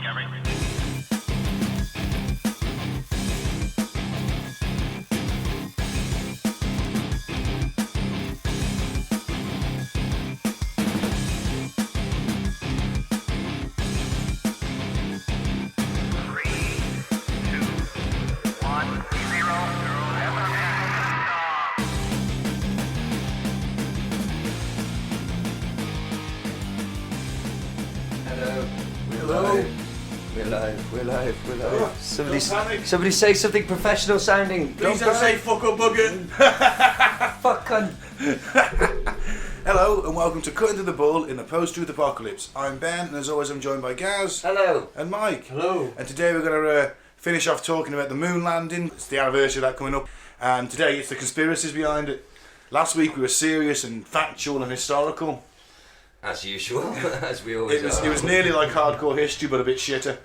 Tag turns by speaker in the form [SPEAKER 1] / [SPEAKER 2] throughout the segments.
[SPEAKER 1] Discovery.
[SPEAKER 2] We're live. Somebody say something professional sounding.
[SPEAKER 3] Please don't say fuck or bugger.
[SPEAKER 2] Fuck cunt.
[SPEAKER 3] Hello and welcome to Cutting to the Bull in the Post-Truth Apocalypse. I'm Ben and as always I'm joined by Gaz.
[SPEAKER 2] Hello.
[SPEAKER 3] And Mike.
[SPEAKER 4] Hello.
[SPEAKER 3] And today we're going to finish off talking about the moon landing. It's the anniversary of that coming up. And today it's the conspiracies behind it. Last week we were serious and factual and historical.
[SPEAKER 2] As usual, as we always are.
[SPEAKER 3] It was nearly like hardcore history but a bit shitter.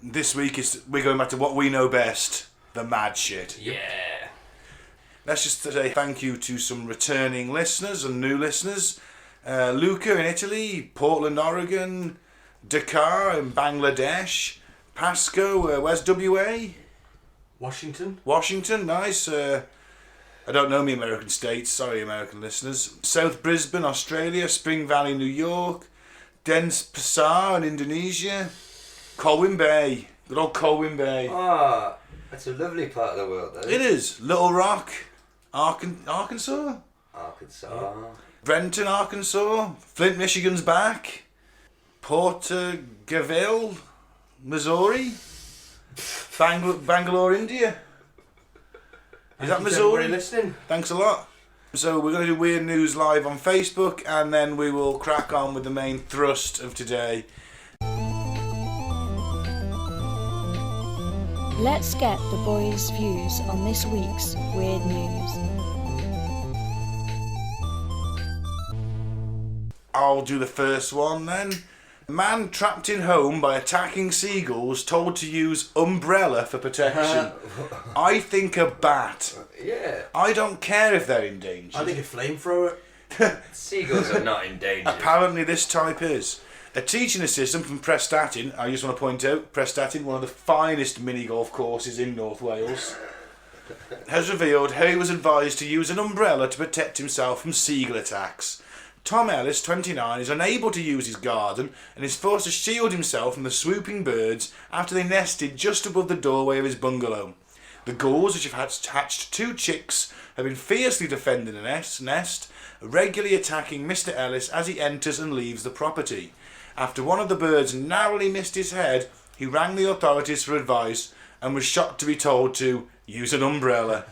[SPEAKER 3] This week we're going back to what we know best, the mad shit.
[SPEAKER 2] Yeah.
[SPEAKER 3] Let's just say thank you to some returning listeners and new listeners. Luca in Italy, Portland, Oregon, Dakar in Bangladesh, Pasco, where's WA? Washington, nice. I don't know me American states, sorry American listeners. South Brisbane, Australia, Spring Valley, New York, Denpasar in Indonesia, Colwyn Bay, good old Colwyn Bay.
[SPEAKER 2] Ah, that's a lovely part of the world, though.
[SPEAKER 3] It is. Little Rock, Arkansas?
[SPEAKER 2] Arkansas.
[SPEAKER 3] Brenton, Arkansas, Flint, Michigan's back, Porterville, Missouri, Bangalore, India. Is that Missouri?
[SPEAKER 4] Listening.
[SPEAKER 3] Thanks a lot. So we're going to do Weird News live on Facebook and then we will crack on with the main thrust of today.
[SPEAKER 5] Let's get the boys' views on this week's Weird News.
[SPEAKER 3] I'll do the first one then. Man trapped in home by attacking seagulls told to use umbrella for protection. I think a bat.
[SPEAKER 2] Yeah.
[SPEAKER 3] I don't care if they're endangered.
[SPEAKER 4] I think a flamethrower.
[SPEAKER 2] Seagulls are not endangered.
[SPEAKER 3] Apparently this type is. A teaching assistant from Prestatyn, I just want to point out, Prestatyn, one of the finest mini golf courses in North Wales, has revealed how he was advised to use an umbrella to protect himself from seagull attacks. Tom Ellis, 29, is unable to use his garden and is forced to shield himself from the swooping birds after they nested just above the doorway of his bungalow. The gulls, which have hatched 2 chicks, have been fiercely defending the nest, regularly attacking Mr. Ellis as he enters and leaves the property. After one of the birds narrowly missed his head, he rang the authorities for advice and was shocked to be told to use an umbrella.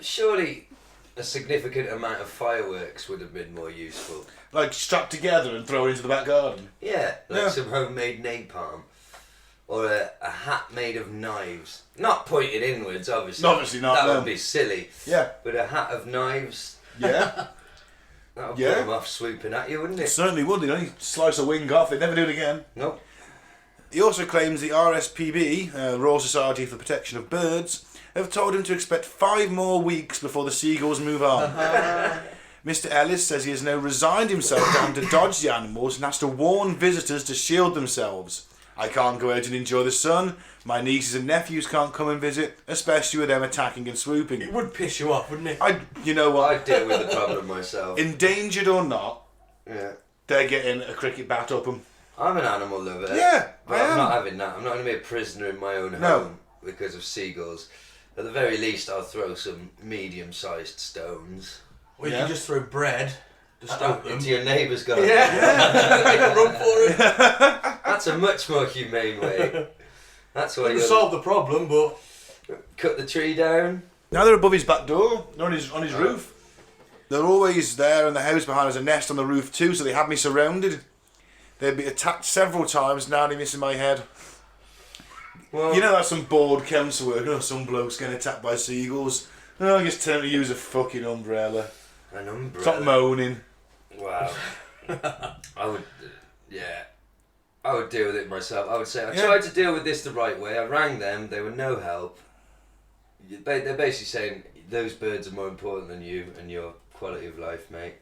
[SPEAKER 2] Surely a significant amount of fireworks would have been more useful.
[SPEAKER 3] Like strapped together and thrown into the back garden?
[SPEAKER 2] Yeah, like
[SPEAKER 3] Yeah.
[SPEAKER 2] some homemade napalm. Or a hat made of knives. Not pointed inwards, obviously.
[SPEAKER 3] Obviously not,
[SPEAKER 2] That
[SPEAKER 3] no.
[SPEAKER 2] would be silly.
[SPEAKER 3] Yeah.
[SPEAKER 2] But a hat of knives,
[SPEAKER 3] Yeah.
[SPEAKER 2] that would
[SPEAKER 3] Yeah.
[SPEAKER 2] put them off swooping at you, wouldn't
[SPEAKER 3] It
[SPEAKER 2] it?
[SPEAKER 3] certainly would. They'd only slice a wing off. They'd never do it again.
[SPEAKER 2] Nope.
[SPEAKER 3] He also claims the RSPB, Royal Society for the Protection of Birds, have told him to expect 5 more weeks before the seagulls move on. Mr. Ellis says he has now resigned himself to having to dodge the animals and has to warn visitors to shield themselves. I can't go out and enjoy the sun. My nieces and nephews can't come and visit, especially with them attacking and swooping.
[SPEAKER 4] It would piss you off, wouldn't it?
[SPEAKER 3] You know what?
[SPEAKER 2] I'd deal with the problem myself.
[SPEAKER 3] Endangered or not,
[SPEAKER 2] Yeah.
[SPEAKER 3] they're getting a cricket bat up them.
[SPEAKER 2] I'm an animal lover.
[SPEAKER 3] Yeah,
[SPEAKER 2] But
[SPEAKER 3] I
[SPEAKER 2] I'm
[SPEAKER 3] am.
[SPEAKER 2] not having that. I'm not going to be a prisoner in my own
[SPEAKER 3] No.
[SPEAKER 2] home because of seagulls. At the very least, I'll throw some medium-sized stones
[SPEAKER 4] Or you
[SPEAKER 3] Yeah.
[SPEAKER 4] can just throw bread to stop them.
[SPEAKER 2] into your neighbour's garden.
[SPEAKER 4] Yeah. Make a run for it.
[SPEAKER 2] That's a much more humane way. That's why
[SPEAKER 4] Wouldn't
[SPEAKER 2] you
[SPEAKER 4] solve the problem, but
[SPEAKER 2] cut the tree down.
[SPEAKER 3] Now they're above his back door. They're on his roof. They're always there in the house behind us, a nest on the roof too, so they have me surrounded. They'd be attacked several times, narrowly missing my head.
[SPEAKER 2] Well,
[SPEAKER 3] You know that's some bored council work, some bloke's getting attacked by seagulls. I just tell him to use a fucking umbrella.
[SPEAKER 2] an umbrella.
[SPEAKER 3] Stop moaning.
[SPEAKER 2] Wow. I would, I would deal with it myself. I would say, I
[SPEAKER 3] Yeah.
[SPEAKER 2] tried to deal with this the right way. I rang them, they were no help. They're basically saying, those birds are more important than you and your quality of life, mate.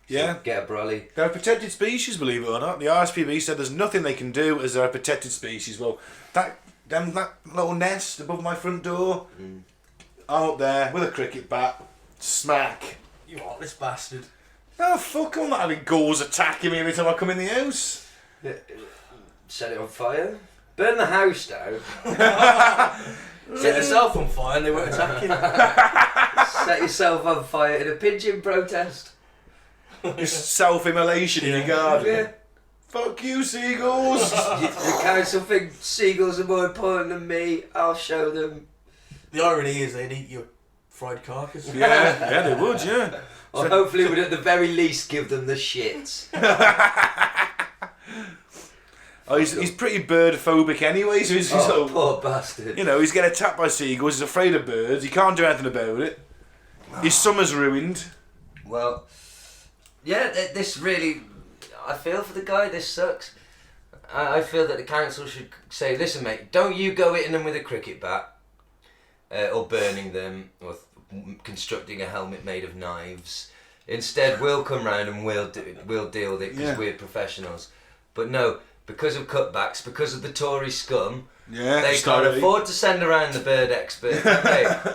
[SPEAKER 3] Yeah.
[SPEAKER 2] Get a brolly.
[SPEAKER 3] They're a protected species, believe it or not. The RSPB said there's nothing they can do as they're a protected species. Well, that little nest above my front door, I'm up there with a cricket bat, smack.
[SPEAKER 4] You heartless bastard.
[SPEAKER 3] Oh, fuck, I'm not having ghouls attacking me every time I come in the house.
[SPEAKER 2] Set it on fire. Burn the house down.
[SPEAKER 4] Set yourself on fire and they won't attack you.
[SPEAKER 2] Set yourself on fire in a pigeon protest.
[SPEAKER 3] Just self-immolation in your garden.
[SPEAKER 2] Yeah.
[SPEAKER 3] Fuck you, seagulls.
[SPEAKER 2] The council think seagulls are more important than me. I'll show them.
[SPEAKER 4] The irony is they'd eat your fried carcass.
[SPEAKER 3] Yeah, they would, yeah.
[SPEAKER 2] Or hopefully would at the very least give them the shits.
[SPEAKER 3] Oh, he's pretty bird-phobic anyway, so he's
[SPEAKER 2] Oh,
[SPEAKER 3] so,
[SPEAKER 2] poor bastard.
[SPEAKER 3] you know, he's getting attacked by seagulls, he's afraid of birds, he can't do anything about it. His summer's ruined.
[SPEAKER 2] Well, yeah, this really... I feel for the guy, this sucks. I feel that the council should say, listen mate, don't you go hitting them with a cricket bat, or burning them, or constructing a helmet made of knives. Instead, we'll come round and we'll deal with it because we're professionals. But no, because of cutbacks, because of the Tory scum, they can't afford to send around the bird expert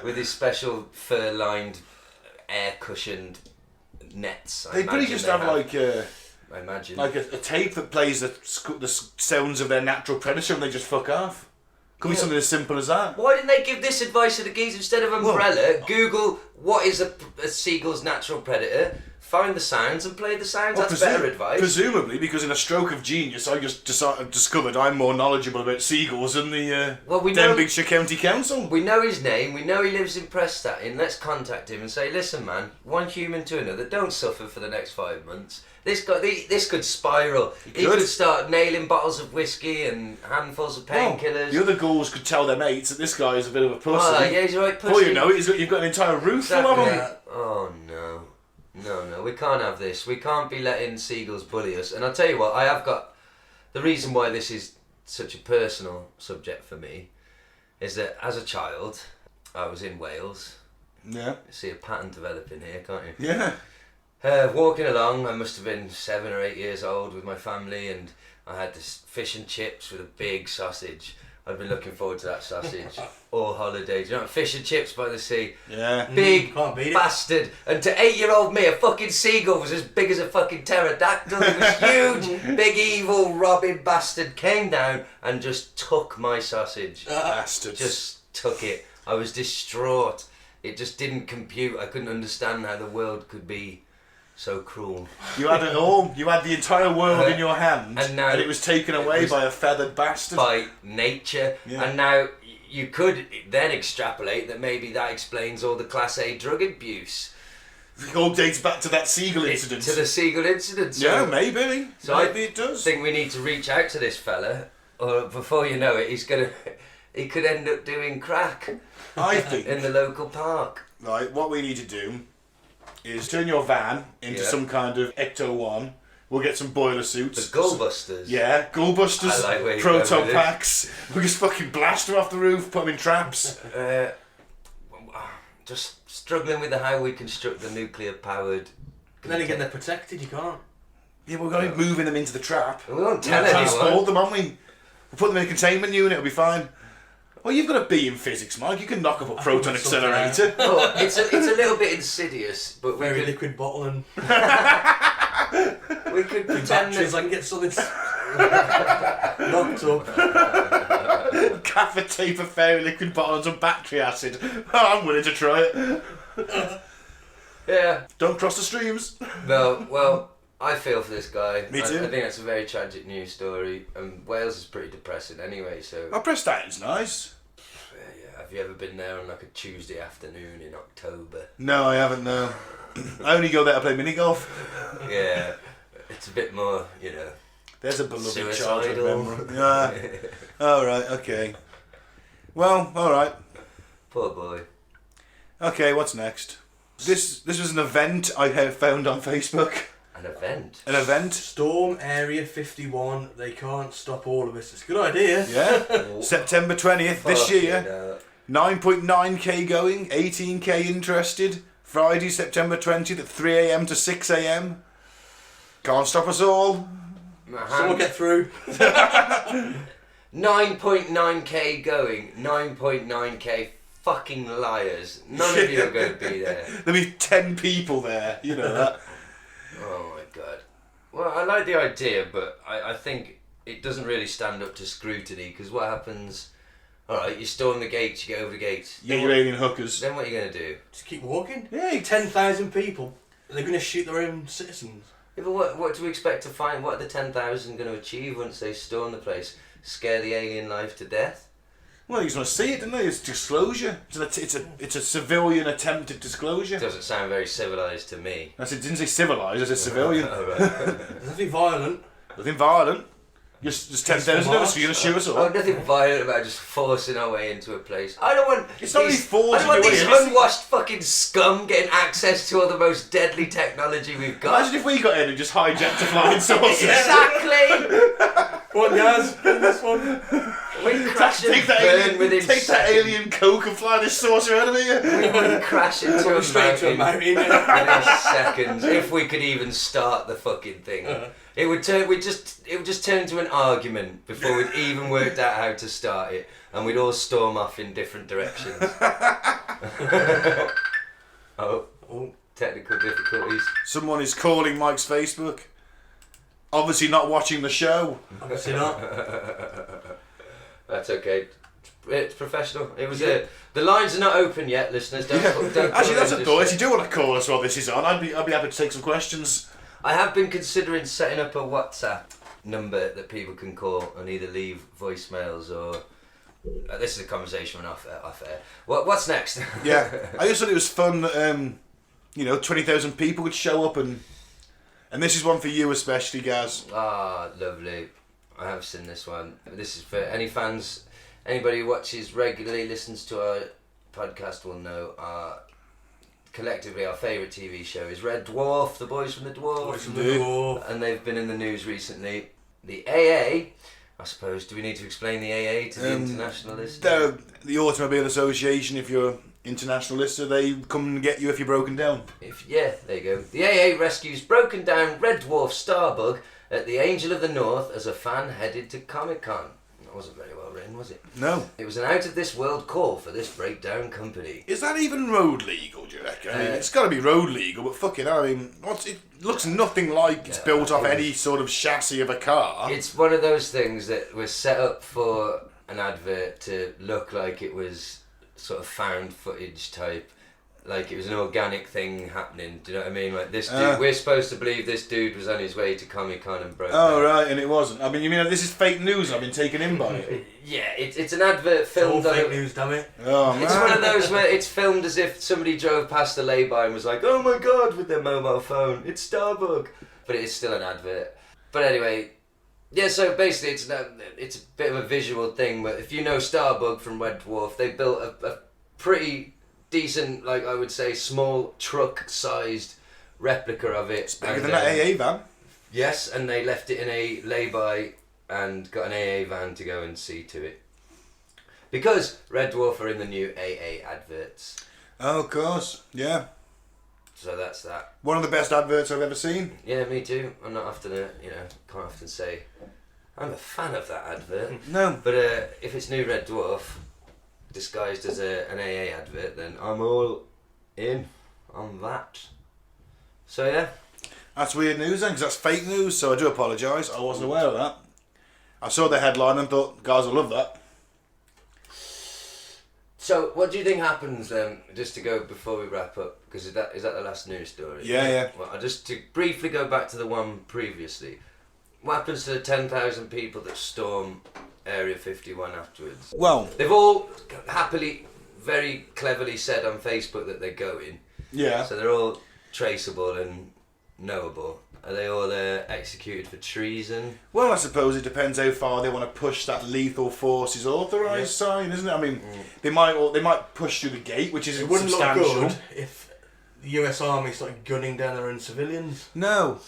[SPEAKER 2] with his special fur-lined, air-cushioned nets.
[SPEAKER 3] They pretty just have like
[SPEAKER 2] I imagine.
[SPEAKER 3] like a tape that plays the sounds of their natural predator and they just fuck off. Could be something as simple as that.
[SPEAKER 2] Why didn't they give this advice to the geese instead of umbrella? Google what is a seagull's natural predator, find the sounds and play the sounds. That's better advice.
[SPEAKER 3] Presumably, because in a stroke of genius, I just discovered I'm more knowledgeable about seagulls than the Denbighshire County Council.
[SPEAKER 2] We know his name, we know he lives in Prestatyn. Let's contact him and say, listen man, one human to another, don't suffer for the next 5 months. This could spiral. He could start nailing bottles of whiskey and handfuls of painkillers.
[SPEAKER 3] The other ghouls could tell their mates that this guy is a bit of a pussy.
[SPEAKER 2] Oh, yeah, he's a right pussy.
[SPEAKER 3] Before you know it, you've got an entire roof full of them.
[SPEAKER 2] Oh no. No, we can't have this. We can't be letting seagulls bully us. And I'll tell you what, I have got... The reason why this is such a personal subject for me is that as a child, I was in Wales.
[SPEAKER 3] Yeah.
[SPEAKER 2] You see a pattern developing here, can't you?
[SPEAKER 3] Yeah.
[SPEAKER 2] Walking along, I must have been 7 or 8 years old with my family, and I had this fish and chips with a big sausage. I'd been looking forward to that sausage all holidays. You know, fish and chips by the sea.
[SPEAKER 3] Yeah.
[SPEAKER 2] Big
[SPEAKER 4] Can't beat it.
[SPEAKER 2] bastard. And to 8-year-old me, a fucking seagull was as big as a fucking pterodactyl. It was huge. Big evil robbing bastard came down and just took my sausage.
[SPEAKER 3] Bastards.
[SPEAKER 2] Just took it. I was distraught. It just didn't compute. I couldn't understand how the world could be so cruel.
[SPEAKER 3] You had it all. You had the entire world in your hand,
[SPEAKER 2] and now
[SPEAKER 3] it was taken away by a feathered bastard.
[SPEAKER 2] By nature.
[SPEAKER 3] Yeah.
[SPEAKER 2] And now you could then extrapolate that maybe that explains all the Class A drug abuse.
[SPEAKER 3] It all dates back to that seagull incident.
[SPEAKER 2] To the seagull incident. So,
[SPEAKER 3] yeah, maybe.
[SPEAKER 2] So
[SPEAKER 3] maybe it does.
[SPEAKER 2] I think we need to reach out to this fella, or before you know it, he could end up doing crack.
[SPEAKER 3] I think.
[SPEAKER 2] In the local park.
[SPEAKER 3] Right, what we need to do is turn your van into some kind of Ecto-1. We'll get some boiler suits.
[SPEAKER 2] The Gullbusters.
[SPEAKER 3] Yeah, Gullbusters.
[SPEAKER 2] I like where you're going
[SPEAKER 3] Proton
[SPEAKER 2] with
[SPEAKER 3] packs. We'll just fucking blast them off the roof, put them in traps.
[SPEAKER 2] Just struggling with how we construct the nuclear-powered...
[SPEAKER 4] And then again, they're protected, you can't.
[SPEAKER 3] Yeah, we're going to be moving them into the trap.
[SPEAKER 2] We won't tell
[SPEAKER 3] We'll
[SPEAKER 2] anyone.
[SPEAKER 3] transport them, aren't we? We'll put them in a containment unit, it'll be fine. Well, you've got a B in physics, Mike. You can knock up a proton accelerator.
[SPEAKER 2] Oh, it's a little bit insidious, but
[SPEAKER 4] Very liquid bottle and
[SPEAKER 2] we could pretend
[SPEAKER 4] batteries.
[SPEAKER 2] that...
[SPEAKER 4] I can get something knocked up.
[SPEAKER 3] Gaffer tape, a fairy liquid bottles and battery acid. Oh, I'm willing to try it.
[SPEAKER 2] Yeah.
[SPEAKER 3] Don't cross the streams.
[SPEAKER 2] No, well, I feel for this guy.
[SPEAKER 3] Me too.
[SPEAKER 2] I think that's a very tragic news story. And Wales is pretty depressing anyway, so...
[SPEAKER 3] Oh, Prestatyn's nice.
[SPEAKER 2] Yeah. Have you ever been there on like a Tuesday afternoon in October?
[SPEAKER 3] No, I haven't, no. I only go there to play mini golf.
[SPEAKER 2] Yeah. It's a bit more, you know...
[SPEAKER 3] There's a beloved
[SPEAKER 2] suicidal.
[SPEAKER 3] childhood memory. Yeah. Alright, okay. Well, alright.
[SPEAKER 2] Poor boy.
[SPEAKER 3] Okay, what's next? This was an event I have found on Facebook.
[SPEAKER 2] An event?
[SPEAKER 3] An event?
[SPEAKER 4] Storm Area 51. They can't stop all of us. It's a good idea.
[SPEAKER 3] Yeah. September 20th this year. 9.9k going, 18k interested. Friday, September 20th at 3 a.m. to 6 a.m. Can't stop us all.
[SPEAKER 4] Someone get through.
[SPEAKER 2] 9.9k going. 9.9k fucking liars. None of you are going to be there.
[SPEAKER 3] There'll be 10 people there, you know that.
[SPEAKER 2] Oh my god. Well, I like the idea, but I think it doesn't really stand up to scrutiny, because what happens... Alright, you storm the gates, you get over the gates.
[SPEAKER 3] Yeah, you alien hookers.
[SPEAKER 2] Then what are you going to do?
[SPEAKER 4] Just keep walking.
[SPEAKER 3] Yeah.
[SPEAKER 4] 10,000 people. They're going to shoot their own citizens.
[SPEAKER 2] Yeah, but what do we expect to find? What are the 10,000 going to achieve once they storm the place? Scare the alien life to death?
[SPEAKER 3] Well, you just want to see it, don't they? It's disclosure. It's a civilian attempted disclosure.
[SPEAKER 2] Doesn't sound very civilised to me.
[SPEAKER 3] It didn't say civilised, it's a civilian.
[SPEAKER 2] Oh, right.
[SPEAKER 4] There's nothing violent.
[SPEAKER 3] Nothing violent. Just 10,000 of us, you're going to shoot us all.
[SPEAKER 2] Oh, nothing violent about just forcing our way into a place. I don't want.
[SPEAKER 3] It's not really
[SPEAKER 2] I
[SPEAKER 3] forcing
[SPEAKER 2] don't want
[SPEAKER 3] your
[SPEAKER 2] these
[SPEAKER 3] way in.
[SPEAKER 2] unwashed fucking scum getting access to all the most deadly technology we've got.
[SPEAKER 3] Imagine if we got in and just hijacked a flying saucer.
[SPEAKER 2] Exactly.
[SPEAKER 4] Go on, Gaz. Get this one.
[SPEAKER 2] We crash and
[SPEAKER 3] Take that
[SPEAKER 2] burn within
[SPEAKER 3] that
[SPEAKER 2] seconds.
[SPEAKER 3] alien coke and fly this saucer out of here.
[SPEAKER 2] We would crash into a
[SPEAKER 4] Straight to a
[SPEAKER 2] mountain
[SPEAKER 4] mountain.
[SPEAKER 2] within seconds if we could even start the fucking thing. It would just turn into an argument before we'd even worked out how to start it, and we'd all storm off in different directions. Oh, technical difficulties.
[SPEAKER 3] Someone is calling Mike's Facebook. Obviously not watching the show.
[SPEAKER 4] Obviously not.
[SPEAKER 2] That's okay. It's professional. It was the lines are not open yet, listeners. Don't
[SPEAKER 3] Actually, that's a thought. If you
[SPEAKER 2] do.
[SPEAKER 3] do want to call us while this is on, I'd be happy to take some questions.
[SPEAKER 2] I have been considering setting up a WhatsApp number that people can call and either leave voicemails or... this is a conversation off air. What's next?
[SPEAKER 3] Yeah, I just thought it was fun that 20,000 people would show up, and this is one for you especially, Gaz.
[SPEAKER 2] Ah, lovely. I have seen this one. This is for any fans, anybody who watches regularly, listens to our podcast will know collectively our favourite TV show is Red Dwarf, the boys from the Dwarf. And they've been in the news recently. The AA, I suppose, do we need to explain the AA to the international listener?
[SPEAKER 3] The Automobile Association, if you're international listener, they come and get you if you're broken down.
[SPEAKER 2] There you go. The AA rescues broken down Red Dwarf Starbug at the Angel of the North as a fan headed to Comic-Con. That wasn't very well written, was it?
[SPEAKER 3] No.
[SPEAKER 2] It was an out-of-this-world call for this breakdown company.
[SPEAKER 3] Is that even road legal, do you reckon? I mean, it's got to be road legal, but fuck it, I mean, it looks nothing like it's built off any sort of chassis of a car.
[SPEAKER 2] It's one of those things that was set up for an advert to look like it was sort of found footage type, like it was an organic thing happening. Do you know what I mean? Like this dude, we're supposed to believe this dude was on his way to Comic-Con and broke down.
[SPEAKER 3] Right, and it wasn't. I mean, you mean this is fake news? I've been taken in by it.
[SPEAKER 2] Yeah, it's an advert filmed
[SPEAKER 4] All
[SPEAKER 2] on
[SPEAKER 4] fake news, damn it.
[SPEAKER 3] Oh man!
[SPEAKER 2] It's one of those where it's filmed as if somebody drove past the lay-by and was like, "Oh my god," with their mobile phone. It's Starbug, but it is still an advert. But anyway. Yeah, so basically it's a bit of a visual thing, but if you know Starbug from Red Dwarf, they built a pretty decent, like I would say, small truck-sized replica of it.
[SPEAKER 3] It's bigger than that AA van.
[SPEAKER 2] Yes, and they left it in a lay-by and got an AA van to go and see to it. Because Red Dwarf are in the new AA adverts.
[SPEAKER 3] Oh, of course, yeah.
[SPEAKER 2] So that's that.
[SPEAKER 3] One of the best adverts I've ever seen.
[SPEAKER 2] Yeah, me too. I'm not often, can't often say I'm a fan of that advert.
[SPEAKER 3] No.
[SPEAKER 2] But if it's new Red Dwarf disguised as an AA advert, then I'm all in on that. So yeah.
[SPEAKER 3] That's weird news then, because that's fake news, so I do apologise. I wasn't aware of that. I saw the headline and thought, guys will love that.
[SPEAKER 2] So, what do you think happens then, just to go before we wrap up, because is that the last news story?
[SPEAKER 3] Yeah.
[SPEAKER 2] Well, just to briefly go back to the one previously, what happens to the 10,000 people that storm Area 51 afterwards?
[SPEAKER 3] Well,
[SPEAKER 2] They've all happily, very cleverly said on Facebook that they're going.
[SPEAKER 3] yeah.
[SPEAKER 2] So they're all traceable and knowable. Are they all executed for treason?
[SPEAKER 3] Well, I suppose it depends how far they want to push that lethal force is authorised sign, isn't it? I mean, they might push through the gate, which is
[SPEAKER 4] It wouldn't look
[SPEAKER 3] substantial.
[SPEAKER 4] good if the US Army started gunning down their own civilians.
[SPEAKER 3] No.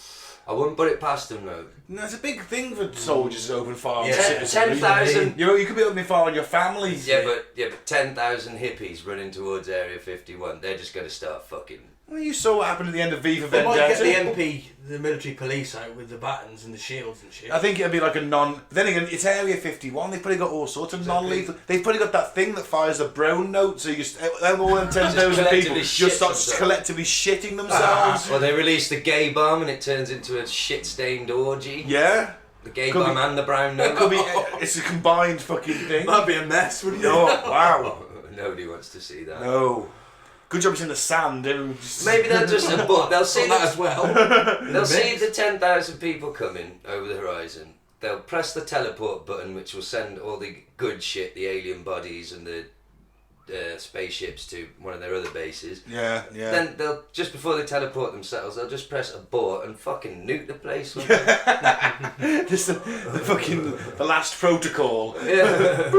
[SPEAKER 2] I wouldn't put it past them, though.
[SPEAKER 3] No, it's a big thing for soldiers to open fire on
[SPEAKER 4] Yeah.
[SPEAKER 3] citizens.
[SPEAKER 2] 10,000.
[SPEAKER 3] You could be opening fire on your families.
[SPEAKER 2] Yeah, but 10,000 hippies running towards Area 51. They're just going to start fucking.
[SPEAKER 3] Well, you saw what happened at the end of V for
[SPEAKER 4] They might get
[SPEAKER 3] Vendetta.
[SPEAKER 4] the MP, the military police out with the batons and the shields and shit.
[SPEAKER 3] I think it'd be like a non. Then again, it's Area 51. They've probably got all sorts of non-lethal. They've probably got that thing that fires a brown note, so you just all them 10,000 people
[SPEAKER 2] collectively
[SPEAKER 3] just
[SPEAKER 2] shit
[SPEAKER 3] start
[SPEAKER 2] themselves.
[SPEAKER 3] collectively shitting themselves.
[SPEAKER 2] Well, they release the gay bomb and it turns into a shit-stained orgy.
[SPEAKER 3] Yeah,
[SPEAKER 2] The gay
[SPEAKER 3] Could
[SPEAKER 2] bomb
[SPEAKER 3] be-
[SPEAKER 2] and the brown note.
[SPEAKER 3] could be. It's a combined fucking thing.
[SPEAKER 4] That'd be a mess, wouldn't it?
[SPEAKER 3] No, wow,
[SPEAKER 2] Nobody wants to see that.
[SPEAKER 3] no. Good job it's in the sand. Just...
[SPEAKER 2] Maybe they'll just they'll see
[SPEAKER 4] On that as well.
[SPEAKER 2] They'll see the 10,000 people coming over the horizon. They'll press the teleport button, which will send all the good shit, the alien bodies and the spaceships to one of their other bases.
[SPEAKER 3] Yeah.
[SPEAKER 2] Then they'll, just before they teleport themselves, they'll just press abort and fucking nuke the place.
[SPEAKER 3] Just the fucking the last protocol.
[SPEAKER 2] Yeah.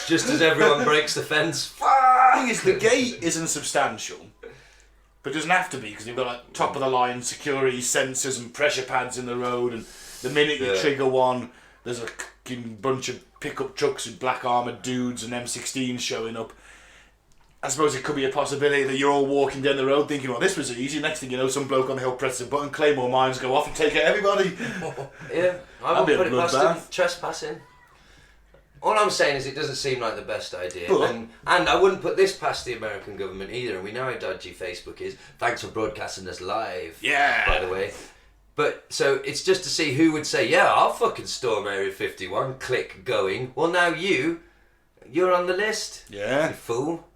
[SPEAKER 2] Just as everyone breaks the fence.
[SPEAKER 3] The thing is, the gate isn't substantial, but it doesn't have to be because you've got like top of the line security sensors and pressure pads in the road, and the minute you trigger one, there's a fucking bunch of pickup trucks with black armoured dudes and M16s showing up. I suppose it could be a possibility that you're all walking down the road thinking, well, this was easy. Next thing you know, some bloke on the hill presses a button, Claymore mines go off and take out everybody.
[SPEAKER 2] Yeah, I
[SPEAKER 3] That'd be
[SPEAKER 2] won't
[SPEAKER 3] a
[SPEAKER 2] put it past them.
[SPEAKER 3] bloodbath.
[SPEAKER 2] Trespassing. All I'm saying is it doesn't seem like the best idea.
[SPEAKER 3] But-
[SPEAKER 2] and I wouldn't put this past the American government either, and we know how dodgy Facebook is. Thanks for broadcasting us live,
[SPEAKER 3] Yeah.
[SPEAKER 2] by the way. But, so, it's just to see who would say, yeah, I'll fucking storm Area 51, click going. Well, now you're on the list,
[SPEAKER 3] Yeah.
[SPEAKER 2] you fool.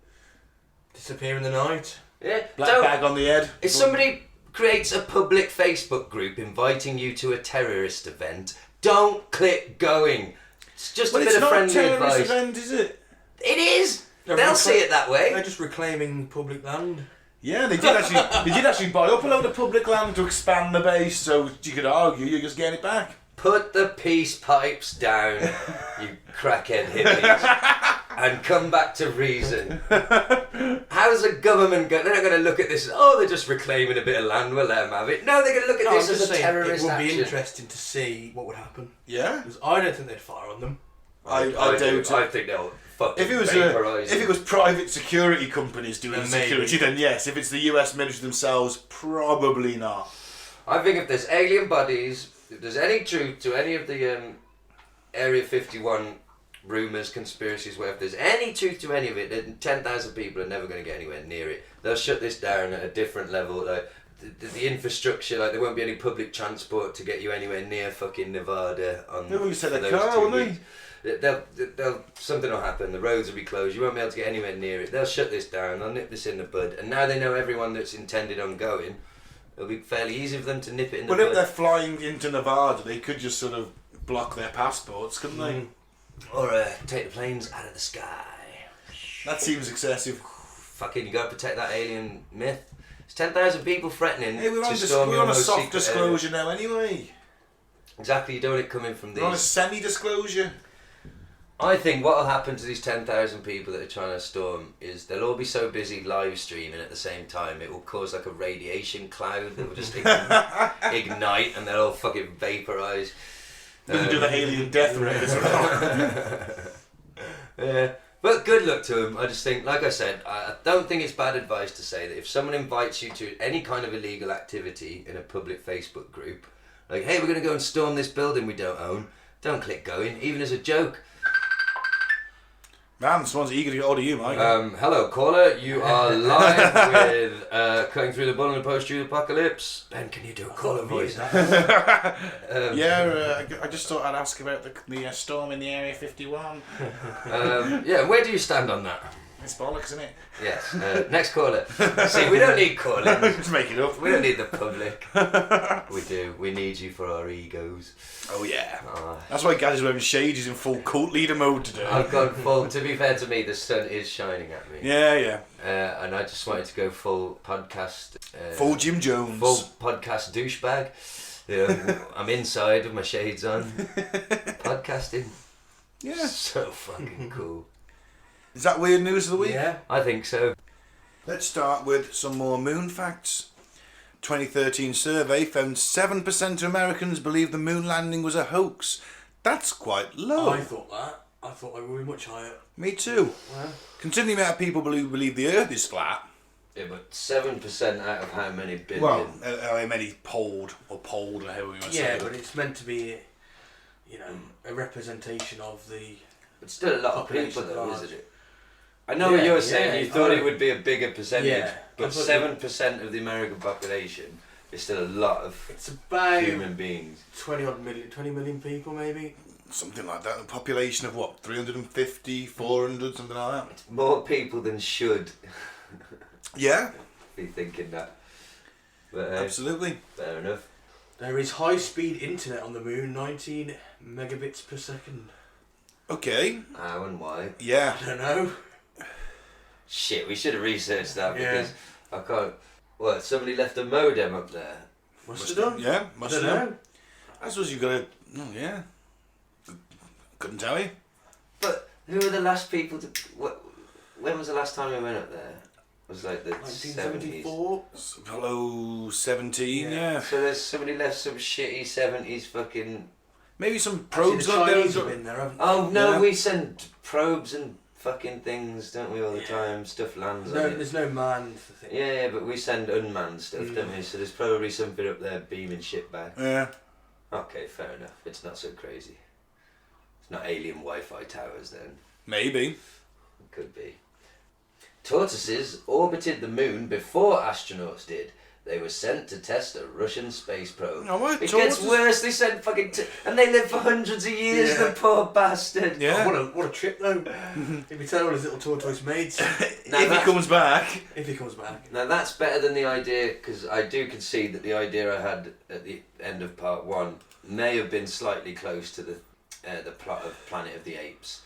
[SPEAKER 4] Disappear in the night.
[SPEAKER 2] Yeah,
[SPEAKER 3] Black
[SPEAKER 2] don't,
[SPEAKER 3] bag on the head.
[SPEAKER 2] if somebody creates a public Facebook group inviting you to a terrorist event, don't click going. It's just
[SPEAKER 3] Well,
[SPEAKER 2] a
[SPEAKER 3] it's
[SPEAKER 2] bit of
[SPEAKER 3] not a
[SPEAKER 2] friendly
[SPEAKER 3] terrorist
[SPEAKER 2] advice.
[SPEAKER 3] event, is it?
[SPEAKER 2] It is.
[SPEAKER 4] They're
[SPEAKER 2] They'll
[SPEAKER 4] recla-
[SPEAKER 2] see it that way.
[SPEAKER 4] They're just reclaiming public land.
[SPEAKER 3] Yeah, they did actually buy up a load of public land to expand the base, so you could argue you're just getting it back.
[SPEAKER 2] Put the peace pipes down, you crackhead hippies, and come back to reason. How's the government going? They're not going to look at this as, oh, they're just reclaiming a bit of land, we'll let them have it. No, they're going to look at
[SPEAKER 4] No, I'm
[SPEAKER 2] this
[SPEAKER 4] just
[SPEAKER 2] as a
[SPEAKER 4] saying,
[SPEAKER 2] terrorist
[SPEAKER 4] it would
[SPEAKER 2] action.
[SPEAKER 4] be interesting to see what would happen.
[SPEAKER 3] Yeah?
[SPEAKER 4] Because I don't think they'd fire on them.
[SPEAKER 3] I
[SPEAKER 2] do.
[SPEAKER 3] doubt
[SPEAKER 2] I
[SPEAKER 3] it.
[SPEAKER 2] think they'll fucking
[SPEAKER 3] If
[SPEAKER 2] vaporise
[SPEAKER 3] it was private security companies doing
[SPEAKER 4] Then
[SPEAKER 3] security,
[SPEAKER 4] maybe.
[SPEAKER 3] then yes. If it's the US military themselves, probably not.
[SPEAKER 2] I think if there's alien bodies, if there's any truth to any of the Area 51 rumours, conspiracies, where if there's any truth to any of it, then 10,000 people are never going to get anywhere near it. They'll shut this down at a different level. Like the infrastructure, like there won't be any public transport to get you anywhere near fucking Nevada. On
[SPEAKER 3] They wouldn't send
[SPEAKER 2] for
[SPEAKER 3] a
[SPEAKER 2] those
[SPEAKER 3] car,
[SPEAKER 2] 2
[SPEAKER 3] wouldn't
[SPEAKER 2] weeks. They'll something will happen. The roads will be closed. You won't be able to get anywhere near it. They'll shut this down. They'll nip this in the bud. And now they know everyone that's intended on going. It'll be fairly easy for them to nip it in the
[SPEAKER 3] But if
[SPEAKER 2] bud.
[SPEAKER 3] they're flying into Nevada, they could just sort of block their passports, couldn't they?
[SPEAKER 2] Or take the planes out of the sky.
[SPEAKER 3] That seems excessive.
[SPEAKER 2] Fucking, you gotta protect that alien myth. It's 10,000 people threatening
[SPEAKER 3] Hey, we're
[SPEAKER 2] to
[SPEAKER 3] on,
[SPEAKER 2] storm
[SPEAKER 3] we're
[SPEAKER 2] your
[SPEAKER 3] on a
[SPEAKER 2] most
[SPEAKER 3] soft
[SPEAKER 2] secret
[SPEAKER 3] disclosure now anyway.
[SPEAKER 2] area. Exactly, you don't want it coming from
[SPEAKER 3] We're on a
[SPEAKER 2] these.
[SPEAKER 3] semi-disclosure.
[SPEAKER 2] I think what will happen to these 10,000 people that are trying to storm is they'll all be so busy live streaming at the same time, it will cause like a radiation cloud that will just ignite and they'll all fucking vaporise.
[SPEAKER 3] They can do the alien death rate as well.
[SPEAKER 2] Yeah, but good luck to him. I just think, like I said, I don't think it's bad advice to say that if someone invites you to any kind of illegal activity in a public Facebook group, like, hey, we're going to go and storm this building we don't own, don't click going, even as a joke.
[SPEAKER 3] Man, someone's eager to get hold of you, Mike.
[SPEAKER 2] Hello, caller. You are live with Cutting Through the Bull in the Post-Truth Apocalypse. Ben, can you do a caller voice?
[SPEAKER 3] I just thought I'd ask about the storm in the Area 51.
[SPEAKER 2] Yeah, where do you stand on that?
[SPEAKER 3] It's bollocks, isn't it?
[SPEAKER 2] Yes. Next caller. See, we don't need calling.
[SPEAKER 3] Just make it up.
[SPEAKER 2] We don't need the public. We do. We need you for our egos.
[SPEAKER 3] Oh, yeah.
[SPEAKER 2] Uh,
[SPEAKER 3] That's why Gaz is wearing shades. He's in full cult leader mode today.
[SPEAKER 2] I've gone full. To be fair to me, the sun is shining at me.
[SPEAKER 3] Yeah.
[SPEAKER 2] And I just wanted to go full podcast.
[SPEAKER 3] Full Jim Jones.
[SPEAKER 2] Full podcast douchebag. You know, I'm inside with my shades on. Podcasting.
[SPEAKER 3] Yeah.
[SPEAKER 2] So fucking cool.
[SPEAKER 3] Is that weird news of the week?
[SPEAKER 4] Yeah.
[SPEAKER 2] I think so.
[SPEAKER 3] Let's start with some more moon facts. 2013 survey found 7% of Americans believe the moon landing was a hoax. That's quite low.
[SPEAKER 4] I thought that. I thought they would be much higher.
[SPEAKER 3] Me too.
[SPEAKER 4] Yeah.
[SPEAKER 3] Considering the amount of people who believe the Earth is flat.
[SPEAKER 2] Yeah, but 7% out of how many billion?
[SPEAKER 3] Well, how many polled, or however you want to say
[SPEAKER 4] Yeah,
[SPEAKER 3] it.
[SPEAKER 4] but it's meant to be, you know, a representation of the...
[SPEAKER 2] It's still a lot of people
[SPEAKER 4] population
[SPEAKER 2] though,
[SPEAKER 4] at large.
[SPEAKER 2] isn't it? I know what you're saying,
[SPEAKER 4] yeah,
[SPEAKER 2] you thought
[SPEAKER 4] I-
[SPEAKER 2] it would be a bigger percentage,
[SPEAKER 4] Yeah,
[SPEAKER 2] but
[SPEAKER 4] I thought
[SPEAKER 2] 7% of the American population is still a lot of
[SPEAKER 4] It's about
[SPEAKER 2] human beings.
[SPEAKER 4] 20 million people maybe.
[SPEAKER 3] Something like that. A population of what? 350, 400, something like that?
[SPEAKER 2] More people than should
[SPEAKER 3] Yeah,
[SPEAKER 2] be thinking that. But
[SPEAKER 3] absolutely.
[SPEAKER 2] fair enough.
[SPEAKER 4] There is high-speed internet on the moon, 19 megabits per second.
[SPEAKER 3] Okay.
[SPEAKER 2] How and why?
[SPEAKER 3] Yeah.
[SPEAKER 4] I don't know.
[SPEAKER 2] Shit, we should have researched that
[SPEAKER 4] Yeah.
[SPEAKER 2] because I can't... What, somebody left a modem up there?
[SPEAKER 4] Must have done.
[SPEAKER 3] Yeah,
[SPEAKER 4] I
[SPEAKER 3] must
[SPEAKER 4] don't
[SPEAKER 3] have done.
[SPEAKER 4] know.
[SPEAKER 3] I suppose you've got to... Oh, yeah. Couldn't tell you.
[SPEAKER 2] But who were the last people to... When was the last time we went up there? It was like the 70s.
[SPEAKER 4] 1974.
[SPEAKER 3] Apollo 17, yeah.
[SPEAKER 2] So there's somebody left some shitty 70s fucking...
[SPEAKER 3] Maybe some
[SPEAKER 4] Actually,
[SPEAKER 3] probes
[SPEAKER 4] the
[SPEAKER 3] on there.
[SPEAKER 4] Chinese have been there, haven't they?
[SPEAKER 2] Oh no,
[SPEAKER 3] Yeah.
[SPEAKER 2] we send probes and fucking things, don't we, all the time? Stuff lands on it.
[SPEAKER 4] There's no manned thing.
[SPEAKER 2] Yeah, but we send unmanned stuff, don't we? So there's probably something up there beaming shit back.
[SPEAKER 3] Yeah.
[SPEAKER 2] Okay, fair enough. It's not so crazy. It's not alien Wi-Fi towers then.
[SPEAKER 3] Maybe.
[SPEAKER 2] Could be. Tortoises orbited the moon before astronauts did. They were sent to test a Russian space probe.
[SPEAKER 3] Oh, what?
[SPEAKER 2] It
[SPEAKER 3] Tortoises?
[SPEAKER 2] gets worse. They sent fucking... and they live for hundreds of years,
[SPEAKER 4] Yeah.
[SPEAKER 2] the poor bastard.
[SPEAKER 3] Yeah.
[SPEAKER 4] Oh, what a trip though. He'd be telling all his little tortoise mates
[SPEAKER 2] Now
[SPEAKER 3] if he
[SPEAKER 2] that-
[SPEAKER 3] comes back.
[SPEAKER 4] if he comes back.
[SPEAKER 2] Now that's better than the idea, because I do concede that the idea I had at the end of part one may have been slightly close to the plot of Planet of the Apes.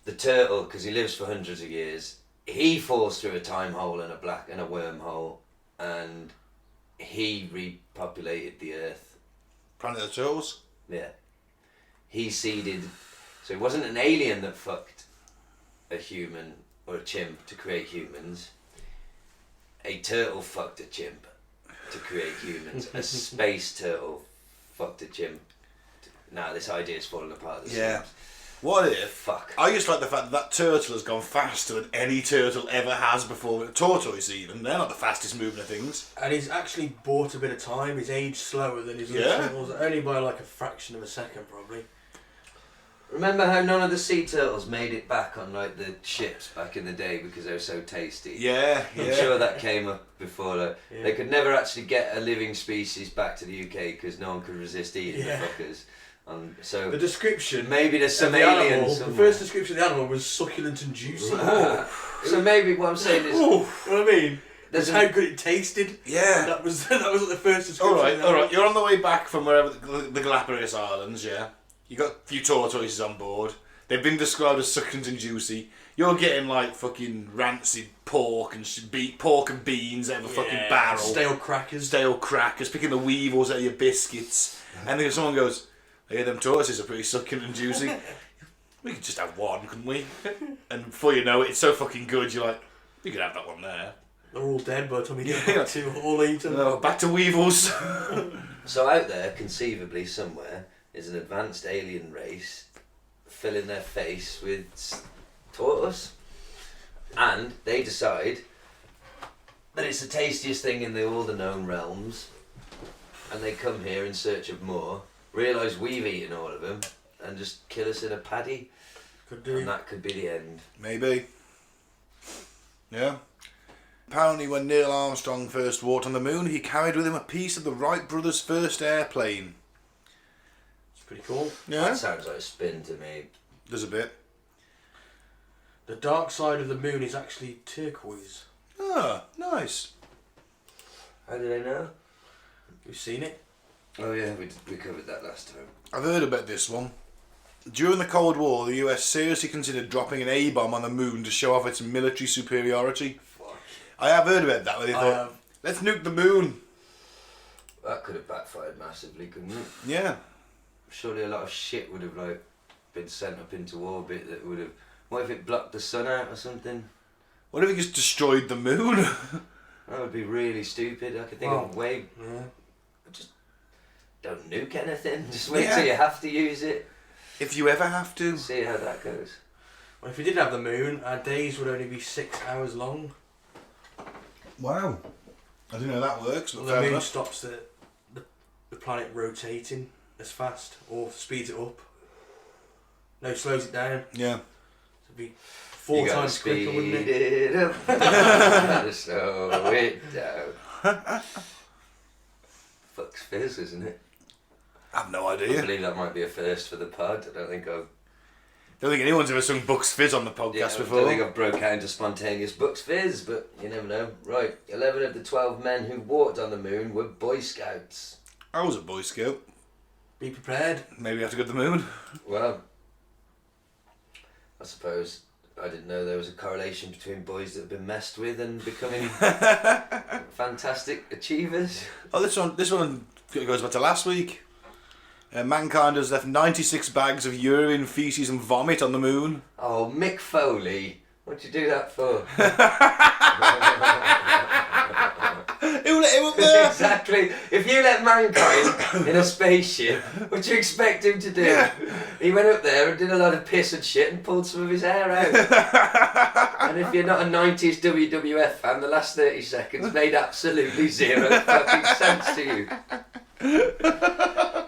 [SPEAKER 2] The turtle, because he lives for hundreds of years, he falls through a time hole and a wormhole, and he repopulated the Earth.
[SPEAKER 3] Planet of the Turtles.
[SPEAKER 2] Yeah, he seeded. So it wasn't an alien that fucked a human or a chimp to create humans. A turtle fucked a chimp to create humans. A space turtle fucked a chimp. Now this idea's falling apart. at the
[SPEAKER 3] Yeah.
[SPEAKER 2] seams.
[SPEAKER 3] What if?
[SPEAKER 2] Fuck.
[SPEAKER 3] I just like the fact that turtle has gone faster than any turtle ever has before. Tortoise even. They're not the fastest moving of things.
[SPEAKER 4] And he's actually bought a bit of time. He's aged slower than his other
[SPEAKER 3] Yeah.
[SPEAKER 4] turtles, only by like a fraction of a second probably.
[SPEAKER 2] Remember how none of the sea turtles made it back on like the ships back in the day because they were so tasty?
[SPEAKER 3] Yeah,
[SPEAKER 2] I'm
[SPEAKER 3] yeah.
[SPEAKER 2] sure that came up before. Like,
[SPEAKER 4] Yeah.
[SPEAKER 2] They could never actually get a living species back to the UK because no one could resist eating
[SPEAKER 4] Yeah.
[SPEAKER 2] the fuckers. So
[SPEAKER 4] The description
[SPEAKER 2] maybe there's some
[SPEAKER 4] of the animal,
[SPEAKER 2] aliens.
[SPEAKER 4] the
[SPEAKER 2] somewhere.
[SPEAKER 4] first description of the animal was succulent and juicy.
[SPEAKER 2] So maybe what I'm saying is
[SPEAKER 4] You know what I mean?
[SPEAKER 2] there's
[SPEAKER 4] That's how good it tasted.
[SPEAKER 3] Yeah.
[SPEAKER 4] That was what the first description.
[SPEAKER 3] Alright,
[SPEAKER 4] of the animal-
[SPEAKER 3] alright. You're on the way back from wherever the Galapagos Islands, yeah? You got a few tortoises on board. They've been described as succulent and juicy. You're getting like fucking rancid pork and pork and beans out of a fucking
[SPEAKER 4] Yeah,
[SPEAKER 3] barrel.
[SPEAKER 4] Stale crackers.
[SPEAKER 3] Stale crackers, picking the weevils out of your biscuits. And then someone goes, "Hey, them tortoises are pretty succulent and juicy. We could just have one, couldn't we?" And before you know it, it's so fucking good, you're like, "You could have that one there."
[SPEAKER 4] They're all dead by the time you get
[SPEAKER 3] Yeah.
[SPEAKER 4] back to all eaten.
[SPEAKER 3] Oh, back to weevils.
[SPEAKER 2] So out there, conceivably somewhere, is an advanced alien race filling their face with tortoise, and they decide that it's the tastiest thing in all the known realms, and they come here in search of more, realise we've eaten all of them, and just kill us in a paddy,
[SPEAKER 4] Could do.
[SPEAKER 2] and that could be the end.
[SPEAKER 3] Maybe. Yeah. Apparently when Neil Armstrong first walked on the moon, he carried with him a piece of the Wright brothers' first airplane.
[SPEAKER 4] It's pretty cool.
[SPEAKER 3] Yeah.
[SPEAKER 2] That sounds like a spin to me.
[SPEAKER 3] There's a bit.
[SPEAKER 4] The dark side of the moon is actually turquoise.
[SPEAKER 3] Ah, nice.
[SPEAKER 2] How did I know?
[SPEAKER 4] You've seen it?
[SPEAKER 2] Oh yeah, we covered that last time.
[SPEAKER 3] I've heard about this one. During the Cold War, the US seriously considered dropping an A-bomb on the moon to show off its military superiority.
[SPEAKER 4] Fuck.
[SPEAKER 3] I have heard about that, where they
[SPEAKER 4] I
[SPEAKER 3] thought,
[SPEAKER 4] have.
[SPEAKER 3] let's nuke the moon.
[SPEAKER 2] That could have backfired massively, couldn't it?
[SPEAKER 3] Yeah.
[SPEAKER 2] Surely a lot of shit would have like been sent up into orbit that would have... What if it blocked the sun out or something?
[SPEAKER 3] What if it just destroyed the moon?
[SPEAKER 2] That would be really stupid. I could think of way...
[SPEAKER 4] Yeah.
[SPEAKER 2] Just don't nuke anything. Just wait till you have to use it.
[SPEAKER 3] If you ever have to.
[SPEAKER 2] See how that goes.
[SPEAKER 4] Well, if we did have the moon, our days would only be 6 hours long.
[SPEAKER 3] Wow. I didn't know that works. But
[SPEAKER 4] Well, the moon stops the planet rotating as fast, or speeds it up. No, slows it down.
[SPEAKER 3] Yeah.
[SPEAKER 4] So it'd be 4 times quicker, wouldn't it?
[SPEAKER 2] Speed it up. Slow it down. Fuck's fizz, isn't it?
[SPEAKER 3] I have no
[SPEAKER 2] I
[SPEAKER 3] idea.
[SPEAKER 2] believe that might be a first for the pod. I don't think
[SPEAKER 3] anyone's ever sung Bucks Fizz on the podcast before.
[SPEAKER 2] I don't think I've broke out into spontaneous Bucks Fizz, but you never know. Right, 11 of the 12 men who walked on the moon were Boy Scouts.
[SPEAKER 3] I was a Boy Scout.
[SPEAKER 4] Be prepared.
[SPEAKER 3] Maybe I have to go to the moon.
[SPEAKER 2] Well, I suppose I didn't know there was a correlation between boys that have been messed with and becoming fantastic achievers.
[SPEAKER 3] Oh, this one goes back to last week. Mankind has left 96 bags of urine, faeces and vomit on the moon.
[SPEAKER 2] Oh, Mick Foley. What'd you do that for?
[SPEAKER 3] Who let him up there?
[SPEAKER 2] Exactly. If you let mankind in a spaceship, what do you expect him to do?
[SPEAKER 3] Yeah.
[SPEAKER 2] He went up there and did a lot of piss and shit and pulled some of his hair out. And if you're not a 90s WWF fan, the last 30 seconds made absolutely zero fucking sense to you.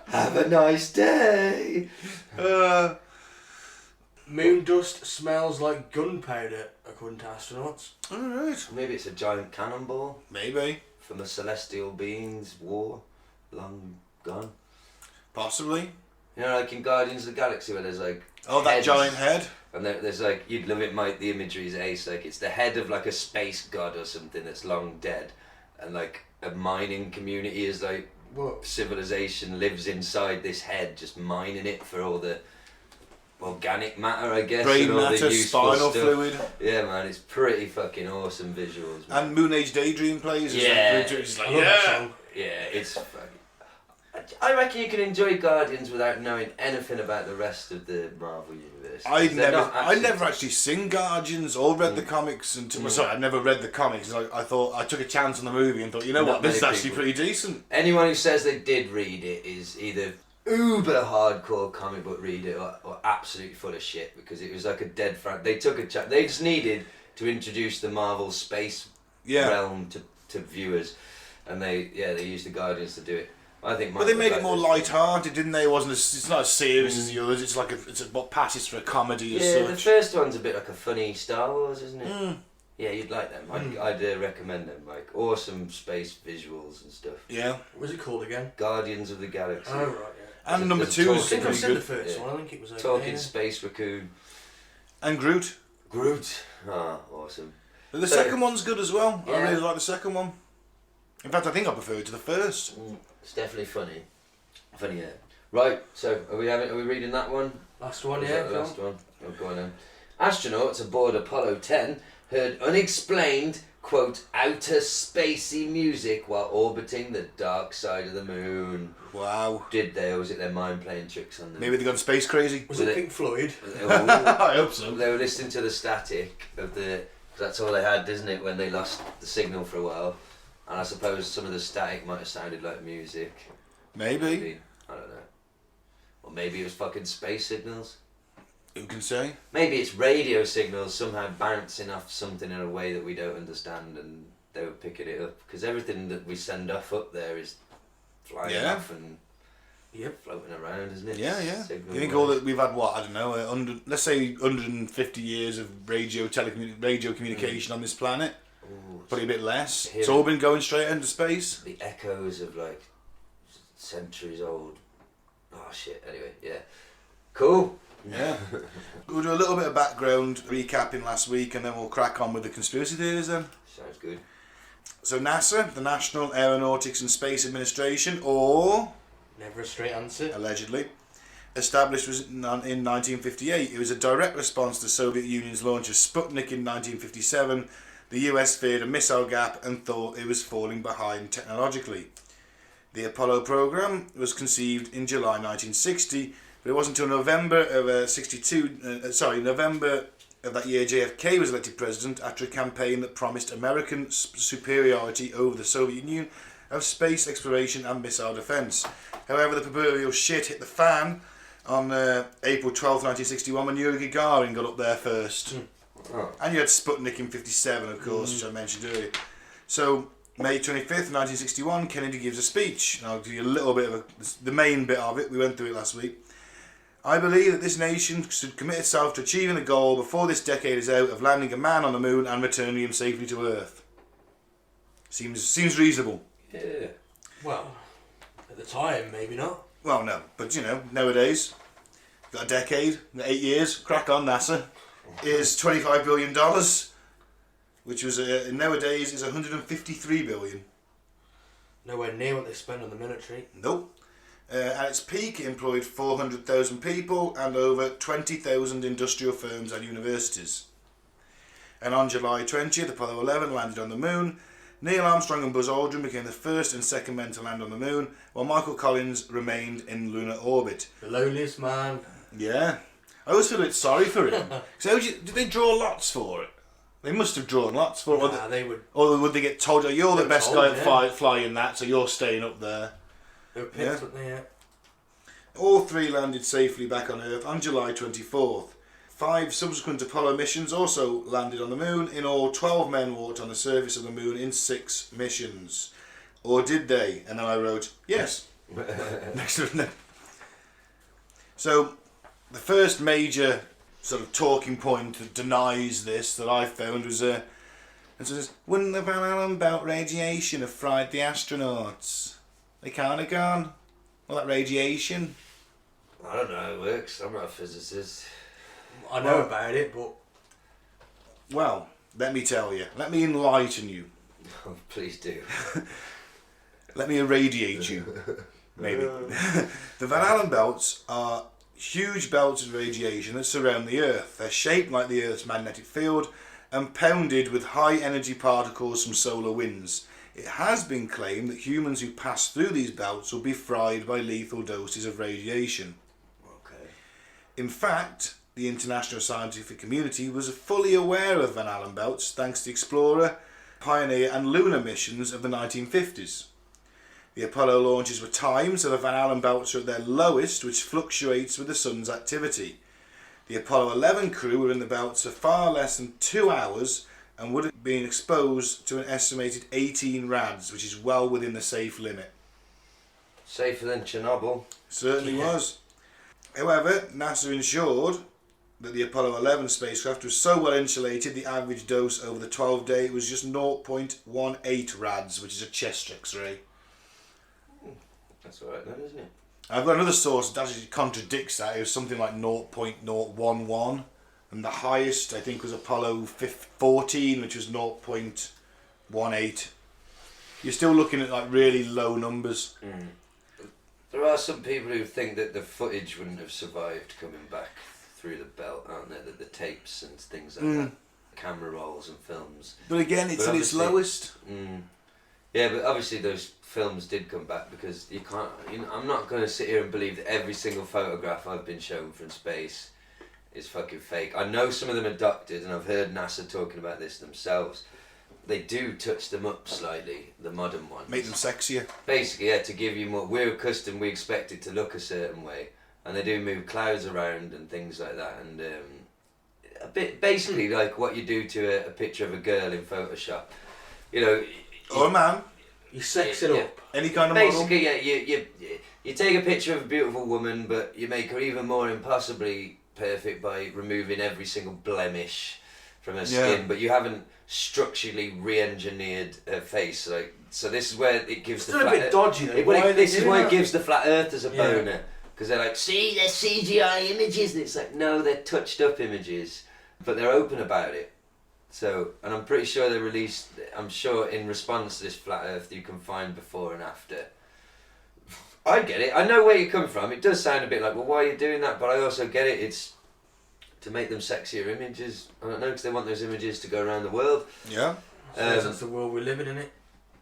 [SPEAKER 2] Have a nice day.
[SPEAKER 4] Moon dust smells like gunpowder, according to astronauts.
[SPEAKER 3] Alright.
[SPEAKER 2] Maybe it's a giant cannonball
[SPEAKER 3] Maybe.
[SPEAKER 2] from a celestial being's war, long gone.
[SPEAKER 3] Possibly.
[SPEAKER 2] You know, like in Guardians of the Galaxy where there's like
[SPEAKER 3] Oh, that
[SPEAKER 2] heads,
[SPEAKER 3] giant head.
[SPEAKER 2] and there's like, you'd love it, Mike, the imagery is ace, like it's the head of like a space god or something that's long dead, and like a mining community is like,
[SPEAKER 4] What?
[SPEAKER 2] civilization lives inside this head, just mining it for all the organic matter, I guess,
[SPEAKER 3] Brain
[SPEAKER 2] and all
[SPEAKER 3] matter,
[SPEAKER 2] the useful
[SPEAKER 3] spinal
[SPEAKER 2] stuff.
[SPEAKER 3] fluid.
[SPEAKER 2] Yeah, man, it's pretty fucking awesome visuals, man.
[SPEAKER 3] And Moon Age Daydream plays.
[SPEAKER 2] Yeah.
[SPEAKER 3] It's like,
[SPEAKER 4] I love that
[SPEAKER 3] yeah.
[SPEAKER 4] song.
[SPEAKER 2] Yeah, it's fucking... I reckon you can enjoy Guardians without knowing anything about the rest of the Marvel universe.
[SPEAKER 3] I'd
[SPEAKER 2] They're
[SPEAKER 3] never,
[SPEAKER 2] not
[SPEAKER 3] I'd never actually seen Guardians or read the comics until.
[SPEAKER 2] Mm.
[SPEAKER 3] Sorry, I'd never read the comics. I thought I took a chance on the movie and thought, you know
[SPEAKER 2] Not
[SPEAKER 3] what, this is
[SPEAKER 2] many
[SPEAKER 3] actually
[SPEAKER 2] people.
[SPEAKER 3] pretty decent.
[SPEAKER 2] Anyone who says they did read it is either uber hardcore comic book reader or absolutely full of shit, because it was like a dead they took a chance. They just needed to introduce the Marvel space realm to viewers, and they used the Guardians to do it. I think.
[SPEAKER 3] But they made it more light-hearted, didn't they? It's not as serious as the others. It's like what passes for a comedy as
[SPEAKER 2] Yeah,
[SPEAKER 3] such.
[SPEAKER 2] the first one's a bit like a funny Star Wars, isn't it?
[SPEAKER 3] Mm.
[SPEAKER 2] Yeah, you'd like them. I'd recommend them. Like awesome space visuals and stuff.
[SPEAKER 3] Yeah.
[SPEAKER 4] What was it called again?
[SPEAKER 2] Guardians of the Galaxy.
[SPEAKER 4] Oh, right, yeah.
[SPEAKER 3] And number
[SPEAKER 2] There's
[SPEAKER 3] 2
[SPEAKER 2] a
[SPEAKER 3] is
[SPEAKER 4] I think I've
[SPEAKER 3] pretty
[SPEAKER 4] seen the
[SPEAKER 3] good.
[SPEAKER 4] first
[SPEAKER 2] Yeah.
[SPEAKER 4] one. I think it was okay.
[SPEAKER 2] Talking
[SPEAKER 4] yeah.
[SPEAKER 2] Space Raccoon.
[SPEAKER 3] And Groot.
[SPEAKER 2] Groot. Ah, awesome.
[SPEAKER 3] But the
[SPEAKER 2] So-
[SPEAKER 3] second one's good as well. I
[SPEAKER 2] Yeah.
[SPEAKER 3] really like the second one. In fact, I think I prefer it to the first.
[SPEAKER 2] It's definitely funny. Funny, yeah. Right. So are we reading that one?
[SPEAKER 4] Last one,
[SPEAKER 2] Is
[SPEAKER 4] yeah.
[SPEAKER 2] that the last one? Oh, go on then. Astronauts aboard Apollo 10 heard unexplained, quote, outer spacey music while orbiting the dark side of the moon.
[SPEAKER 3] Wow.
[SPEAKER 2] Did they, or was it their mind playing tricks on them?
[SPEAKER 3] Maybe they gone space crazy.
[SPEAKER 4] Was
[SPEAKER 2] Was
[SPEAKER 4] it
[SPEAKER 2] it-
[SPEAKER 4] Pink Floyd?
[SPEAKER 3] I hope so.
[SPEAKER 2] They were listening to the static of the... Cause that's all they had, isn't it, when they lost the signal for a while. And I suppose some of the static might have sounded like music.
[SPEAKER 3] Maybe.
[SPEAKER 2] I don't know. Or maybe it was fucking space signals.
[SPEAKER 3] Who can say?
[SPEAKER 2] Maybe it's radio signals somehow bouncing off something in a way that we don't understand, and they were picking it up. Because everything that we send off up there is flying
[SPEAKER 3] Yeah.
[SPEAKER 2] off and
[SPEAKER 4] Yep.
[SPEAKER 2] floating around, isn't it?
[SPEAKER 3] Yeah, yeah.
[SPEAKER 2] Signal
[SPEAKER 3] You think
[SPEAKER 2] wise.
[SPEAKER 3] all that we've had, what, I don't know, let's say 150 years of radio communication on this planet?
[SPEAKER 2] Ooh,
[SPEAKER 3] Probably a bit less.
[SPEAKER 2] Hear
[SPEAKER 3] It's all been going straight into space.
[SPEAKER 2] the echoes of like centuries old. Oh shit. Anyway, yeah. Cool.
[SPEAKER 3] Yeah. We'll do a little bit of background recapping last week and then we'll crack on with the conspiracy theories then.
[SPEAKER 2] Sounds good.
[SPEAKER 3] So NASA, the National Aeronautics and Space Administration, or
[SPEAKER 4] Never a straight answer.
[SPEAKER 3] allegedly, established was in 1958. It was a direct response to the Soviet Union's launch of Sputnik in 1957. The US feared a missile gap and thought it was falling behind technologically. The Apollo program was conceived in July 1960, but it wasn't until November of of that year, JFK was elected president after a campaign that promised American superiority over the Soviet Union of space exploration and missile defence. However, the proverbial shit hit the fan on April 12th, 1961, when Yuri Gagarin got up there first.
[SPEAKER 2] Oh.
[SPEAKER 3] And you had Sputnik in 57, of course, which I mentioned earlier. So, May 25th, 1961, Kennedy gives a speech. And I'll give you a little bit of the main bit of it. We went through it last week. I believe that this nation should commit itself to achieving the goal before this decade is out of landing a man on the moon and returning him safely to Earth. Seems reasonable.
[SPEAKER 4] Yeah. Well, at the time, maybe not.
[SPEAKER 3] Well, no, but nowadays, got a decade, 8 years, crack on, NASA. Is $25 billion, which was nowadays is $153 billion.
[SPEAKER 4] Nowhere near what they spend on the military.
[SPEAKER 3] Nope. At its peak, it employed 400,000 people and over 20,000 industrial firms and universities. And on July 20th, Apollo 11 landed on the moon. Neil Armstrong and Buzz Aldrin became the first and second men to land on the moon, while Michael Collins remained in lunar orbit.
[SPEAKER 4] The loneliest man.
[SPEAKER 3] Yeah. I always feel a bit sorry for him. So did they draw lots for it? They must have drawn lots for it.
[SPEAKER 4] Nah, they would.
[SPEAKER 3] Or would they get told, oh, you're the best
[SPEAKER 4] told,
[SPEAKER 3] guy at flying that, so you're staying up there?
[SPEAKER 4] They were picked, weren't they? Yeah.
[SPEAKER 3] All three landed safely back on Earth on July 24th. 5 subsequent Apollo missions also landed on the moon. In all, 12 men walked on the surface of the moon in 6 missions. Or did they? And then I wrote, yes. Next one. So, the first major sort of talking point that denies this that I found was, it says, wouldn't the Van Allen belt radiation have fried the astronauts? They can't have gone. All that radiation.
[SPEAKER 2] I don't know how it works. I'm not a physicist.
[SPEAKER 4] I know about it, but...
[SPEAKER 3] Well, let me tell you. Let me enlighten you.
[SPEAKER 2] Oh, please do.
[SPEAKER 3] Let me irradiate you. Maybe. The Van Allen belts are huge belts of radiation that surround the Earth. They're shaped like the Earth's magnetic field and pounded with high energy particles from solar winds. It has been claimed that humans who pass through these belts will be fried by lethal doses of radiation.
[SPEAKER 2] Okay.
[SPEAKER 3] In fact, the international scientific community was fully aware of Van Allen belts thanks to the Explorer, Pioneer and Lunar missions of the 1950s. The Apollo launches were timed so the Van Allen belts are at their lowest, which fluctuates with the sun's activity. The Apollo 11 crew were in the belts for far less than 2 hours and would have been exposed to an estimated 18 rads, which is well within the safe limit.
[SPEAKER 2] Safer than Chernobyl.
[SPEAKER 3] Certainly was. However, NASA ensured that the Apollo 11 spacecraft was so well insulated the average dose over the 12-day was just 0.18 rads, which is a chest x-ray.
[SPEAKER 2] That's alright then, isn't it?
[SPEAKER 3] I've got another source that actually contradicts that. It was something like 0.011, and the highest I think was Apollo 14, which was 0.18. You're still looking at like really low numbers.
[SPEAKER 2] Mm. There are some people who think that the footage wouldn't have survived coming back through the belt, aren't there? That the tapes and things like that, camera rolls and films.
[SPEAKER 3] But again, it's at its lowest.
[SPEAKER 2] Yeah, but obviously those films did come back because you can't. I'm not going to sit here and believe that every single photograph I've been shown from space is fucking fake. I know some of them are doctored, and I've heard NASA talking about this themselves. They do touch them up slightly, the modern ones.
[SPEAKER 3] Make them sexier.
[SPEAKER 2] Basically, yeah, to give you more. We're accustomed, we expect it to look a certain way, and they do move clouds around and things like that, and a bit basically like what you do to a picture of a girl in Photoshop, you know.
[SPEAKER 3] Or a man.
[SPEAKER 4] You sex it up.
[SPEAKER 3] Any kind of
[SPEAKER 2] basically,
[SPEAKER 3] model.
[SPEAKER 2] yeah, you take a picture of a beautiful woman, but you make her even more impossibly perfect by removing every single blemish from her skin, but you haven't structurally re-engineered her face. Like, so this is where it gives
[SPEAKER 4] It's
[SPEAKER 2] the
[SPEAKER 4] still
[SPEAKER 2] flat
[SPEAKER 4] a bit dodgy though.
[SPEAKER 2] this is why it gives the flat earthers a
[SPEAKER 4] Yeah.
[SPEAKER 2] boner, because they're like, see, they're CGI images, and it's like, no, they're touched up images, but they're open about it. So, and I'm pretty sure they released, I'm sure in response to this flat earth you can find before and after. I get it, I know where you come from. It does sound a bit like, well, why are you doing that? But I also get it, it's to make them sexier images. I don't know, because they want those images to go around the world.
[SPEAKER 3] Yeah.
[SPEAKER 4] That's the world we're living in, it.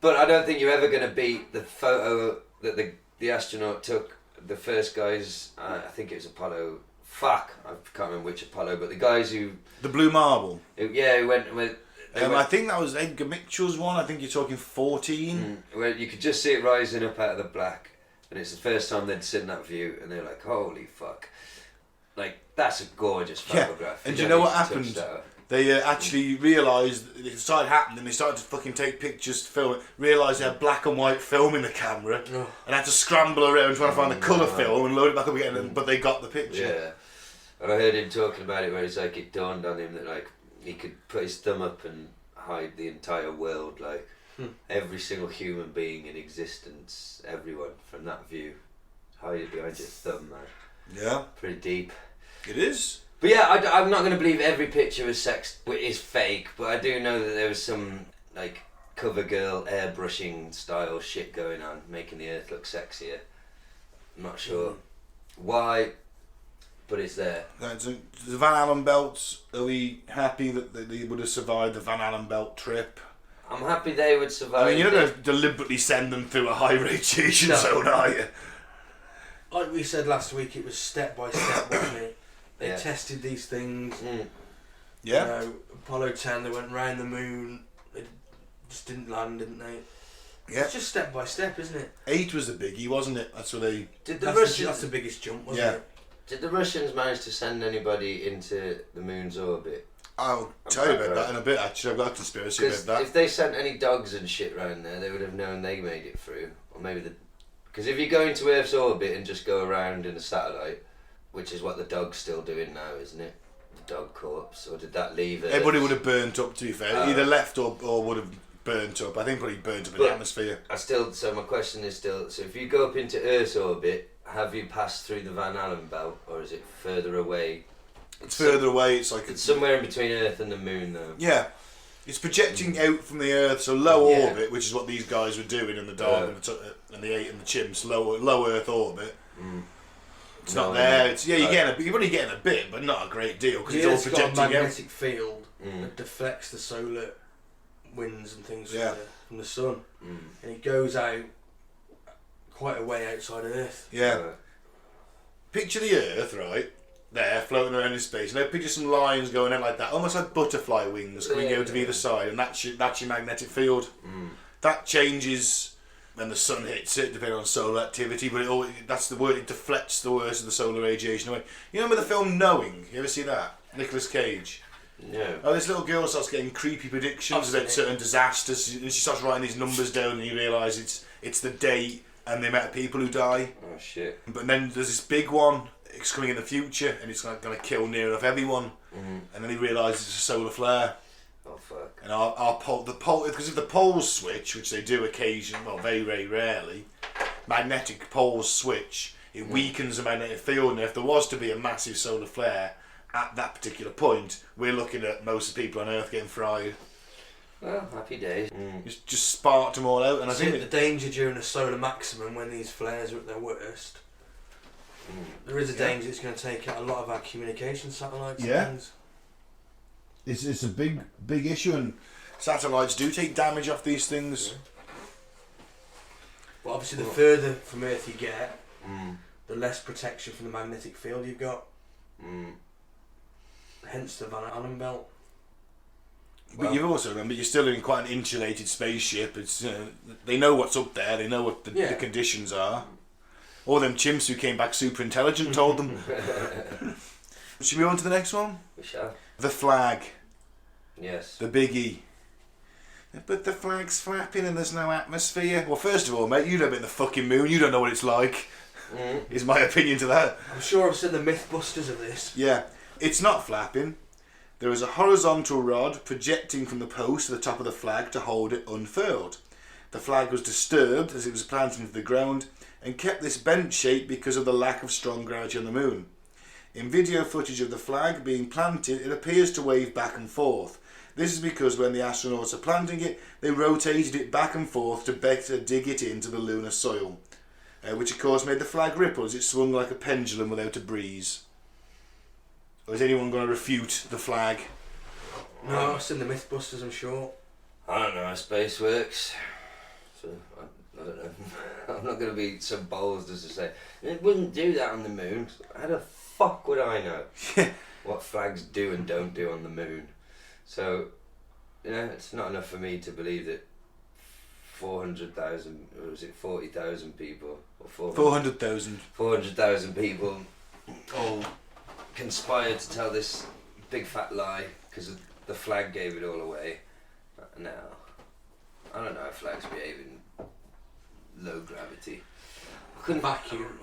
[SPEAKER 2] But I don't think you're ever going to beat the photo that the astronaut took, the first guys, I think it was Apollo fuck, I can't remember which Apollo, but the guys who
[SPEAKER 3] The Blue Marble.
[SPEAKER 2] who went with.
[SPEAKER 3] I think that was Edgar Mitchell's one. I think you're talking 14.
[SPEAKER 2] Where you could just see it rising up out of the black, and it's the first time they'd seen that view, and they're like, "Holy fuck!" Like that's a gorgeous photograph.
[SPEAKER 3] And do you know what happened? They actually realised it started happening. They started to fucking take pictures, to film it. Realised they had black and white film in the camera, and had to scramble around trying to find the colour film and load it back up again. But they got the picture.
[SPEAKER 2] Yeah, and I heard him talking about it where it's like it dawned on him that like he could put his thumb up and hide the entire world, like every single human being in existence, everyone from that view, hide it behind your thumb, man.
[SPEAKER 3] Yeah,
[SPEAKER 2] pretty deep.
[SPEAKER 3] It is.
[SPEAKER 2] But yeah, I'm not going to believe every picture is fake, but I do know that there was some like cover girl airbrushing style shit going on, making the Earth look sexier. I'm not sure why, but it's there.
[SPEAKER 3] The Van Allen belts, are we happy that they would have survived the Van Allen belt trip?
[SPEAKER 2] I'm happy they would survive.
[SPEAKER 3] I mean, you're not going to deliberately send them through a high radiation zone, are you?
[SPEAKER 4] Like we said last week, it was step by step, wasn't it? They tested these things.
[SPEAKER 3] Yeah.
[SPEAKER 4] You know, Apollo 10, they went round the moon. They just didn't land, didn't they?
[SPEAKER 3] Yeah.
[SPEAKER 4] It's just step by step, isn't it?
[SPEAKER 3] 8 was the biggie, wasn't it? That's what they...
[SPEAKER 4] That's the biggest jump, wasn't it?
[SPEAKER 2] Did the Russians manage to send anybody into the moon's orbit?
[SPEAKER 3] I'll tell you about that in a bit, actually. I've got a conspiracy about that.
[SPEAKER 2] If they sent any dogs and shit round there, they would have known they made it through. Or maybe because if you go into Earth's orbit and just go around in a satellite, which is what the dog's still doing now, isn't it? The dog corpse, or did that leave Earth?
[SPEAKER 3] Everybody would have burnt up, to be fair. Either left or would have burnt up. I think probably burnt up in the atmosphere.
[SPEAKER 2] So my question is still, so if you go up into Earth's orbit, have you passed through the Van Allen belt, or is it further away?
[SPEAKER 3] It's further away, it's like...
[SPEAKER 2] It's somewhere in between Earth and the moon, though.
[SPEAKER 3] Yeah. It's projecting out from the Earth, so low orbit, which is what these guys were doing in the dark, and the 8 and the chimps, low Earth orbit. It's not there. It's you're only getting a bit, but not a great deal, because it's all projecting
[SPEAKER 4] got a magnetic field that deflects the solar winds and things from the sun, and it goes out quite a way outside Earth.
[SPEAKER 3] Yeah. Picture the Earth, right? There, floating around in space. Now picture some lines going out like that, almost like butterfly wings coming out of either side, and that's your magnetic field. That changes when the sun hits it, depending on solar activity, but that's the word, it deflects the worst of the solar radiation away. You remember the film Knowing? You ever see that? Nicolas Cage.
[SPEAKER 2] No.
[SPEAKER 3] Oh, this little girl starts getting creepy predictions about certain disasters, and she starts writing these numbers down, and you realise it's the date and the amount of people who die.
[SPEAKER 2] Oh shit.
[SPEAKER 3] But then there's this big one, it's coming in the future, and it's going to kill near enough everyone. And then he realises it's a solar flare.
[SPEAKER 2] Oh fuck.
[SPEAKER 3] And our pole, because if the poles switch, which they do occasionally, well, very, very rarely, magnetic poles switch, it weakens the magnetic field, and if there was to be a massive solar flare at that particular point, we're looking at most of the people on Earth getting fried.
[SPEAKER 2] Well, happy days.
[SPEAKER 3] Just sparked them all out, and I think
[SPEAKER 4] the danger during a solar maximum, when these flares are at their worst, there is a danger it's going to take out a lot of our communication satellites and things.
[SPEAKER 3] It's a big issue, and satellites do take damage off these things.
[SPEAKER 4] But obviously, the further from Earth you get, the less protection from the magnetic field you've got. Hence the Van Allen belt.
[SPEAKER 3] But you've also remember you're still in quite an insulated spaceship. It's they know what's up there. They know what the conditions are. All them chimps who came back super intelligent told them. Should we go on to the next one?
[SPEAKER 2] We shall.
[SPEAKER 3] The flag.
[SPEAKER 2] Yes.
[SPEAKER 3] The biggie. But the flag's flapping and there's no atmosphere. Well, first of all, mate, you don't been the fucking moon. You don't know what it's like. Is my opinion to that.
[SPEAKER 4] I'm sure I've seen the Mythbusters of this.
[SPEAKER 3] Yeah. It's not flapping. There is a horizontal rod projecting from the post to the top of the flag to hold it unfurled. The flag was disturbed as it was planted into the ground and kept this bent shape because of the lack of strong gravity on the moon. In video footage of the flag being planted, it appears to wave back and forth. This is because when the astronauts are planting it, they rotated it back and forth to better dig it into the lunar soil, which of course made the flag ripple as it swung like a pendulum without a breeze. Or is anyone going to refute the flag?
[SPEAKER 4] No, I've seen the Mythbusters, I'm sure.
[SPEAKER 2] I don't know how space works. So, I don't know. I'm not going to be so bold as to say, it wouldn't do that on the moon. How the fuck would I know what flags do and don't do on the moon? So, it's not enough for me to believe that 400,000, or was it 40,000 people? Or
[SPEAKER 3] 400,000.
[SPEAKER 2] 400,000 people all conspired to tell this big fat lie because the flag gave it all away. No. I don't know how flags behave in low gravity. I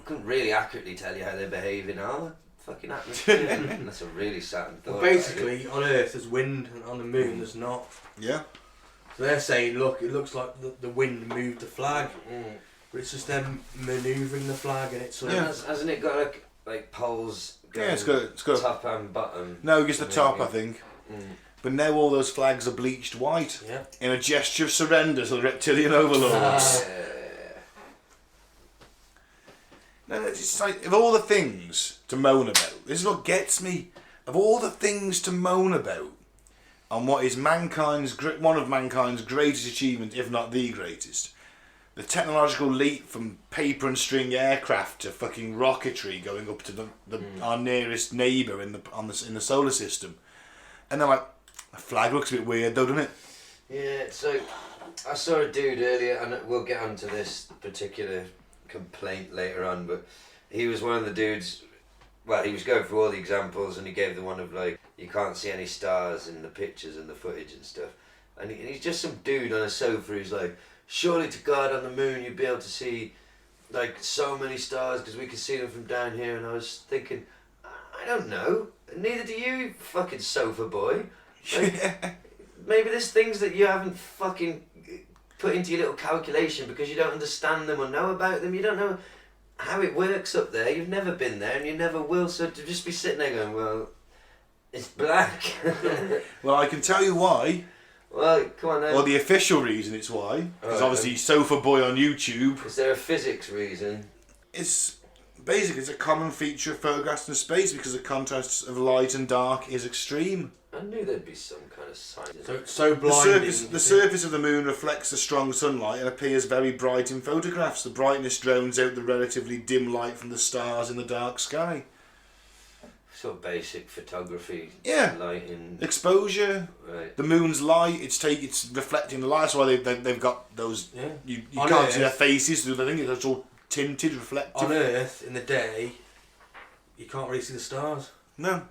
[SPEAKER 2] couldn't really accurately tell you how they behave in our fucking atmosphere. That's a really sad thought.
[SPEAKER 4] Well, basically, on Earth there's wind, and on the moon there's not.
[SPEAKER 3] Yeah.
[SPEAKER 4] So they're saying, look, it looks like the wind moved the flag, but it's just them manoeuvring the flag, and it's sort of...
[SPEAKER 2] Hasn't it got like poles?
[SPEAKER 3] Yeah, it's got
[SPEAKER 2] top and bottom.
[SPEAKER 3] No, just the top, I think. But now all those flags are bleached white in a gesture of surrender to the reptilian overlords. No, it's like, of all the things to moan about, this is what gets me. Of all the things to moan about, on what is one of mankind's greatest achievements, if not the greatest, the technological leap from paper and string aircraft to fucking rocketry going up to our nearest neighbour in the solar system, and they're like, the flag looks a bit weird though, doesn't it?
[SPEAKER 2] Yeah. So I saw a dude earlier, and we'll get onto this particular complaint later on, but he was one of the dudes. Well, he was going through all the examples, and he gave the one of like, you can't see any stars in the pictures and the footage and stuff, and he's just some dude on a sofa who's like, surely to God on the moon you'd be able to see like so many stars because we can see them from down here. And I was thinking, I don't know, neither do you, you fucking sofa boy. Like, maybe there's things that you haven't fucking put into your little calculation because you don't understand them or know about them. You don't know how it works up there. You've never been there and you never will. So to just be sitting there going, well, it's black.
[SPEAKER 3] Well, I can tell you why.
[SPEAKER 2] Well, come on then.
[SPEAKER 3] Or the official reason it's why. Because obviously Sofa Boy on YouTube.
[SPEAKER 2] Is there a physics reason?
[SPEAKER 3] It's a common feature of photographs in space because the contrast of light and dark is extreme.
[SPEAKER 2] I knew there'd be some kind of science.
[SPEAKER 4] So it's so blinding.
[SPEAKER 3] The surface of the moon reflects the strong sunlight and appears very bright in photographs. The brightness drowns out the relatively dim light from the stars in the dark sky.
[SPEAKER 2] Sort of basic photography.
[SPEAKER 3] Yeah.
[SPEAKER 2] Lighting.
[SPEAKER 3] Exposure.
[SPEAKER 2] Right.
[SPEAKER 3] The moon's light. It's reflecting the light. That's why they've got those. Yeah. You can't see their faces. I think it's all tinted, reflective.
[SPEAKER 4] On Earth in the day, you can't really see the stars.
[SPEAKER 3] No.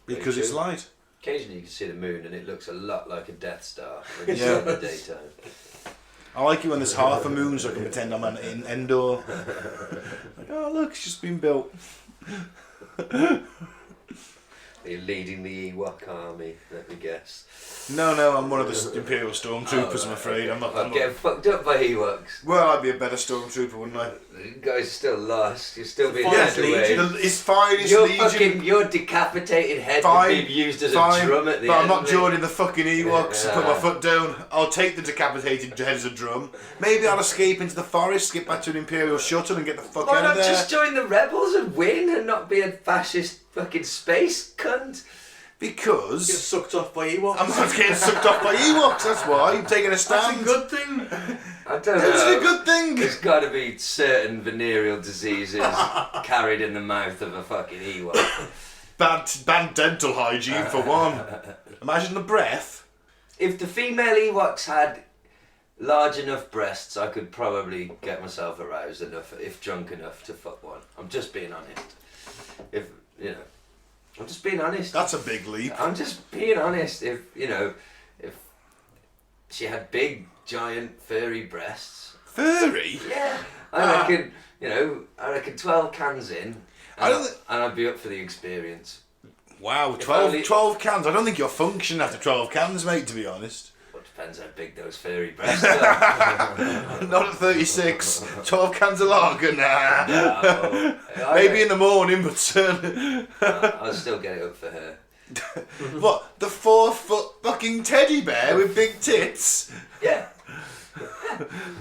[SPEAKER 3] Because it's light.
[SPEAKER 2] Occasionally you can see the moon and it looks a lot like a Death Star when you see it in the daytime.
[SPEAKER 3] I like it when there's half a moon so I can pretend I'm in Endor. Like, oh look, it's just been built.
[SPEAKER 2] You're leading the Ewok army, let me guess.
[SPEAKER 3] No, I'm one of the Imperial Stormtroopers, I'm afraid. I'm not
[SPEAKER 2] getting fucked up by Ewoks.
[SPEAKER 3] Well, I'd be a better Stormtrooper, wouldn't I?
[SPEAKER 2] You guys are still lost. You're still being
[SPEAKER 3] led
[SPEAKER 2] away.
[SPEAKER 3] It's finest Legion.
[SPEAKER 2] Your decapitated head would be used as a drum at the end.
[SPEAKER 3] But I'm not joining the fucking Ewoks. Put my foot down. I'll take the decapitated head as a drum. Maybe I'll escape into the forest, get back to an Imperial shuttle and get the fuck out of there.
[SPEAKER 2] Why not just join the rebels and win and not be a fascist fucking space cunt?
[SPEAKER 3] Because...
[SPEAKER 4] Get sucked off by Ewoks.
[SPEAKER 3] I'm not getting sucked off by Ewoks, that's why. I'm taking a stand.
[SPEAKER 4] That's a good thing.
[SPEAKER 2] I don't know.
[SPEAKER 3] That's a good thing.
[SPEAKER 2] There's got to be certain venereal diseases carried in the mouth of a fucking Ewok.
[SPEAKER 3] Bad dental hygiene for one. Imagine the breath.
[SPEAKER 2] If the female Ewoks had large enough breasts, I could probably get myself aroused enough, if drunk enough, to fuck one. I'm just being honest. I'm just being honest.
[SPEAKER 3] That's a big leap.
[SPEAKER 2] I'm just being honest. If she had big, giant, furry breasts.
[SPEAKER 3] Furry?
[SPEAKER 2] Yeah. I reckon 12 cans in, and I'd be up for the experience.
[SPEAKER 3] Wow, 12 cans. I don't think you're functioning after 12 cans, mate, to be honest.
[SPEAKER 2] Well, it depends how big those furry breasts are.
[SPEAKER 3] Not at 36. 12 cans of lager, nah.
[SPEAKER 2] No.
[SPEAKER 3] Maybe in the morning, but certainly.
[SPEAKER 2] I'll still get it up for her.
[SPEAKER 3] What? The 4-foot fucking teddy bear with big tits?
[SPEAKER 2] Yeah.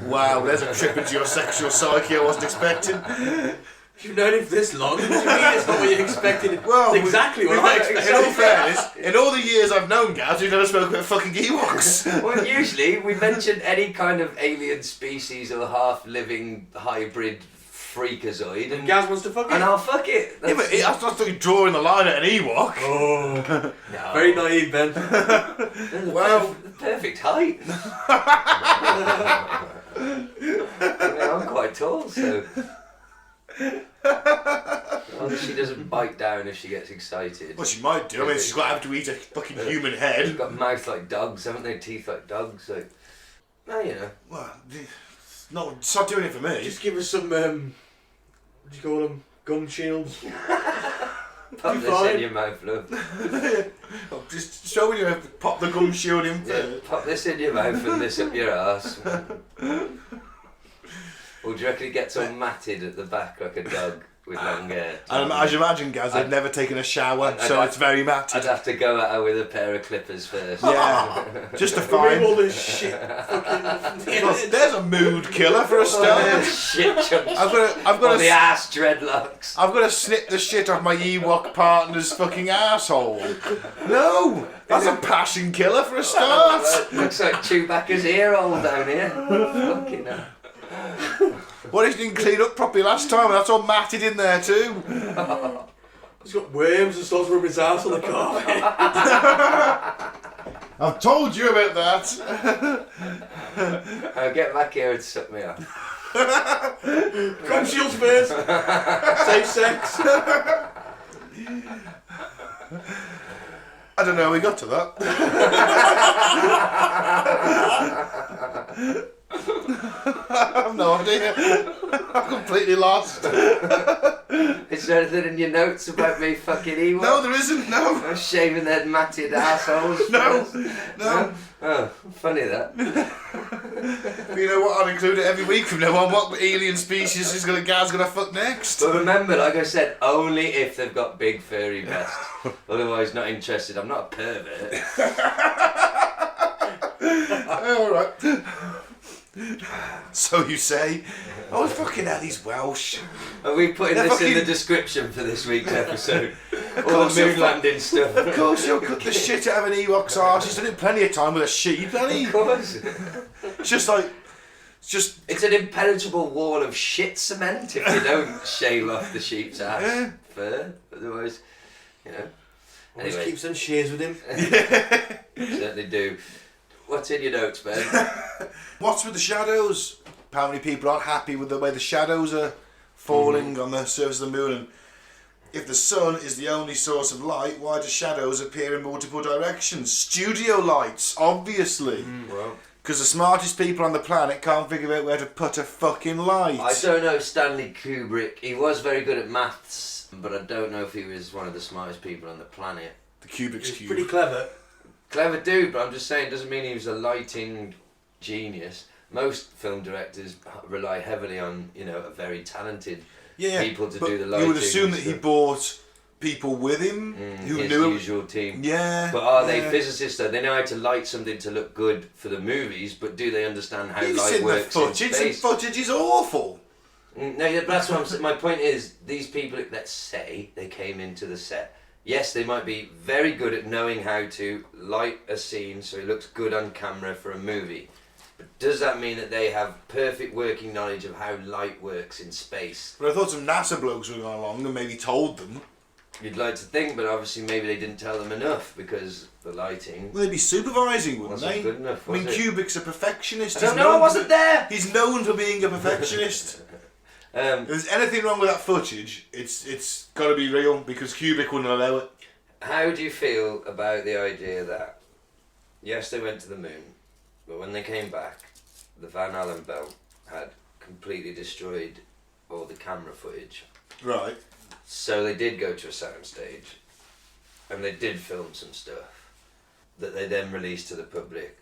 [SPEAKER 3] Wow, there's a trip into your sexual psyche I wasn't expecting.
[SPEAKER 4] You've known him for this long. What do you mean it's not what you expected?
[SPEAKER 3] Well,
[SPEAKER 4] it's exactly what I expected.
[SPEAKER 3] In all fairness, in all the years I've known Gaz, we've never spoken about fucking Ewoks.
[SPEAKER 2] Well, usually we mention any kind of alien species or half-living hybrid freakazoid and
[SPEAKER 4] Gaz wants to fuck it.
[SPEAKER 2] and I'll fuck it.
[SPEAKER 3] Yeah, but I thought you drawing the line at an Ewok.
[SPEAKER 4] Oh,
[SPEAKER 2] No.
[SPEAKER 4] very naive, Ben.
[SPEAKER 2] Wow, the perfect height. I'm quite tall, so. Well, she doesn't bite down if she gets excited.
[SPEAKER 3] Well, she might do. I mean, she's got to have to eat a fucking human head.
[SPEAKER 2] They've got mouths like dogs, haven't they? Teeth like dogs. So, no, you know.
[SPEAKER 3] Well, no, it's not doing it for me.
[SPEAKER 4] Just give us some, what do you call them? Gum shields.
[SPEAKER 2] Pop
[SPEAKER 4] You
[SPEAKER 2] this
[SPEAKER 4] fine?
[SPEAKER 2] in your mouth, love.
[SPEAKER 3] Just show me you pop the gum shield in
[SPEAKER 2] Yeah,
[SPEAKER 3] first.
[SPEAKER 2] pop this in your mouth and this up your arse. Or do you reckon it gets all matted at the back like a dog with long hair?
[SPEAKER 3] And as you imagine, Gaz, I've never taken a shower, so it's very matted.
[SPEAKER 2] I'd have to go at her with a pair of clippers first.
[SPEAKER 3] Yeah, just to
[SPEAKER 4] Remove
[SPEAKER 3] find.
[SPEAKER 4] all this shit. Fucking.
[SPEAKER 3] Look, there's a mood killer for a start.
[SPEAKER 2] Shit chunks
[SPEAKER 3] I've
[SPEAKER 2] on
[SPEAKER 3] got
[SPEAKER 2] the
[SPEAKER 3] to,
[SPEAKER 2] ass dreadlocks.
[SPEAKER 3] I've got to snip the shit off my Ewok partner's fucking asshole. No, that's a passion killer for a start.
[SPEAKER 2] Looks like Chewbacca's ear hole down here. Fucking hell.
[SPEAKER 3] Well, he didn't clean up properly last time, and that's all matted in there too.
[SPEAKER 4] He's got worms and starts rubbing his ass on the carpet.
[SPEAKER 3] I've told you about that.
[SPEAKER 2] Get back here and suck me off.
[SPEAKER 4] Gum shields first. Safe sex.
[SPEAKER 3] I don't know how we got to that. I have no idea. I'm completely lost.
[SPEAKER 2] Is there anything in your notes about me fucking Ewok?
[SPEAKER 3] No, there isn't. No.
[SPEAKER 2] I'm shaving their matted assholes.
[SPEAKER 3] No.
[SPEAKER 2] first.
[SPEAKER 3] No.
[SPEAKER 2] Oh, funny that.
[SPEAKER 3] You know what? I'll include it every week from now on. What alien species is Gaz gonna fuck next?
[SPEAKER 2] But remember, like I said, only if they've got big furry breasts. Otherwise, not interested. I'm not a pervert.
[SPEAKER 3] All right. So you say? Oh, fucking hell, he's Welsh.
[SPEAKER 2] Are we putting
[SPEAKER 3] They're
[SPEAKER 2] this in the
[SPEAKER 3] fucking-
[SPEAKER 2] description for this week's episode? All
[SPEAKER 3] course
[SPEAKER 2] the
[SPEAKER 3] you're
[SPEAKER 2] moon landing stuff.
[SPEAKER 3] Of course, you'll cut the shit out of an Ewok's arse. He's done it plenty of time with a sheep, hasn't he?
[SPEAKER 2] Of course.
[SPEAKER 3] It's just like, it's just.
[SPEAKER 2] It's an impenetrable wall of shit cement if you don't shave off the sheep's ass
[SPEAKER 3] Yeah.
[SPEAKER 2] fur. Otherwise, you know.
[SPEAKER 4] Always
[SPEAKER 2] Anyway,
[SPEAKER 4] keeps them shears with him.
[SPEAKER 2] certainly do. What's in your notes, Ben?
[SPEAKER 3] What's with the shadows? Apparently, people aren't happy with the way the shadows are falling on the surface of the moon. And if the sun is the only source of light, why do shadows appear in multiple directions? Studio lights, obviously.
[SPEAKER 2] Well,
[SPEAKER 3] Because the smartest people on the planet can't figure out where to put a fucking light.
[SPEAKER 2] I don't know Stanley Kubrick. He was very good at maths, but I don't know if he was one of the smartest people on the planet.
[SPEAKER 3] The Kubrick's
[SPEAKER 4] He's
[SPEAKER 3] cube.
[SPEAKER 4] pretty clever.
[SPEAKER 2] Clever dude, but I'm just saying, doesn't mean he was a lighting genius. Most film directors rely heavily on, you know, a very talented people to
[SPEAKER 3] but
[SPEAKER 2] do the lighting.
[SPEAKER 3] you would assume that he
[SPEAKER 2] stuff.
[SPEAKER 3] brought people with him who
[SPEAKER 2] his
[SPEAKER 3] knew him.
[SPEAKER 2] usual team.
[SPEAKER 3] Yeah.
[SPEAKER 2] But are they
[SPEAKER 3] yeah.
[SPEAKER 2] physicists though? They know how to light something to look good for the movies, but do they understand how
[SPEAKER 3] You've
[SPEAKER 2] light
[SPEAKER 3] seen the
[SPEAKER 2] works in
[SPEAKER 3] footage. The
[SPEAKER 2] space?
[SPEAKER 3] footage is awful.
[SPEAKER 2] No, yeah, but that's what I'm saying. My point is, these people, let's say they came into the set. Yes, they might be very good at knowing how to light a scene so it looks good on camera for a movie. But does that mean that they have perfect working knowledge of how light works in space?
[SPEAKER 3] But I thought some NASA blokes would have gone along and maybe told them.
[SPEAKER 2] You'd like to think, but obviously maybe they didn't tell them enough because the lighting
[SPEAKER 3] Well, they'd be supervising, wouldn't
[SPEAKER 2] wasn't
[SPEAKER 3] they?
[SPEAKER 2] good enough,
[SPEAKER 3] I mean,
[SPEAKER 2] was it?
[SPEAKER 3] Kubrick's a perfectionist.
[SPEAKER 2] I don't know, I wasn't there!
[SPEAKER 3] He's known for being a perfectionist. If there's anything wrong with that footage, it's got to be real because Kubrick wouldn't allow it.
[SPEAKER 2] How do you feel about the idea that, yes, they went to the moon, but when they came back, the Van Allen belt had completely destroyed all the camera footage.
[SPEAKER 3] Right.
[SPEAKER 2] So they did go to a soundstage, and they did film some stuff that they then released to the public.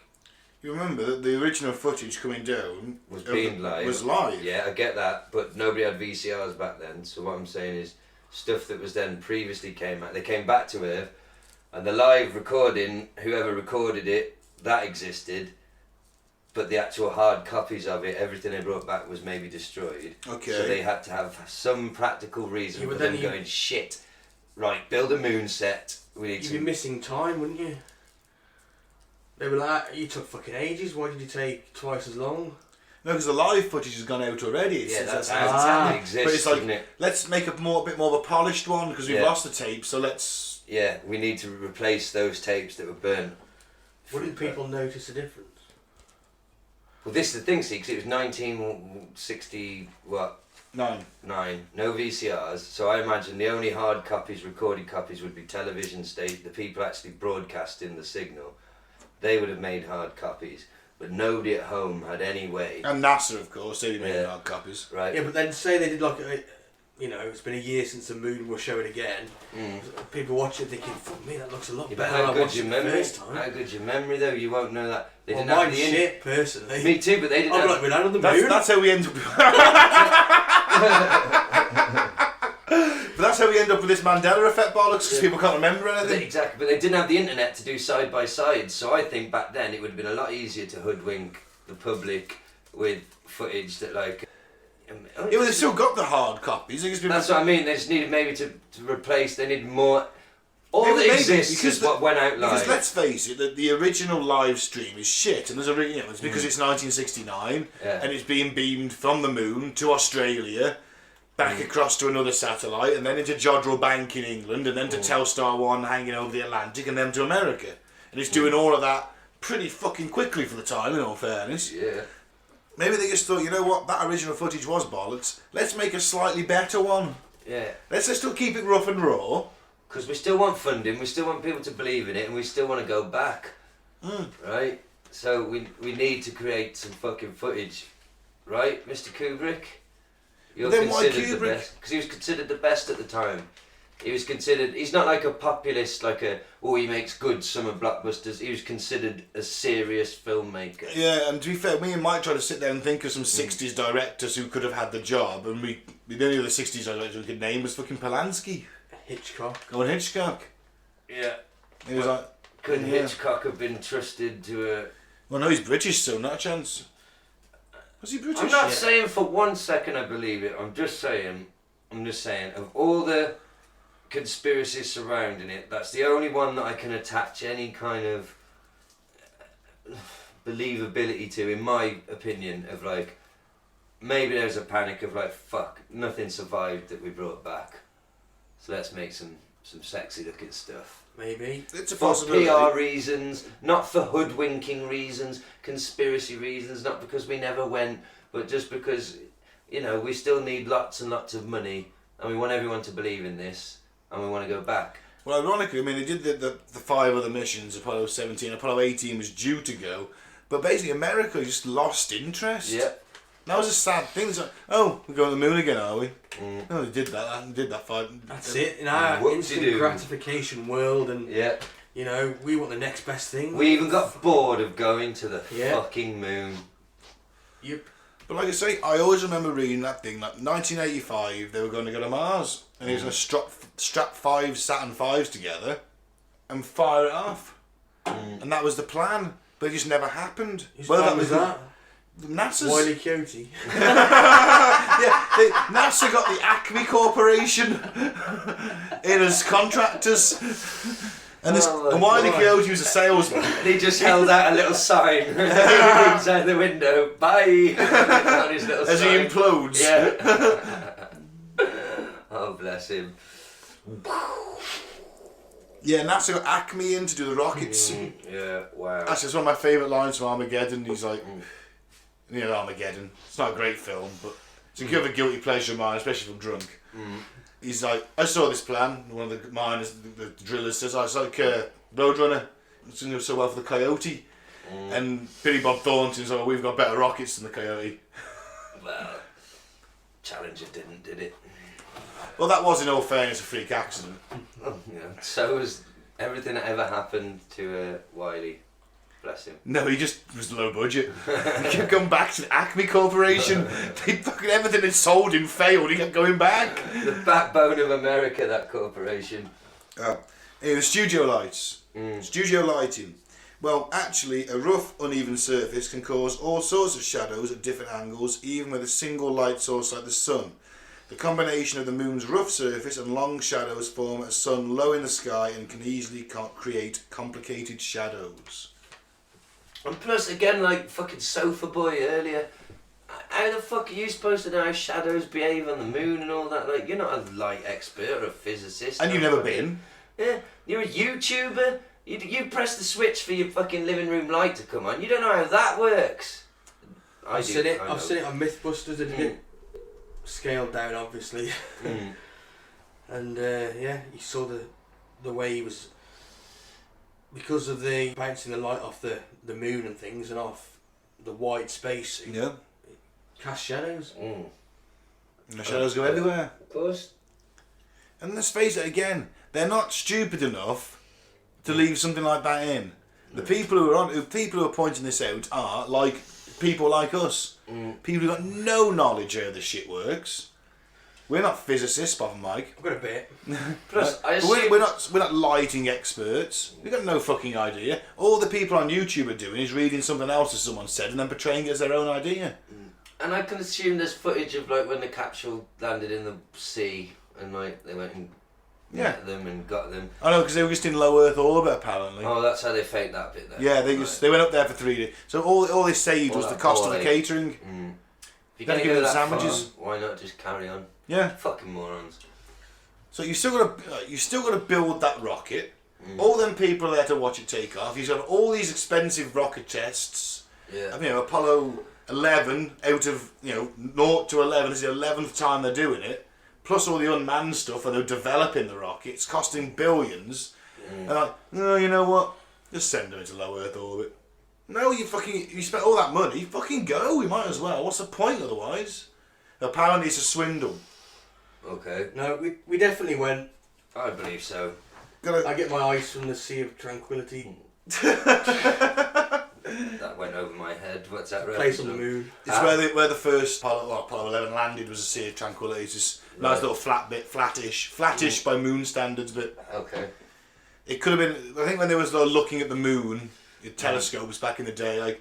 [SPEAKER 3] You remember that the original footage coming down
[SPEAKER 2] Was being live.
[SPEAKER 3] Was live.
[SPEAKER 2] Yeah, I get that, but nobody had VCRs back then, so what I'm saying is, stuff that was then previously came out, they came back to Earth, and the live recording, whoever recorded it, that existed, but the actual hard copies of it, everything they brought back was maybe destroyed.
[SPEAKER 3] Okay.
[SPEAKER 2] So they had to have some practical reason
[SPEAKER 4] Yeah,
[SPEAKER 2] for
[SPEAKER 4] but
[SPEAKER 2] them
[SPEAKER 4] then you-
[SPEAKER 2] going, shit, right, build a moon set, we need
[SPEAKER 4] You'd be
[SPEAKER 2] to...
[SPEAKER 4] missing time, wouldn't you? They were like, you took fucking ages, why did you take twice as long?
[SPEAKER 3] No, because the live footage has gone out already.
[SPEAKER 2] That's
[SPEAKER 3] but
[SPEAKER 2] how it exists,
[SPEAKER 3] it's like,
[SPEAKER 2] isn't it?
[SPEAKER 3] let's make a bit more of a polished one because we've lost the tape, so let's...
[SPEAKER 2] Yeah, we need to replace those tapes that were burnt.
[SPEAKER 4] What did people notice the difference?
[SPEAKER 2] Well, this is the thing, see, because it was 1960, what?
[SPEAKER 3] 9.
[SPEAKER 2] No VCRs, so I imagine the only hard copies, recorded copies, would be television state, the people actually broadcasting the signal. They would have made hard copies, but nobody at home had any way.
[SPEAKER 3] And NASA, of course, they made hard copies.
[SPEAKER 2] Right.
[SPEAKER 4] Yeah, but then say they did like it's been a year since the moon will show it again. People watch it thinking, fuck me, that looks a lot better
[SPEAKER 2] How
[SPEAKER 4] than I watched
[SPEAKER 2] good's your
[SPEAKER 4] it the
[SPEAKER 2] memory?
[SPEAKER 4] first time.
[SPEAKER 2] How good's your memory though? You won't know that. They
[SPEAKER 4] Well,
[SPEAKER 2] didn't have
[SPEAKER 4] mine's
[SPEAKER 2] the
[SPEAKER 4] shit, personally.
[SPEAKER 2] Me too, but they didn't
[SPEAKER 4] I'm
[SPEAKER 2] have...
[SPEAKER 4] like, we're down on the
[SPEAKER 3] That's,
[SPEAKER 4] moon.
[SPEAKER 3] that's how we end up... But that's how we end up with this Mandela effect bollocks, because people can't remember anything.
[SPEAKER 2] Exactly, but they didn't have the internet to do side by side, so I think back then it would have been a lot easier to hoodwink the public with footage that like...
[SPEAKER 3] Yeah, but they've still got the hard copies.
[SPEAKER 2] That's what I mean, they just needed maybe to replace, they need more... All that
[SPEAKER 3] Maybe,
[SPEAKER 2] exists is what went out live.
[SPEAKER 3] Because let's face it, the original live stream is shit, and there's it's because it's 1969, and it's being beamed from the moon to Australia, back across to another satellite, and then into Jodrell Bank in England, and then to Telstar 1 hanging over the Atlantic, and then to America. And it's doing all of that pretty fucking quickly for the time, in all fairness.
[SPEAKER 2] Yeah.
[SPEAKER 3] Maybe they just thought, you know what, that original footage was bollocks, let's make a slightly better one.
[SPEAKER 2] Yeah.
[SPEAKER 3] Let's still keep it rough and raw.
[SPEAKER 2] Because we still want funding, we still want people to believe in it, and we still want to go back. Right? So we need to create some fucking footage. Right, Mr. Kubrick? You're
[SPEAKER 3] Then why
[SPEAKER 2] considered the
[SPEAKER 3] Kubrick?
[SPEAKER 2] best. Because he was considered the best at the time. He was considered... He's not like a populist, like he makes good summer blockbusters. He was considered a serious filmmaker.
[SPEAKER 3] Yeah, and to be fair, me and Mike tried to sit there and think of some 60s directors who could have had the job, and the only other 60s director we could name was fucking Polanski.
[SPEAKER 4] Hitchcock.
[SPEAKER 3] Going Hitchcock.
[SPEAKER 2] Yeah.
[SPEAKER 3] He was like...
[SPEAKER 2] Couldn't Hitchcock have been trusted to a...
[SPEAKER 3] Well, no, he's British, so not a chance. Was he British?
[SPEAKER 2] I'm not saying for 1 second I believe it. I'm just saying, of all the conspiracies surrounding it, that's the only one that I can attach any kind of believability to, in my opinion, of like, maybe there's a panic of like, fuck, nothing survived that we brought back. So let's make some sexy looking stuff.
[SPEAKER 4] Maybe.
[SPEAKER 3] It's a
[SPEAKER 2] For
[SPEAKER 3] possibility.
[SPEAKER 2] PR reasons, not for hoodwinking reasons, conspiracy reasons, not because we never went, but just because, we still need lots and lots of money, and we want everyone to believe in this, and we want to go back.
[SPEAKER 3] Well, ironically, I mean, they did the 5 other missions, Apollo 17, Apollo 18 was due to go, but basically America just lost interest.
[SPEAKER 2] Yeah.
[SPEAKER 3] That was a sad thing. It's like, oh, we're going to the moon again, are we? No, they did that. They did that 5.
[SPEAKER 4] That's it. In our instant gratification world, and we want the next best thing.
[SPEAKER 2] We even got bored of going to the fucking moon.
[SPEAKER 4] Yep.
[SPEAKER 3] But like I say, I always remember reading that thing, like 1985, they were going to go to Mars, and he was going to strap 5 Saturn V's together and fire it off. And that was the plan, but it just never happened.
[SPEAKER 4] Whose plan was that?
[SPEAKER 3] NASA's.
[SPEAKER 4] Wiley Coyote.
[SPEAKER 3] NASA got the Acme Corporation in as contractors. And Wiley Coyote was a salesman.
[SPEAKER 2] And he just held out a little sign outside the window. Bye! On his little
[SPEAKER 3] as
[SPEAKER 2] sign.
[SPEAKER 3] he implodes.
[SPEAKER 2] Yeah. Oh, bless him.
[SPEAKER 3] Yeah, NASA got Acme in to do the rockets.
[SPEAKER 2] Yeah, wow.
[SPEAKER 3] Actually, it's one of my favourite lines from Armageddon. He's like, Armageddon. It's not a great film, but it's a good guilty pleasure of mine, especially from drunk. He's like, I saw this plan. One of the miners, the drillers says, it's like Roadrunner. It's going to go so well for the Coyote. And Billy Bob Thornton's like, we've got better rockets than the Coyote.
[SPEAKER 2] Well, Challenger didn't, did it?
[SPEAKER 3] Well, that was, in all fairness, a freak accident.
[SPEAKER 2] So was everything that ever happened to Wiley. Bless him.
[SPEAKER 3] No, he just was low budget. He kept going back to the Acme Corporation. Everything had sold him failed. He kept going back.
[SPEAKER 2] The backbone of America, that corporation.
[SPEAKER 3] The studio lights. Studio lighting. Well, actually, a rough, uneven surface can cause all sorts of shadows at different angles, even with a single light source like the sun. The combination of the moon's rough surface and long shadows form a sun low in the sky and can easily create complicated shadows.
[SPEAKER 2] And plus, again, like fucking Sofa Boy earlier, how the fuck are you supposed to know how shadows behave on the moon and all that? Like, you're not a light expert or a physicist.
[SPEAKER 3] And you've never been.
[SPEAKER 2] Yeah, you're a YouTuber. You press the switch for your fucking living room light to come on. You don't know how that works.
[SPEAKER 4] I've seen it on Mythbusters. They did it scaled down, obviously. And yeah, you saw the way he was, because of the bouncing the light off the moon and things and off the wide space.
[SPEAKER 3] Yeah.
[SPEAKER 4] Cast shadows.
[SPEAKER 3] And the shadows go everywhere.
[SPEAKER 2] Of course.
[SPEAKER 3] And let's face it again, they're not stupid enough to leave something like that in. The people who are pointing this out are like people like us. People who've got no knowledge how this shit works. We're not physicists, Bob and Mike.
[SPEAKER 4] I've got a bit.
[SPEAKER 2] Plus,
[SPEAKER 3] we're not lighting experts. We've got no fucking idea. All the people on YouTube are doing is reading something else that someone said and then portraying it as their own idea.
[SPEAKER 2] And I can assume there's footage of like when the capsule landed in the sea and like they went and met them and got them.
[SPEAKER 3] I know, because they were just in low Earth orbit apparently.
[SPEAKER 2] Oh, that's how they faked that bit then.
[SPEAKER 3] Yeah, they went up there for 3 days. So all they saved was the cost of the catering.
[SPEAKER 2] If you're going to go
[SPEAKER 3] the
[SPEAKER 2] that
[SPEAKER 3] sandwiches.
[SPEAKER 2] far, why not just carry on?
[SPEAKER 3] Yeah.
[SPEAKER 2] Fucking morons.
[SPEAKER 3] So you still got to build that rocket. All them people are there to watch it take off. You've got all these expensive rocket tests.
[SPEAKER 2] Yeah.
[SPEAKER 3] You know, Apollo 11 out of 0 to 11 is the 11th time they're doing it. Plus all the unmanned stuff, and they're developing the rocket. It's costing billions. And like, no, you know what? Just send them into low Earth orbit. No, you spent all that money. Fucking go. You might as well. What's the point otherwise? Apparently it's a swindle.
[SPEAKER 2] Okay.
[SPEAKER 4] No, we definitely went.
[SPEAKER 2] I believe so.
[SPEAKER 4] I get my ice from the Sea of Tranquility.
[SPEAKER 2] That went over my head. What's that?
[SPEAKER 4] Place on the moon.
[SPEAKER 3] It's where the first Apollo 11 landed was a Sea of Tranquility. It's just a nice little flat bit, flattish by moon standards, but
[SPEAKER 2] okay.
[SPEAKER 3] It could have been. I think when they was looking at the moon, telescopes back in the day, like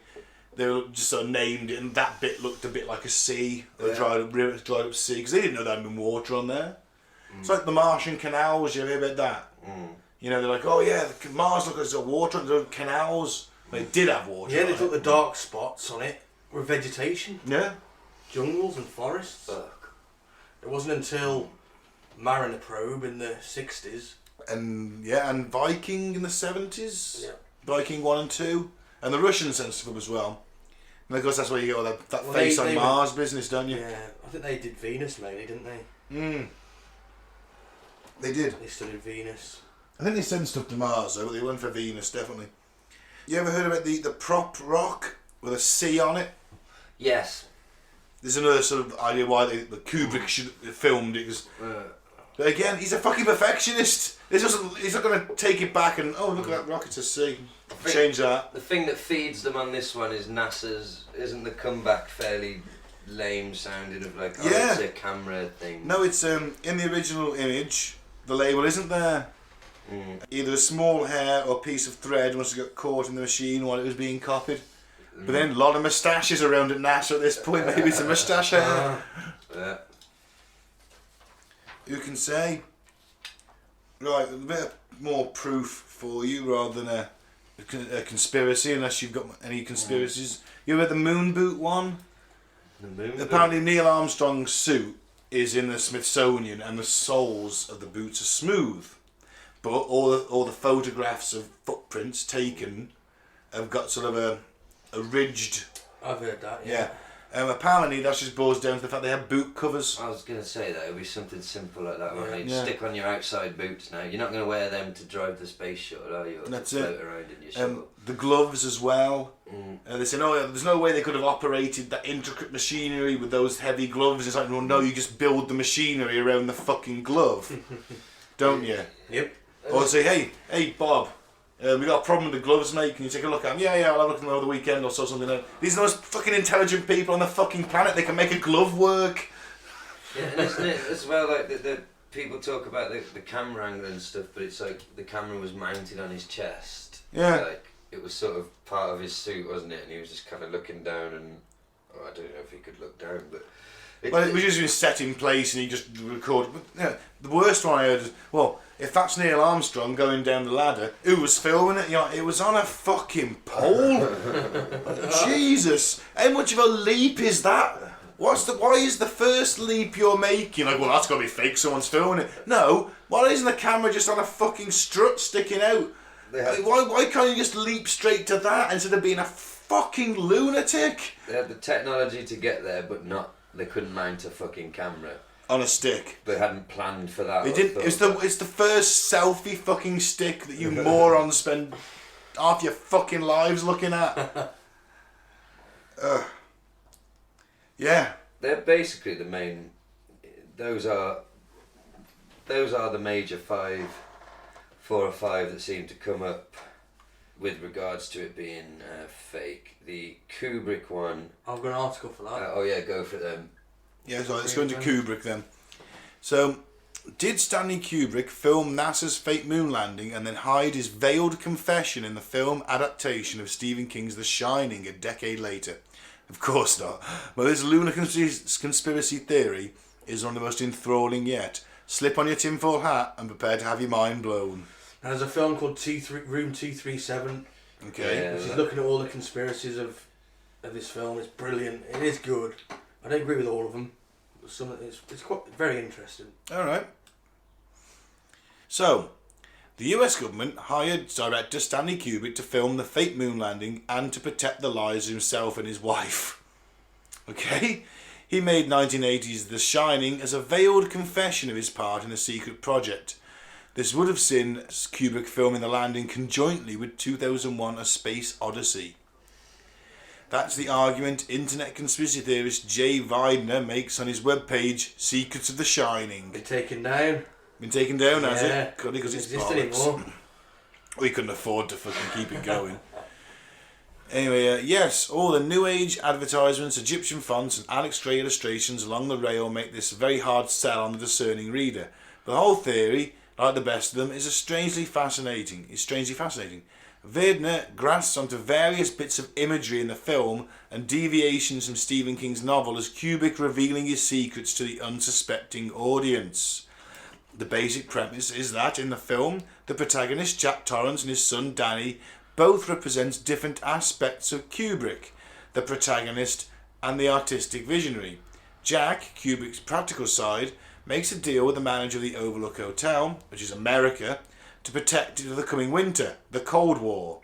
[SPEAKER 3] they were just sort of named it, and that bit looked a bit like a sea, a dried up sea, because they didn't know there had been water on there. It's like the Martian canals. You hear about that? You know, they're like, oh yeah, Mars look, there's water on the canals. They did have water.
[SPEAKER 4] Yeah, they thought the dark spots on it were vegetation.
[SPEAKER 3] Yeah.
[SPEAKER 4] Jungles and forests. It wasn't until Mariner probe in the 60s.
[SPEAKER 3] And Viking in the 70s.
[SPEAKER 4] Yeah.
[SPEAKER 3] Viking 1 and 2. And the Russians sent stuff as well. And of course that's where you get all that face on Mars business, don't you?
[SPEAKER 4] Yeah, I think they did Venus mainly, didn't they?
[SPEAKER 3] They did.
[SPEAKER 4] They studied Venus.
[SPEAKER 3] I think they sent stuff to Mars though, but they went for Venus, definitely. You ever heard about the prop rock with a C on it?
[SPEAKER 2] Yes.
[SPEAKER 3] There's another sort of idea why the Kubrick should have filmed it. But again, he's a fucking perfectionist. He's not going to take it back and, oh, look at that rocket to C. Change that.
[SPEAKER 2] The thing that feeds them on this one is NASA's. Isn't the comeback fairly lame sounding of like, it's a camera thing?
[SPEAKER 3] No, it's in the original image, the label isn't there. Either a small hair or piece of thread must have got caught in the machine while it was being copied. But then a lot of moustaches around at NASA at this point. Maybe it's a moustache hair.
[SPEAKER 2] Yeah.
[SPEAKER 3] Who can say? Right, a bit more proof for you rather than a conspiracy, unless you've got any conspiracies. You read the moon boot one?
[SPEAKER 2] The moon
[SPEAKER 3] Apparently Neil Armstrong's suit is in the Smithsonian and the soles of the boots are smooth. But all the photographs of footprints taken have got sort of a ridged.
[SPEAKER 4] I've heard that.
[SPEAKER 3] Yeah. Apparently that just boils down to the fact they have boot covers.
[SPEAKER 2] I was going to say that it would be something simple like that. Right?
[SPEAKER 3] Yeah.
[SPEAKER 2] Stick on your outside boots now. You're not going to wear them to drive the space shuttle, are you? Or
[SPEAKER 3] That's
[SPEAKER 2] to float
[SPEAKER 3] it.
[SPEAKER 2] around in your shuttle.
[SPEAKER 3] The gloves as well. They say, no, there's no way they could have operated that intricate machinery with those heavy gloves. It's like, well, no, you just build the machinery around the fucking glove, don't you?
[SPEAKER 4] Yep.
[SPEAKER 3] Or say, hey, Bob, we got a problem with the gloves, mate. Can you take a look at them? Yeah, I'll have a look at them over the weekend or something. These are the most fucking intelligent people on the fucking planet. They can make a glove work.
[SPEAKER 2] Yeah, and isn't it as well like the people talk about the camera angle and stuff, but it's like the camera was mounted on his chest.
[SPEAKER 3] Yeah.
[SPEAKER 2] Like it was sort of part of his suit, wasn't it? And he was just kind of looking down, and I don't know if he could look down, but.
[SPEAKER 3] It was just been set in place and he just recorded. But, the worst one I heard is, well, if that's Neil Armstrong going down the ladder, who was filming it? It was on a fucking pole. Jesus, how much of a leap is that? Why is the first leap you're making like, well, that's got to be fake, someone's filming it? No, why isn't the camera just on a fucking strut sticking out? Why can't you just leap straight to that instead of being a fucking lunatic?
[SPEAKER 2] They had the technology to get there, but they couldn't mount a fucking camera.
[SPEAKER 3] On a stick.
[SPEAKER 2] They hadn't planned for that.
[SPEAKER 3] They didn't. It's the first selfie fucking stick that you morons spend half your fucking lives looking at. Yeah.
[SPEAKER 2] They're basically the main. Those are the major 4 or 5 that seem to come up with regards to it being fake. The Kubrick one.
[SPEAKER 4] I've got an article for that.
[SPEAKER 2] Go for them.
[SPEAKER 3] Yeah, so let's go into Kubrick then. So, did Stanley Kubrick film NASA's fake moon landing and then hide his veiled confession in the film adaptation of Stephen King's The Shining a decade later? Of course not. But this lunar conspiracy theory is one of the most enthralling yet. Slip on your tinfoil hat and prepare to have your mind blown.
[SPEAKER 4] Now, there's a film called Room 237.
[SPEAKER 3] Okay.
[SPEAKER 2] Yeah,
[SPEAKER 4] which is looking at all the conspiracies of this film. It's brilliant. It is good. I don't agree with all of them. It's quite very interesting.
[SPEAKER 3] Alright. So, the US government hired director Stanley Kubrick to film the fake moon landing and to protect the lives of himself and his wife. Okay? He made 1980's The Shining as a veiled confession of his part in a secret project. This would have seen Kubrick filming the landing conjointly with 2001 A Space Odyssey. That's the argument internet conspiracy theorist Jay Weidner makes on his webpage, Secrets of the Shining.
[SPEAKER 4] Been taken down.
[SPEAKER 3] Been taken down, has
[SPEAKER 4] Yeah.
[SPEAKER 3] it? Because it's
[SPEAKER 4] Doesn't exist
[SPEAKER 3] bollocks.
[SPEAKER 4] anymore.
[SPEAKER 3] We couldn't afford to fucking keep it going. Anyway, yes, all the New Age advertisements, Egyptian fonts and Alex Gray illustrations along the rail make this a very hard sell on the discerning reader. The whole theory, like the best of them, is strangely fascinating. Weidner grasps onto various bits of imagery in the film and deviations from Stephen King's novel as Kubrick revealing his secrets to the unsuspecting audience. The basic premise is that in the film, the protagonist Jack Torrance and his son Danny both represent different aspects of Kubrick, the protagonist and the artistic visionary. Jack, Kubrick's practical side, makes a deal with the manager of the Overlook Hotel, which is America, to protect it for the coming winter, the Cold War.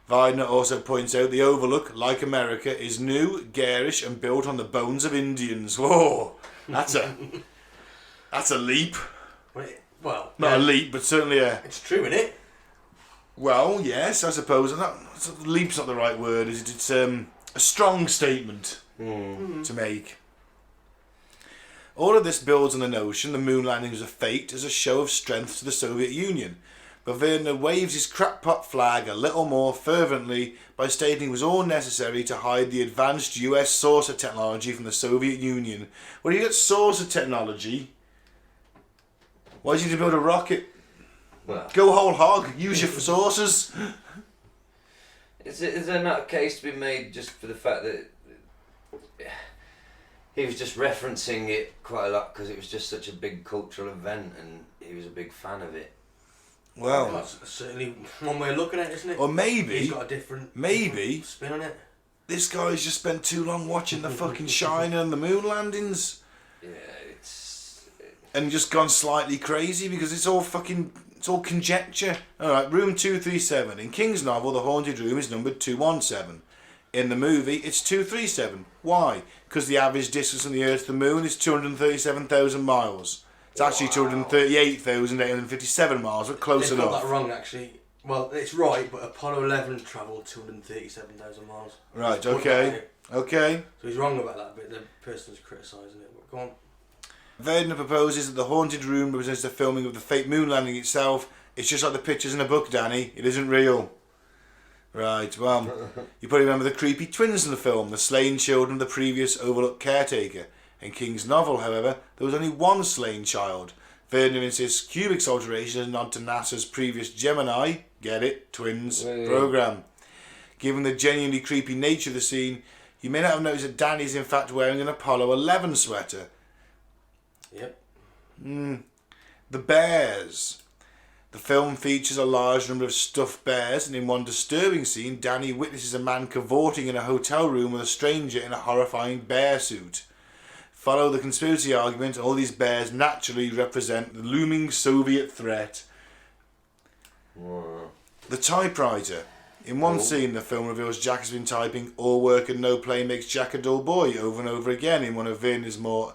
[SPEAKER 3] Weidner also points out the Overlook, like America, is new, garish and built on the bones of Indians. Whoa, that's a leap.
[SPEAKER 4] Well,
[SPEAKER 3] Not a leap, but certainly a...
[SPEAKER 4] It's true, isn't it?
[SPEAKER 3] Well, yes, I suppose. Leap's not the right word, is it? It's a strong statement to make. All of this builds on the notion the moon landing was a fake as a show of strength to the Soviet Union. But Weidner waves his crackpot flag a little more fervently by stating it was all necessary to hide the advanced US saucer technology from the Soviet Union. Well, you get saucer technology. Why did you build a rocket?
[SPEAKER 2] Well,
[SPEAKER 3] go whole hog. Use your saucers.
[SPEAKER 2] Is there not a case to be made just for the fact that he was just referencing it quite a lot because it was just such a big cultural event and he was a big fan of it?
[SPEAKER 3] Well,
[SPEAKER 4] that's certainly one way of looking at it, isn't it?
[SPEAKER 3] Or maybe
[SPEAKER 4] he's got a different spin on it.
[SPEAKER 3] This guy's just spent too long watching the fucking Shining and the moon landings.
[SPEAKER 2] Yeah,
[SPEAKER 3] and just gone slightly crazy because it's all conjecture. Alright, room 237. In King's novel, the haunted room is numbered 217. In the movie, it's 237. Why? Because the average distance from the Earth to the Moon is 237,000 miles. It's actually 238,857 miles, but close enough.
[SPEAKER 4] They got that wrong, actually. Well, it's right, but Apollo 11 travelled 237,000 miles.
[SPEAKER 3] Right, okay. Okay.
[SPEAKER 4] So he's wrong about that bit. The person's criticising it. But go on.
[SPEAKER 3] Weidner proposes that the haunted room represents the filming of the fake moon landing itself. It's just like the pictures in a book, Danny. It isn't real. Right, well, you probably remember the creepy twins in the film, the slain children of the previous Overlook caretaker. In King's novel, however, there was only one slain child. Weidner insists Kubrick's alteration is a nod to NASA's previous Gemini, get it, twins, program. Given the genuinely creepy nature of the scene, you may not have noticed that Danny is in fact wearing an Apollo 11 sweater.
[SPEAKER 4] Yep.
[SPEAKER 3] The bears. The film features a large number of stuffed bears, and in one disturbing scene, Danny witnesses a man cavorting in a hotel room with a stranger in a horrifying bear suit. follow the conspiracy argument. All these bears naturally represent the looming Soviet threat.
[SPEAKER 2] Whoa.
[SPEAKER 3] The typewriter. In one scene, the film reveals Jack has been typing "all work and no play makes Jack a dull boy" over and over again. In one of Werner's more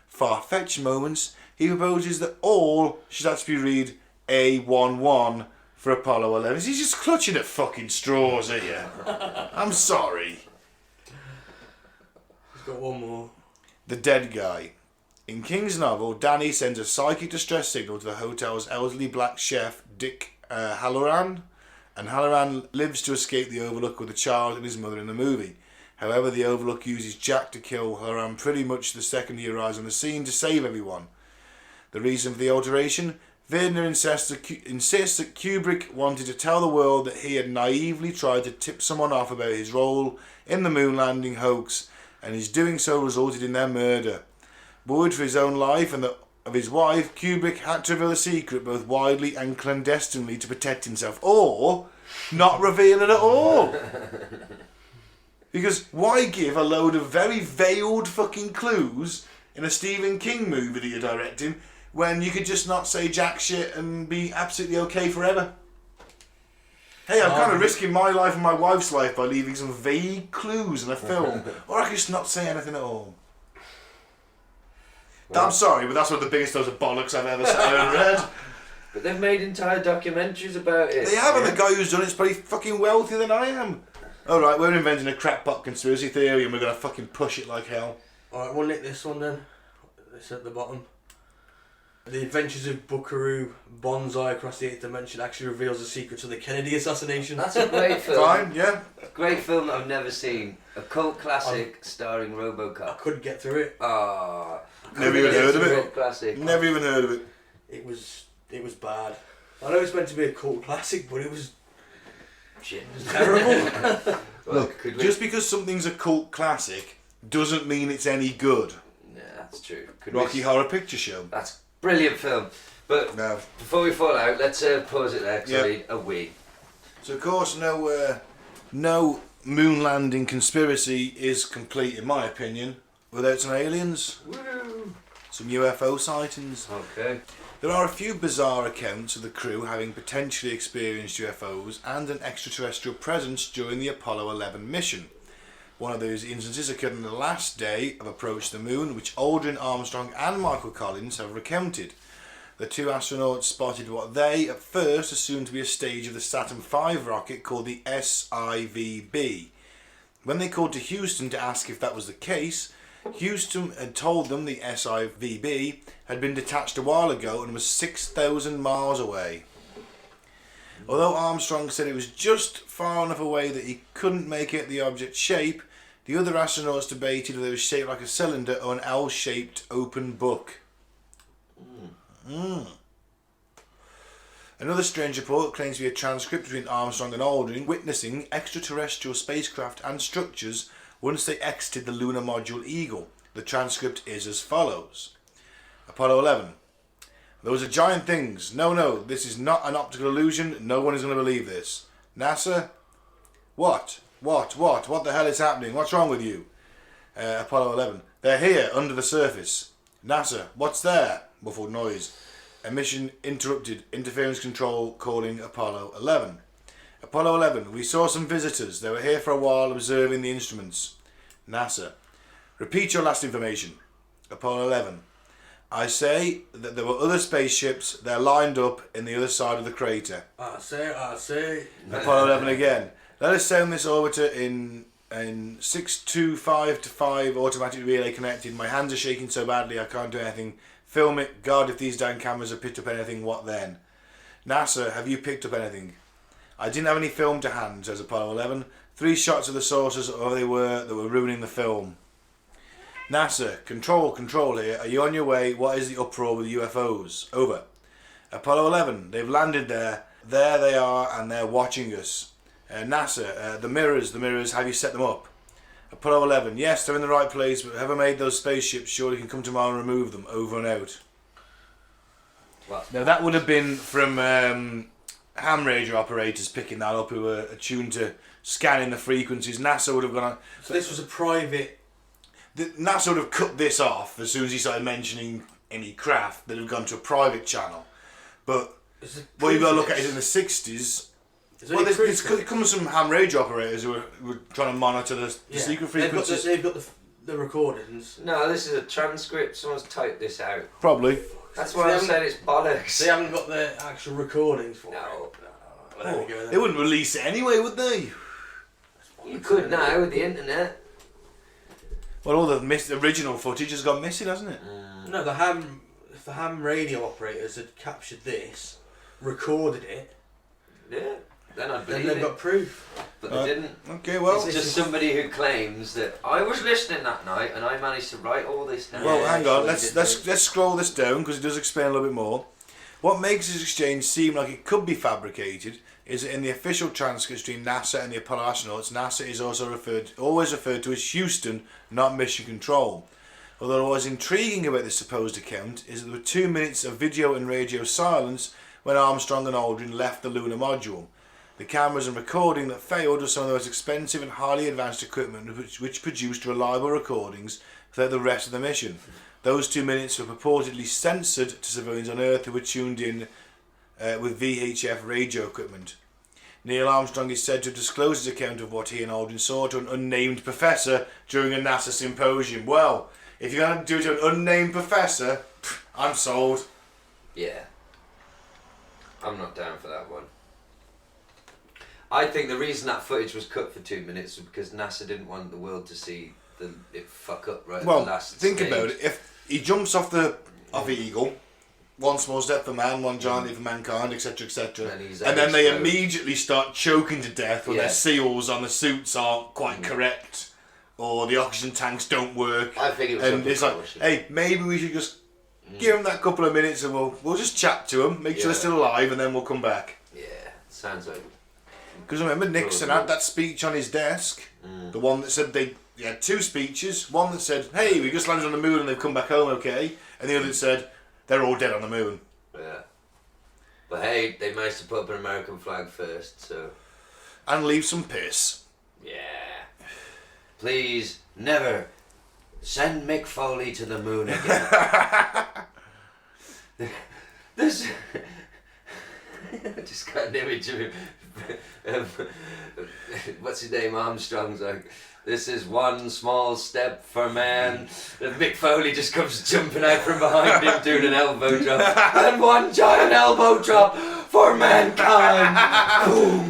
[SPEAKER 3] far-fetched moments, he proposes that all should actually read A11 for Apollo 11. He's just clutching at fucking straws here. I'm sorry.
[SPEAKER 4] He's got one more.
[SPEAKER 3] The dead guy. In King's novel, Danny sends a psychic distress signal to the hotel's elderly black chef, Dick Halloran, and Halloran lives to escape the Overlook with the child and his mother in the movie. However, the Overlook uses Jack to kill Halloran pretty much the second he arrives on the scene to save everyone. The reason for the alteration? Werner insists that Kubrick wanted to tell the world that he had naively tried to tip someone off about his role in the moon landing hoax, and his doing so resulted in their murder. Worried for his own life and that of his wife, Kubrick had to reveal the secret both widely and clandestinely to protect himself, or not reveal it at all. Because why give a load of very veiled fucking clues in a Stephen King movie that you're directing when you could just not say jack shit and be absolutely okay forever? Hey, I'm kind of risking my life and my wife's life by leaving some vague clues in a film, or I could just not say anything at all. Well, I'm sorry, but that's one of the biggest dose of bollocks I've ever read.
[SPEAKER 2] But they've made entire documentaries about it.
[SPEAKER 3] They have, and the guy who's done it's probably fucking wealthier than I am. Alright, we're inventing a crackpot conspiracy theory and we're going to fucking push it like hell.
[SPEAKER 4] Alright, we'll nick this one then. It's at the bottom. The Adventures of Buckaroo Bonsai Across the Eighth Dimension actually reveals the secret to the Kennedy assassination.
[SPEAKER 2] That's a great film.
[SPEAKER 3] Fine, yeah.
[SPEAKER 2] Great film that I've never seen. A cult classic starring RoboCop.
[SPEAKER 4] I couldn't get through it.
[SPEAKER 2] Ah.
[SPEAKER 3] Never even heard of it.
[SPEAKER 2] Cult classic.
[SPEAKER 3] Never even heard of it.
[SPEAKER 4] It was bad. I know it's meant to be a cult classic, but it was
[SPEAKER 2] Shit.
[SPEAKER 4] It was terrible.
[SPEAKER 3] Look, just because something's a cult classic doesn't mean it's any good.
[SPEAKER 2] Yeah, that's true.
[SPEAKER 3] Rocky Horror Picture Show.
[SPEAKER 2] That's brilliant film. But
[SPEAKER 3] No.
[SPEAKER 2] before we fall out, let's pause it there because
[SPEAKER 3] Yep.
[SPEAKER 2] I need a wee.
[SPEAKER 3] So of course no moon landing conspiracy is complete in my opinion without some aliens.
[SPEAKER 2] Woo!
[SPEAKER 3] Some UFO sightings.
[SPEAKER 2] Okay.
[SPEAKER 3] There are a few bizarre accounts of the crew having potentially experienced UFOs and an extraterrestrial presence during the Apollo 11 mission. One of those instances occurred on the last day of approach to the moon, which Aldrin Armstrong and Michael Collins have recounted. The two astronauts spotted what they at first assumed to be a stage of the Saturn V rocket called the SIVB. When they called to Houston to ask if that was the case, Houston had told them the SIVB had been detached a while ago and was 6,000 miles away. Although Armstrong said it was just far enough away that he couldn't make out the object's shape, the other astronauts debated whether it was shaped like a cylinder or an L-shaped open book. Another strange report claims to be a transcript between Armstrong and Aldrin witnessing extraterrestrial spacecraft and structures once they exited the lunar module Eagle. The transcript is as follows. Apollo 11. Those are giant things. No, this is not an optical illusion. No one is going to believe this. NASA? What the hell is happening? What's wrong with you? Apollo 11. They're here, under the surface. NASA, what's there? Muffled noise. Emission interrupted. Interference control calling Apollo 11. Apollo 11. We saw some visitors. They were here for a while observing the instruments. NASA. Repeat your last information. Apollo 11. I say that there were other spaceships. They're lined up in the other side of the crater.
[SPEAKER 4] I say.
[SPEAKER 3] Apollo 11 again. Let us sound this orbiter in 625 to 5 automatic relay connected. My hands are shaking so badly I can't do anything. Film it. God, if these damn cameras have picked up anything, what then? NASA, have you picked up anything? I didn't have any film to hand, says Apollo 11. 3 shots of the saucers, or they were, that were ruining the film. NASA, control here. Are you on your way? What is the uproar with UFOs? Over. Apollo 11, they've landed there. There they are, and they're watching us. NASA, the mirrors, have you set them up? Apollo 11, yes, they're in the right place, but whoever made those spaceships surely can come tomorrow and remove them. Over and out.
[SPEAKER 2] What?
[SPEAKER 3] Now that would have been from ham radio operators picking that up who were attuned to scanning the frequencies. NASA would have gone on.
[SPEAKER 4] So this was a private.
[SPEAKER 3] NASA would have cut this off as soon as he started mentioning any craft that had gone to a private channel. But what you've got to look at is in the 60s. Well, it comes from ham radio operators who were trying to monitor the secret frequencies.
[SPEAKER 4] They've got the recordings.
[SPEAKER 2] No, this is a transcript. Someone's typed this out.
[SPEAKER 3] Probably.
[SPEAKER 2] That's why I said it's bollocks.
[SPEAKER 4] They haven't got the actual recordings for it.
[SPEAKER 2] No.
[SPEAKER 4] Well, there we go then.
[SPEAKER 3] They wouldn't release it anyway, would they?
[SPEAKER 2] You could now with the internet.
[SPEAKER 3] Well, all the original footage has gone missing, hasn't it?
[SPEAKER 4] No, if the ham radio operators had captured this, recorded it,
[SPEAKER 2] Yeah, then I'd believe
[SPEAKER 4] then they've
[SPEAKER 2] it.
[SPEAKER 4] got proof.
[SPEAKER 2] But they didn't.
[SPEAKER 3] Okay, well.
[SPEAKER 2] It's just somebody who claims that I was listening that night and I managed to write all this down.
[SPEAKER 3] Well, hang on.
[SPEAKER 2] Actually
[SPEAKER 3] Let's scroll this down because it does explain a little bit more. What makes this exchange seem like it could be fabricated is that in the official transcripts between NASA and the Apollo astronauts, NASA is also always referred to as Houston, not Mission Control. Although what was intriguing about this supposed account is that there were 2 minutes of video and radio silence when Armstrong and Aldrin left the lunar module. The cameras and recording that failed were some of the most expensive and highly advanced equipment which produced reliable recordings throughout the rest of the mission. Those 2 minutes were purportedly censored to civilians on Earth who were tuned in with VHF radio equipment. Neil Armstrong is said to have disclosed his account of what he and Aldrin saw to an unnamed professor during a NASA symposium. Well, if you're going to do it to an unnamed professor, I'm sold.
[SPEAKER 2] Yeah. I'm not down for that one. I think the reason that footage was cut for 2 minutes was because NASA didn't want the world to see it fuck up right at the last
[SPEAKER 3] think
[SPEAKER 2] stage.
[SPEAKER 3] about it. If he jumps off the eagle, one small step for man, one giant leap for mankind, etc., etc., and then they immediately start choking to death when their seals on the suits aren't quite correct, or the oxygen tanks don't work.
[SPEAKER 2] I think it was
[SPEAKER 3] and it's like, hey, maybe we should just give them that couple of minutes and we'll just chat to them, make sure they're still alive, and then we'll come back.
[SPEAKER 2] Yeah, sounds like.
[SPEAKER 3] Because remember, Nixon had that speech on his desk, the one that said he had 2 speeches, one that said, hey, we just landed on the moon and they've come back home okay, and the other that said, they're all dead on the moon.
[SPEAKER 2] Yeah. But hey, they managed to put up an American flag first, so...
[SPEAKER 3] And leave some piss.
[SPEAKER 2] Yeah. Please, never send Mick Foley to the moon again. This... I just got an image of him. What's his name? Armstrong's like, this is one small step for man. And Mick Foley just comes jumping out from behind him doing an elbow drop. And one giant elbow drop for mankind. Boom.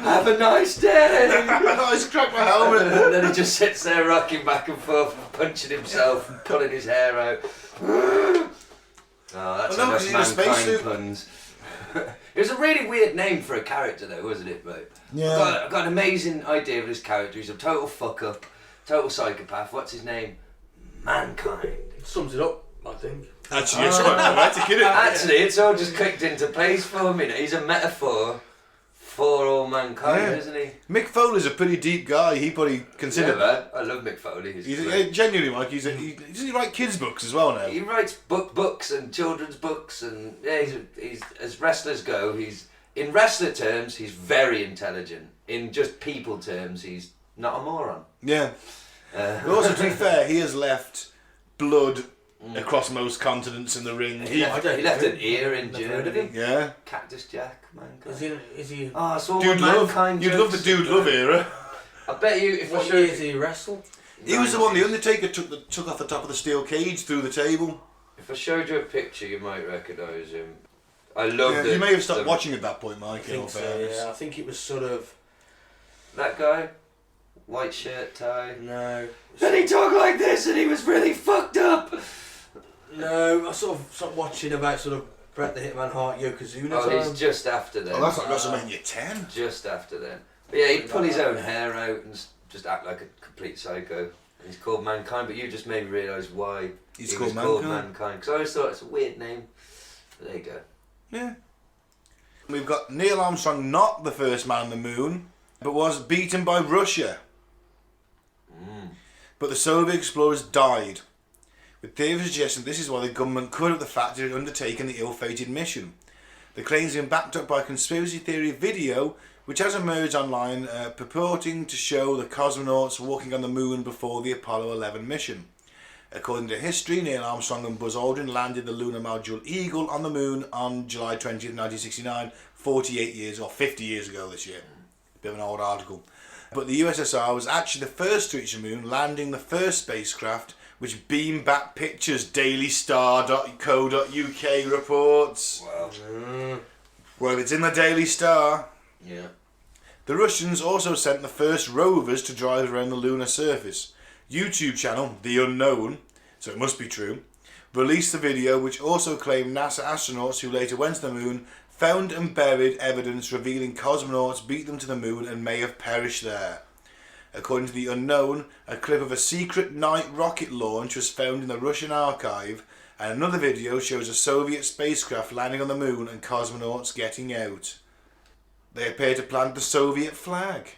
[SPEAKER 2] Have a nice day.
[SPEAKER 3] I just cracked my helmet.
[SPEAKER 2] And then he just sits there rocking back and forth, punching himself, pulling his hair out. Oh, that's enough mankind puns. It was a really weird name for a character though, wasn't it, mate?
[SPEAKER 3] Yeah.
[SPEAKER 2] I've got an amazing idea of this character. He's a total fuck up, total psychopath. What's his name? Mankind.
[SPEAKER 4] It sums it up, I think.
[SPEAKER 3] Actually, it's quite poetic, isn't it?
[SPEAKER 2] Actually, it's all just clicked into place for me. He's a metaphor for all mankind, isn't he?
[SPEAKER 3] Mick Foley's a pretty deep guy. He probably considered.
[SPEAKER 2] Yeah, I love Mick Foley.
[SPEAKER 3] He's genuinely, Mike. Doesn't he write kids' books as well now?
[SPEAKER 2] He writes books and children's books, and yeah, he's as wrestlers go. He's in wrestler terms, he's very intelligent. In just people terms, he's not a moron.
[SPEAKER 3] Yeah. But also, to be fair, he has left blood across most continents in the ring.
[SPEAKER 2] He left an ear in Germany.
[SPEAKER 3] Yeah.
[SPEAKER 2] Cactus Jack, Mankind.
[SPEAKER 4] Is he?
[SPEAKER 2] Oh, it's all
[SPEAKER 3] Dude Love.
[SPEAKER 2] Mankind
[SPEAKER 3] You'd love the Dude Love era.
[SPEAKER 2] I bet you if
[SPEAKER 4] What
[SPEAKER 2] I
[SPEAKER 4] year
[SPEAKER 2] showed
[SPEAKER 4] does he wrestle?
[SPEAKER 3] He was the one the Undertaker took off the top of the steel cage through the table.
[SPEAKER 2] If I showed you a picture, you might recognise him. I love
[SPEAKER 3] You may have stopped watching at that point, Mike.
[SPEAKER 4] I think so, yeah. I think it was sort of...
[SPEAKER 2] That guy? White shirt, tie?
[SPEAKER 4] No.
[SPEAKER 2] Then he talked like this and he was really fucked up!
[SPEAKER 4] No, I sort of stopped watching about sort of Bret the Hitman Hart, Yokozuna
[SPEAKER 2] Oh,
[SPEAKER 4] time.
[SPEAKER 2] he's just after then.
[SPEAKER 3] Oh, that's like WrestleMania 10.
[SPEAKER 2] Just after then. But yeah, he'd pull his own hair out and just act like a complete psycho. He's called Mankind, but you just made me realise why
[SPEAKER 3] He's
[SPEAKER 2] he
[SPEAKER 3] called
[SPEAKER 2] was called
[SPEAKER 3] Mankind.
[SPEAKER 2] Mankind. Because I always thought it's a weird name. But there you go.
[SPEAKER 3] Yeah. We've got Neil Armstrong, not the first man on the moon, but was beaten by Russia. But the Soviet explorers died, with theories suggesting this is why the government covered up the fact that it had undertaken the ill-fated mission. The claims have been backed up by a conspiracy theory video which has emerged online purporting to show the cosmonauts walking on the moon before the Apollo 11 mission. According to history, Neil Armstrong and Buzz Aldrin landed the lunar module Eagle on the moon on July 20th, 1969, 50 years ago this year. Bit of an old article. But the USSR was actually the first to reach the moon, landing the first spacecraft, which beamed back pictures, dailystar.co.uk reports.
[SPEAKER 2] Wow.
[SPEAKER 3] Well, it's in the Daily Star.
[SPEAKER 2] Yeah.
[SPEAKER 3] The Russians also sent the first rovers to drive around the lunar surface. YouTube channel, The Unknown, so it must be true, released the video which also claimed NASA astronauts who later went to the moon found and buried evidence revealing cosmonauts beat them to the moon and may have perished there. According to The Unknown, a clip of a secret night rocket launch was found in the Russian archive, and another video shows a Soviet spacecraft landing on the moon and cosmonauts getting out. They appear to plant the Soviet flag.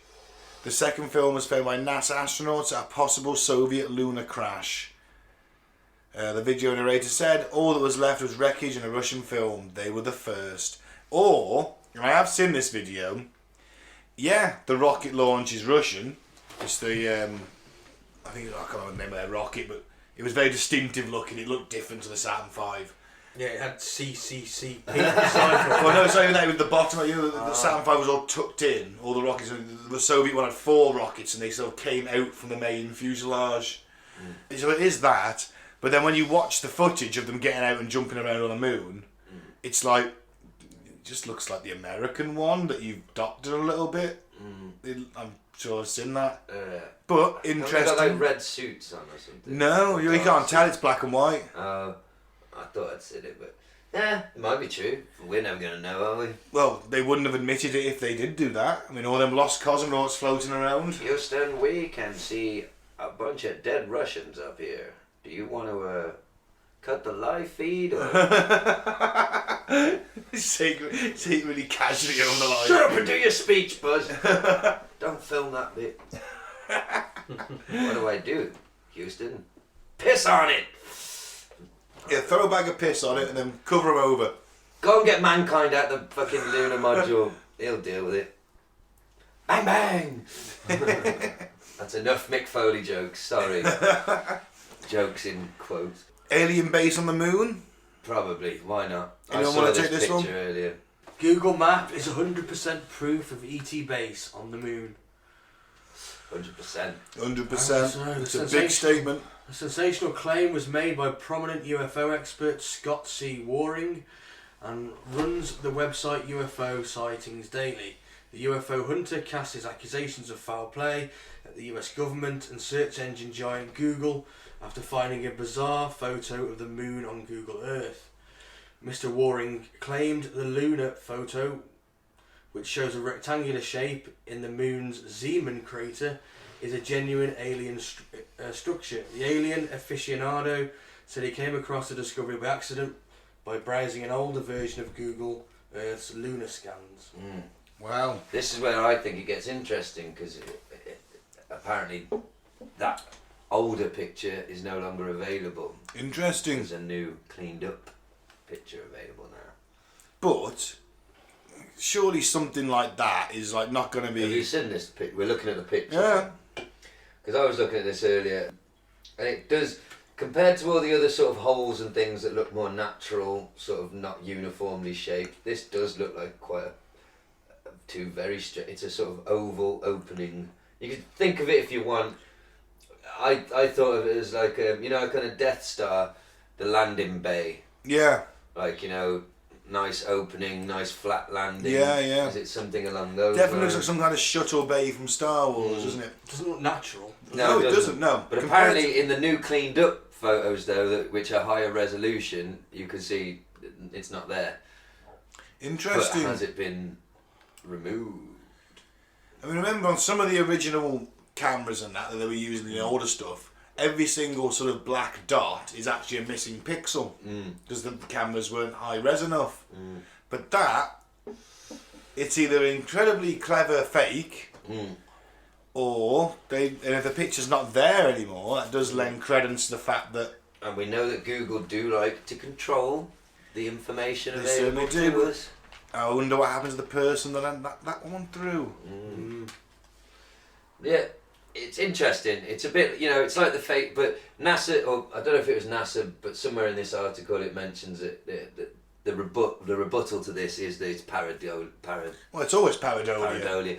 [SPEAKER 3] The second film was found by NASA astronauts at a possible Soviet lunar crash. The video narrator said all that was left was wreckage in a Russian film. They were the first. Or, and I have seen this video, yeah, the rocket launch is Russian. It's the, I can't remember the name of their rocket, but it was very distinctive looking. It looked different to the Saturn V.
[SPEAKER 4] Yeah, it had CCC pink beside it.
[SPEAKER 3] Well, no, it's not even that. With the bottom, the Saturn V was all tucked in. All the rockets. The Soviet one had 4 rockets, and they sort of came out from the main fuselage. So it is that. But then when you watch the footage of them getting out and jumping around on the moon, it's like it just looks like the American one that you've doctored a little bit. I'm sure I've seen that. But interesting.
[SPEAKER 2] Have they got like red suits on or something?
[SPEAKER 3] No, you can't tell. It's black and white.
[SPEAKER 2] I thought I'd said it, but it might be true. We're never going to know, are we?
[SPEAKER 3] Well, they wouldn't have admitted it if they did do that. I mean, all them lost cosmonauts floating around.
[SPEAKER 2] Houston, we can see a bunch of dead Russians up here. Do you want to cut the live feed? Or...
[SPEAKER 3] secretly casually on the line.
[SPEAKER 2] Shut up and do your speech, Buzz. Don't film that bit. What do I do, Houston? Piss on it.
[SPEAKER 3] Yeah, throw a bag of piss on it and then cover them over.
[SPEAKER 2] Go and get mankind out the fucking lunar module. He'll deal with it. Bang bang. That's enough Mick Foley jokes. Sorry. Jokes in quotes.
[SPEAKER 3] Alien base on the moon?
[SPEAKER 2] Probably. Why not?
[SPEAKER 3] Anyone want to take this one?
[SPEAKER 2] Earlier.
[SPEAKER 4] Google Map is 100% proof of ET base on the moon.
[SPEAKER 2] 100%.
[SPEAKER 3] 100%. It's a big statement.
[SPEAKER 4] A sensational claim was made by prominent UFO expert Scott C. Waring and runs the website UFO Sightings Daily. The UFO hunter casts his accusations of foul play at the US government and search engine giant Google after finding a bizarre photo of the moon on Google Earth. Mr. Waring claimed the lunar photo, which shows a rectangular shape in the moon's Zeeman crater, is a genuine alien structure. The alien aficionado said he came across the discovery by accident by browsing an older version of Google Earth's lunar scans.
[SPEAKER 3] Wow.
[SPEAKER 2] This is where I think it gets interesting, because apparently that older picture is no longer available.
[SPEAKER 3] Interesting.
[SPEAKER 2] There's a new cleaned up picture available now.
[SPEAKER 3] But surely something like that is like not going to be...
[SPEAKER 2] Have you seen this picture? We're looking at the picture.
[SPEAKER 3] Yeah.
[SPEAKER 2] Because I was looking at this earlier, and it does, compared to all the other sort of holes and things that look more natural, sort of not uniformly shaped, this does look like quite two very straight. It's a sort of oval opening. You could think of it if you want. I thought of it as like a kind of Death Star, the landing bay.
[SPEAKER 3] Yeah.
[SPEAKER 2] Like, nice opening, nice flat landing.
[SPEAKER 3] Yeah.
[SPEAKER 2] Is it something along those
[SPEAKER 3] Definitely
[SPEAKER 2] lines?
[SPEAKER 3] looks like some kind of shuttle bay from Star Wars, doesn't it?
[SPEAKER 4] Doesn't look natural.
[SPEAKER 3] No, it doesn't. No.
[SPEAKER 2] But apparently in the new cleaned up photos though, which are higher resolution, you can see it's not there.
[SPEAKER 3] Interesting.
[SPEAKER 2] But has it been removed?
[SPEAKER 3] I mean, remember on some of the original cameras and that they were using in the older stuff, every single sort of black dot is actually a missing pixel because the cameras weren't high res enough. But that, it's either incredibly clever fake, or and if the picture's not there anymore, that does lend credence to the fact that.
[SPEAKER 2] And we know that Google do like to control the information
[SPEAKER 3] They
[SPEAKER 2] available
[SPEAKER 3] certainly
[SPEAKER 2] to
[SPEAKER 3] do.
[SPEAKER 2] us.
[SPEAKER 3] I wonder what happens to the person that one through.
[SPEAKER 2] Yeah, it's interesting. It's a bit, it's like the fate, but NASA, or I don't know if it was NASA, but somewhere in this article it mentions it. The rebuttal to this is that it's pareidolia.
[SPEAKER 3] Well, it's always pareidolia.
[SPEAKER 2] Pareidolia,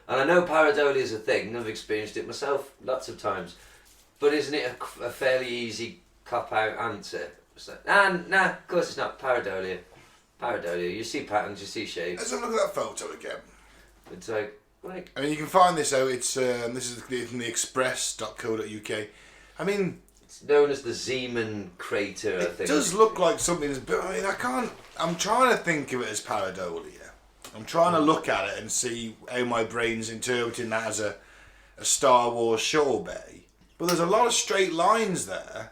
[SPEAKER 2] and I know pareidolia is a thing. I've experienced it myself lots of times. But isn't it a fairly easy cop-out answer? It's like, nah, of course it's not. Pareidolia. You see patterns, you see shapes.
[SPEAKER 3] Let's have a look at that photo again.
[SPEAKER 2] It's like.
[SPEAKER 3] I mean, you can find this out. This is from the express.co.uk. I mean,
[SPEAKER 2] it's known as the Zeeman crater. I think
[SPEAKER 3] it does look like something. But I mean, I'm trying to think of it as pareidolia. I'm trying to look at it and see how my brain's interpreting that as a Star Wars shuttle bay. But there's a lot of straight lines there,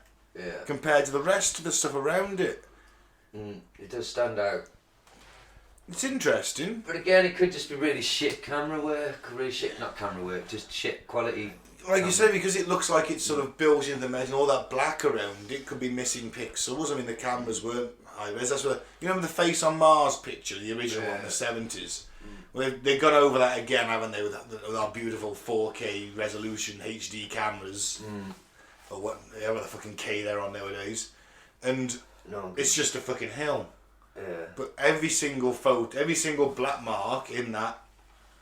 [SPEAKER 3] compared to the rest of the stuff around it.
[SPEAKER 2] It does stand out.
[SPEAKER 3] It's interesting.
[SPEAKER 2] But again, it could just be really shit camera work, not camera work, just shit quality.
[SPEAKER 3] Like you say, because it looks like it's sort of built into the metal, and all that black around it could be missing pixels. I mean, the cameras weren't high res. That's what you remember the Face on Mars picture, the original one in the 70s. Well, they've gone over that again, haven't they, with our beautiful 4K resolution HD cameras, or whatever the fucking K they're on nowadays, and it's just a fucking hill.
[SPEAKER 2] Yeah.
[SPEAKER 3] But every single photo, every single black mark in that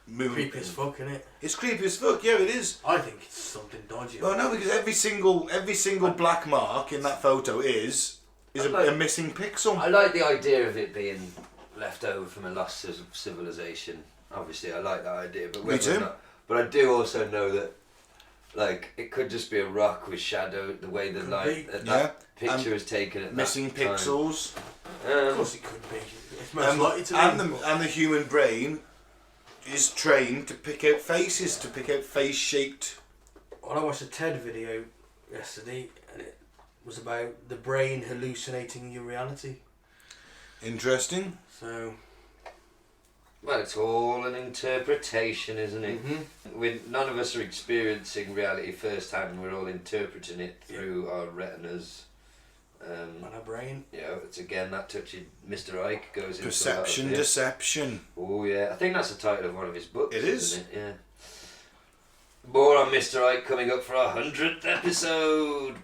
[SPEAKER 3] moon.
[SPEAKER 4] Creepy as fuck, isn't it?
[SPEAKER 3] It's creepy as fuck, yeah, it is.
[SPEAKER 4] I think it's something dodgy.
[SPEAKER 3] Well, no, because every single black mark in that photo is a missing pixel.
[SPEAKER 2] I like the idea of it being left over from a lost civilization. Obviously, I like that idea. But
[SPEAKER 3] me too.
[SPEAKER 2] But I do also know that, like, it could just be a rock with shadow. The way the light that picture is taken at
[SPEAKER 3] missing
[SPEAKER 2] that time.
[SPEAKER 3] pixels.
[SPEAKER 4] Of course it could be. It's most likely to be.
[SPEAKER 3] And the human brain is trained to pick out faces, to pick out face-shaped.
[SPEAKER 4] Well, I watched a TED video yesterday, and it was about the brain hallucinating your reality.
[SPEAKER 3] Interesting.
[SPEAKER 4] So.
[SPEAKER 2] Well, it's all an interpretation, isn't it? None of us are experiencing reality firsthand. We're all interpreting it through our retinas.
[SPEAKER 4] And our brain.
[SPEAKER 2] Yeah, it's again that touchy Mr. Ike goes into
[SPEAKER 3] Perception, deception.
[SPEAKER 2] Oh yeah, I think that's the title of one of his books.
[SPEAKER 3] It is.
[SPEAKER 2] Isn't it? Yeah. More on Mr. Ike coming up for our 100th episode.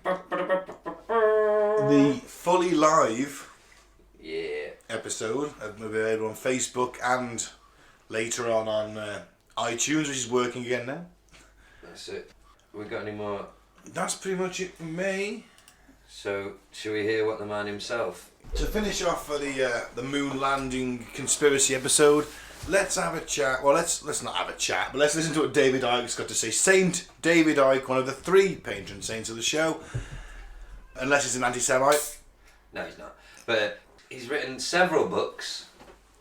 [SPEAKER 3] The fully live
[SPEAKER 2] episode
[SPEAKER 3] will be available on Facebook and later on iTunes, which is working again now.
[SPEAKER 2] That's it. We got any more?
[SPEAKER 3] That's pretty much it for me.
[SPEAKER 2] So, shall we hear what the man himself?
[SPEAKER 3] To finish off for the moon landing conspiracy episode, let's have a chat. Well, let's not have a chat, but let's listen to what David Icke's got to say. Saint David Icke, one of the 3 patron saints of the show. Unless he's an anti-Semite.
[SPEAKER 2] No, he's not. But he's written several books,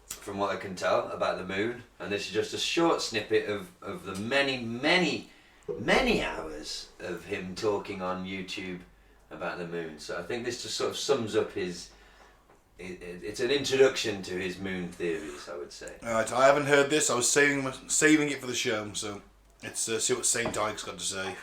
[SPEAKER 2] from what I can tell, about the moon. And this is just a short snippet of the many, many, many hours of him talking on YouTube about the moon. So I think this just sort of sums up his... It's an introduction to his moon theories, I would say.
[SPEAKER 3] Alright, I haven't heard this. I was saving it for the show, so let's see what Saint Ike's got to say.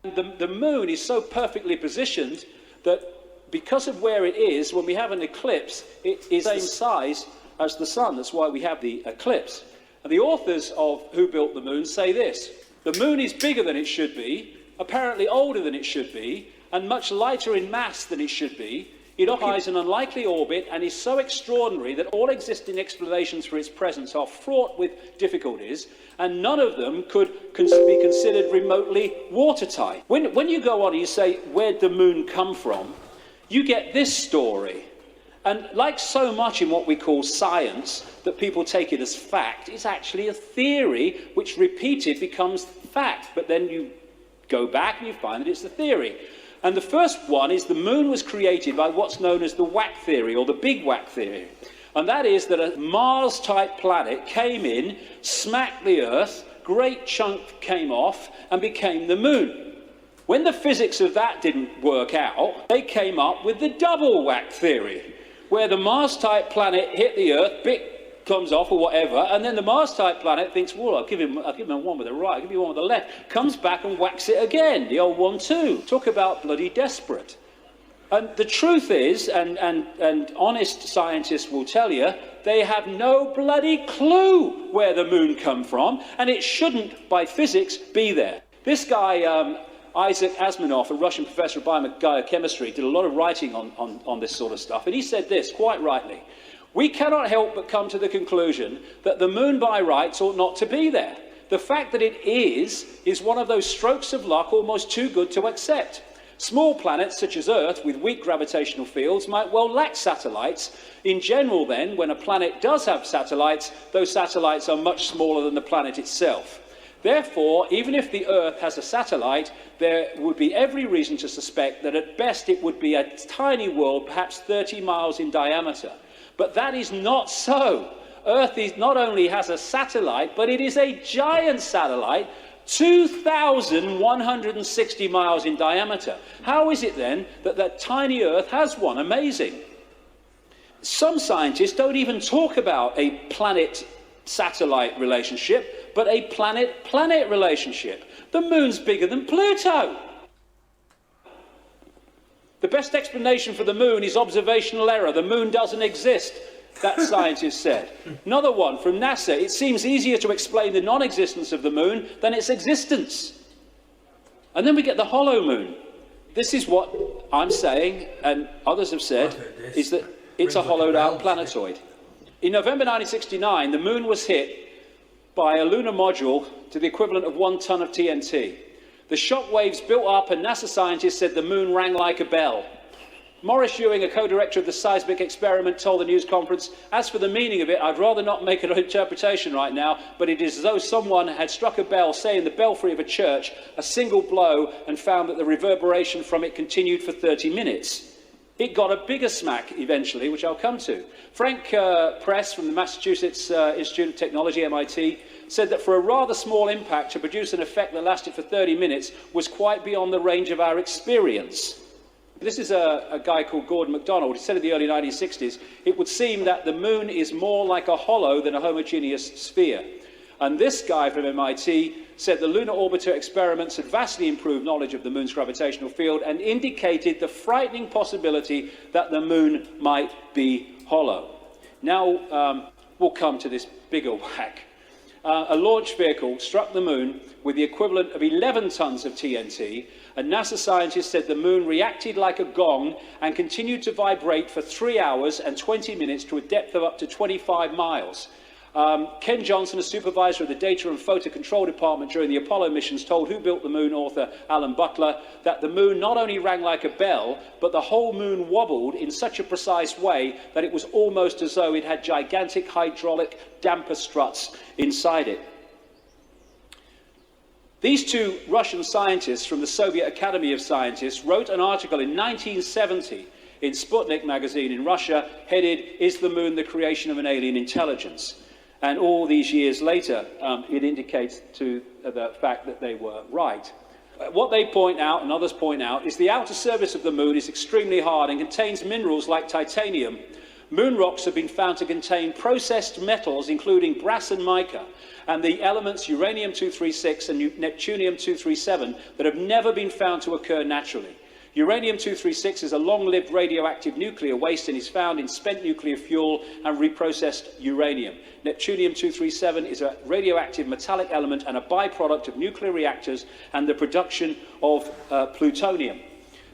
[SPEAKER 1] The moon is so perfectly positioned that because of where it is, when we have an eclipse, it is the same size as the sun. That's why we have the eclipse. And the authors of Who Built the Moon say this: the moon is bigger than it should be, apparently older than it should be, and much lighter in mass than it should be. It occupies an unlikely orbit and is so extraordinary that all existing explanations for its presence are fraught with difficulties, and none of them could be considered remotely watertight. When you go on and you say, where'd the moon come from, you get this story. And like so much in what we call science, that people take it as fact, it's actually a theory which repeated becomes fact. But then you go back and you find that it's a theory. And the first one is the moon was created by what's known as the Wack Theory, or the Big Wack Theory. And that is that a Mars-type planet came in, smacked the Earth, great chunk came off, and became the moon. When the physics of that didn't work out, they came up with the Double Wack Theory, where the Mars-type planet hit the Earth, bit comes off or whatever, and then the Mars-type planet thinks, well, I'll give him one with the right, I'll give you one with the left, comes back and whacks it again, the old one too. Talk about bloody desperate. And the truth is, and honest scientists will tell you, they have no bloody clue where the moon come from, and it shouldn't, by physics, be there. This guy, Isaac Asimov, a Russian professor of biochemistry, did a lot of writing on this sort of stuff, and he said this, quite rightly: we cannot help but come to the conclusion that the moon by rights ought not to be there. The fact that it is one of those strokes of luck almost too good to accept. Small planets such as Earth with weak gravitational fields might well lack satellites. In general then, when a planet does have satellites, those satellites are much smaller than the planet itself. Therefore, even if the Earth has a satellite, there would be every reason to suspect that at best it would be a tiny world, perhaps 30 miles in diameter. But that is not so. Earth not only has a satellite, but it is a giant satellite, 2,160 miles in diameter. How is it then that that tiny Earth has one? Amazing. Some scientists don't even talk about a planet-satellite relationship, but a planet-planet relationship. The moon's bigger than Pluto. The best explanation for the moon is observational error. The moon doesn't exist, that scientist said. Another one from NASA: it seems easier to explain the non-existence of the moon than its existence. And then we get the hollow moon. This is what I'm saying, and others have said, is that it's a hollowed-out planetoid. In November 1969, the moon was hit by a lunar module to the equivalent of 1 ton of TNT. The shock waves built up, and NASA scientists said the moon rang like a bell. Maurice Ewing, a co-director of the seismic experiment, told the news conference, "As for the meaning of it, I'd rather not make an interpretation right now, but it is as though someone had struck a bell, say in the belfry of a church, a single blow, and found that the reverberation from it continued for 30 minutes. It got a bigger smack eventually, which I'll come to." Frank Press from the Massachusetts Institute of Technology, MIT, said that for a rather small impact to produce an effect that lasted for 30 minutes was quite beyond the range of our experience. This is a guy called Gordon MacDonald. He said in the early 1960s, it would seem that the moon is more like a hollow than a homogeneous sphere. And this guy from MIT said the lunar orbiter experiments had vastly improved knowledge of the moon's gravitational field and indicated the frightening possibility that the moon might be hollow. Now we'll come to this bigger whack. A launch vehicle struck the moon with the equivalent of 11 tons of TNT, and NASA scientists said the moon reacted like a gong and continued to vibrate for 3 hours and 20 minutes to a depth of up to 25 miles. Ken Johnson, a supervisor of the Data and Photo Control Department during the Apollo missions, told Who Built the Moon author Alan Butler that the moon not only rang like a bell, but the whole moon wobbled in such a precise way that it was almost as though it had gigantic hydraulic damper struts inside it. These two Russian scientists from the Soviet Academy of Scientists wrote an article in 1970 in Sputnik magazine in Russia headed, "Is the Moon the Creation of an Alien Intelligence?" And all these years later, it indicates to the fact that they were right. What they point out, and others point out, is the outer surface of the moon is extremely hard and contains minerals like titanium. Moon rocks have been found to contain processed metals, including brass and mica, and the elements uranium-236 and neptunium-237 that have never been found to occur naturally. Uranium-236 is a long-lived radioactive nuclear waste and is found in spent nuclear fuel and reprocessed uranium. Neptunium-237 is a radioactive metallic element and a byproduct of nuclear reactors and the production of plutonium.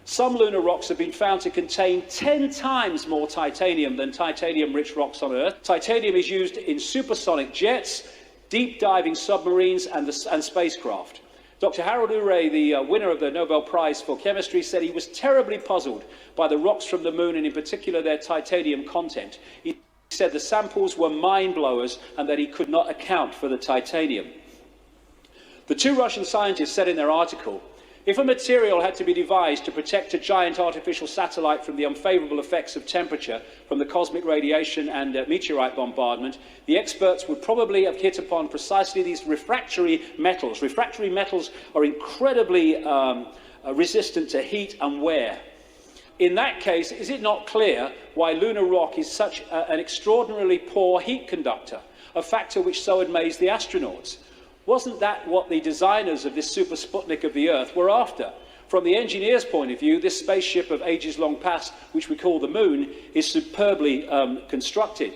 [SPEAKER 1] Some lunar rocks have been found to contain 10 times more titanium than titanium-rich rocks on Earth. Titanium is used in supersonic jets, deep-diving submarines, and spacecraft. Dr. Harold Urey, the winner of the Nobel Prize for Chemistry, said he was terribly puzzled by the rocks from the moon and in particular their titanium content. He said the samples were mind-blowers and that he could not account for the titanium. The two Russian scientists said in their article, if a material had to be devised to protect a giant artificial satellite from the unfavourable effects of temperature from the cosmic radiation and meteorite bombardment, the experts would probably have hit upon precisely these refractory metals. Refractory metals are incredibly resistant to heat and wear. In that case, is it not clear why lunar rock is such an extraordinarily poor heat conductor, a factor which so amazed the astronauts? Wasn't that what the designers of this super Sputnik of the Earth were after? From the engineer's point of view, this spaceship of ages long past, which we call the Moon, is superbly constructed.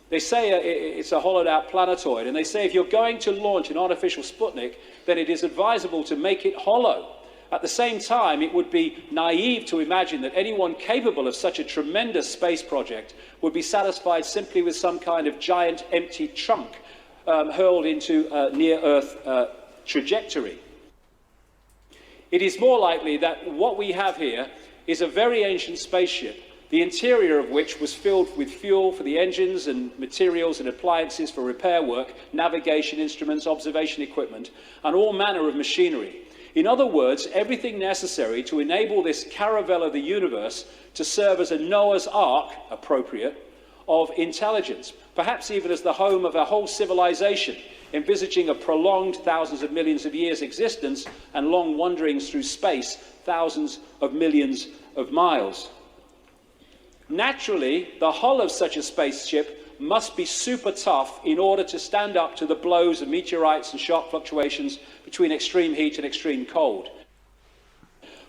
[SPEAKER 1] They say it's a hollowed-out planetoid, and they say if you're going to launch an artificial Sputnik, then it is advisable to make it hollow. At the same time, it would be naive to imagine that anyone capable of such a tremendous space project would be satisfied simply with some kind of giant empty trunk hurled into a near-Earth trajectory. It is more likely that what we have here is a very ancient spaceship, the interior of which was filled with fuel for the engines and materials and appliances for repair work, navigation instruments, observation equipment, and all manner of machinery. In other words, everything necessary to enable this caravel of the universe to serve as a Noah's Ark, appropriate, of intelligence, perhaps even as the home of a whole civilization, envisaging a prolonged thousands of millions of years existence and long wanderings through space, thousands of millions of miles. Naturally, the hull of such a spaceship must be super tough in order to stand up to the blows of meteorites and sharp fluctuations between extreme heat and extreme cold.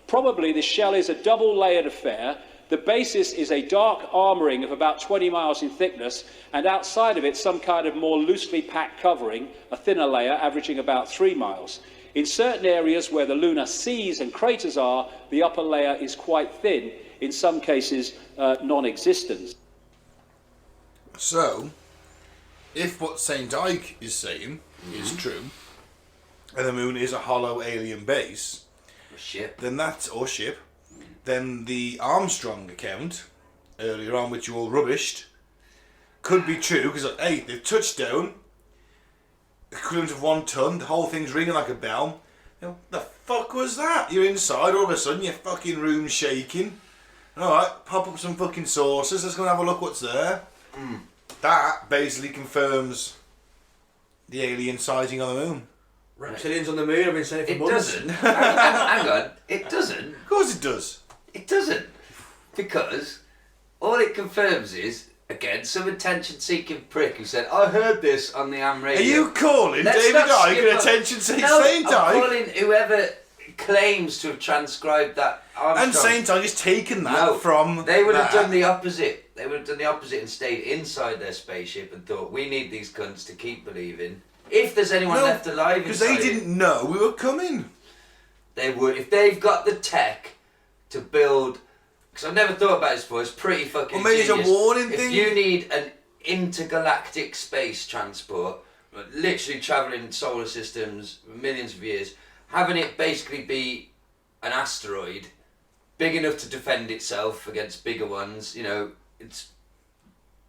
[SPEAKER 1] Probably this shell is a double-layered affair. The basis is a dark armouring of about 20 miles in thickness, and outside of it some kind of more loosely packed covering, a thinner layer averaging about 3 miles. In certain areas where the lunar seas and craters are, the upper layer is quite thin, in some cases non-existent.
[SPEAKER 3] So, if what St. Ike is saying is true, and the Moon is a hollow alien base, then then the Armstrong account, earlier on, which you all rubbished, could be true, because, hey, they've touched down, equivalent of 1 ton, the whole thing's ringing like a bell. You know, the fuck was that? You're inside, all of a sudden, your fucking room's shaking. Alright, pop up some fucking saucers, let's go and have a look what's there. That basically confirms the alien sighting on the Moon.
[SPEAKER 4] Reptilians on the Moon, I've been saying it for months.
[SPEAKER 2] Doesn't. Hang on, it doesn't.
[SPEAKER 3] Of course it does.
[SPEAKER 2] It doesn't. Because all it confirms is, again, some attention-seeking prick who said, I heard this on the AM radio.
[SPEAKER 3] Are you calling David Icke an attention-seeking St. Ike?
[SPEAKER 2] I'm calling whoever claims to have transcribed that Armstrong.
[SPEAKER 3] And St. Ike has taken that from
[SPEAKER 2] they would have done the opposite. They would have done the opposite and stayed inside their spaceship and thought, we need these cunts to keep believing. If there's anyone left alive
[SPEAKER 3] because they didn't know we were coming.
[SPEAKER 2] They would. If they've got the tech to build... Because I've never thought about this before, it's pretty fucking
[SPEAKER 3] Well, maybe
[SPEAKER 2] genius.
[SPEAKER 3] it's a warning thing.
[SPEAKER 2] If you need an intergalactic space transport, literally travelling solar systems millions of years, having it basically be an asteroid, big enough to defend itself against bigger ones, you know, it's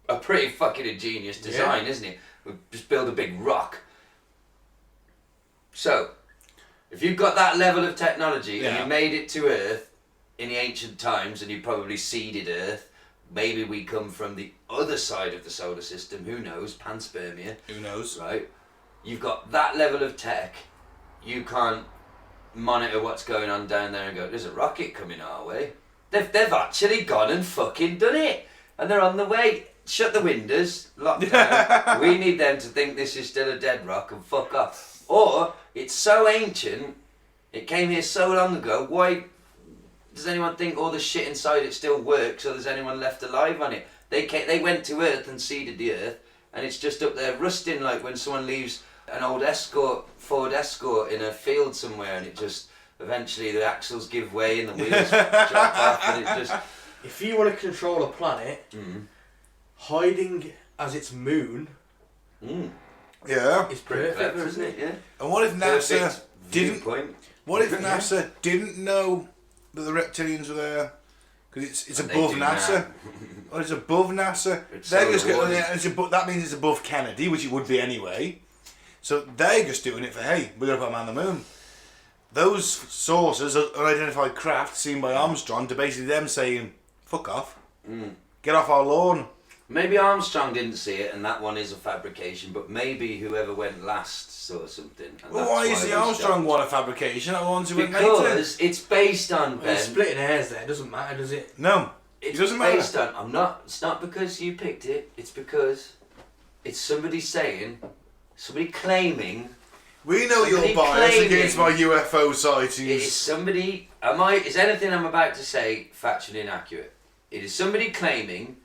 [SPEAKER 2] a pretty fucking ingenious design, isn't it? We just build a big rock. So, if you've got that level of technology and you made it to Earth in the ancient times and you probably seeded Earth, maybe we come from the other side of the solar system, who knows, panspermia.
[SPEAKER 3] Who knows?
[SPEAKER 2] Right? You've got that level of tech, you can't monitor what's going on down there and go, there's a rocket coming our way. They've actually gone and fucking done it. And they're on the way. Shut the windows, lock down. We need them to think this is still a dead rock and fuck off. Or, it's so ancient, it came here so long ago, why does anyone think all the shit inside it still works or there's anyone left alive on it? They went to Earth and seeded the Earth, and it's just up there rusting like when someone leaves an old Ford Escort in a field somewhere and it just, eventually the axles give way and the wheels drop off and it just...
[SPEAKER 4] If you want to control a planet, hiding as its moon
[SPEAKER 3] Yeah.
[SPEAKER 4] is perfect,
[SPEAKER 2] isn't it? Yeah.
[SPEAKER 3] And what if NASA didn't?
[SPEAKER 2] Viewpoint.
[SPEAKER 3] What if NASA didn't know that the reptilians were there? Because it's
[SPEAKER 2] And they
[SPEAKER 3] above
[SPEAKER 2] do
[SPEAKER 3] NASA.
[SPEAKER 2] now.
[SPEAKER 3] Or it's above NASA.
[SPEAKER 2] It's
[SPEAKER 3] They're
[SPEAKER 2] so
[SPEAKER 3] just going,
[SPEAKER 2] rewarding.
[SPEAKER 3] that means it's above Kennedy, which it would be anyway. So they're just doing it for, hey, we're going to put a man on the moon. Those sources are unidentified craft seen by Armstrong to basically them saying, fuck off. Get off our lawn.
[SPEAKER 2] Maybe Armstrong didn't see it and that one is a fabrication, but maybe whoever went last saw something. And
[SPEAKER 3] Well,
[SPEAKER 2] that's
[SPEAKER 3] why is
[SPEAKER 2] they
[SPEAKER 3] the Armstrong
[SPEAKER 2] stopped.
[SPEAKER 3] one a fabrication? Not the ones who went later.
[SPEAKER 2] Because it's based on,
[SPEAKER 4] Well,
[SPEAKER 2] Ben.
[SPEAKER 4] splitting hairs there, doesn't matter, does it?
[SPEAKER 3] No.
[SPEAKER 2] It's
[SPEAKER 3] It doesn't matter.
[SPEAKER 2] based on. It's not because you picked it. It's because it's somebody claiming
[SPEAKER 3] We know
[SPEAKER 2] Somebody
[SPEAKER 3] you're biased
[SPEAKER 2] claiming-
[SPEAKER 3] against my UFO sightings.
[SPEAKER 2] It is somebody. Is anything I'm about to say factually inaccurate? It is somebody claiming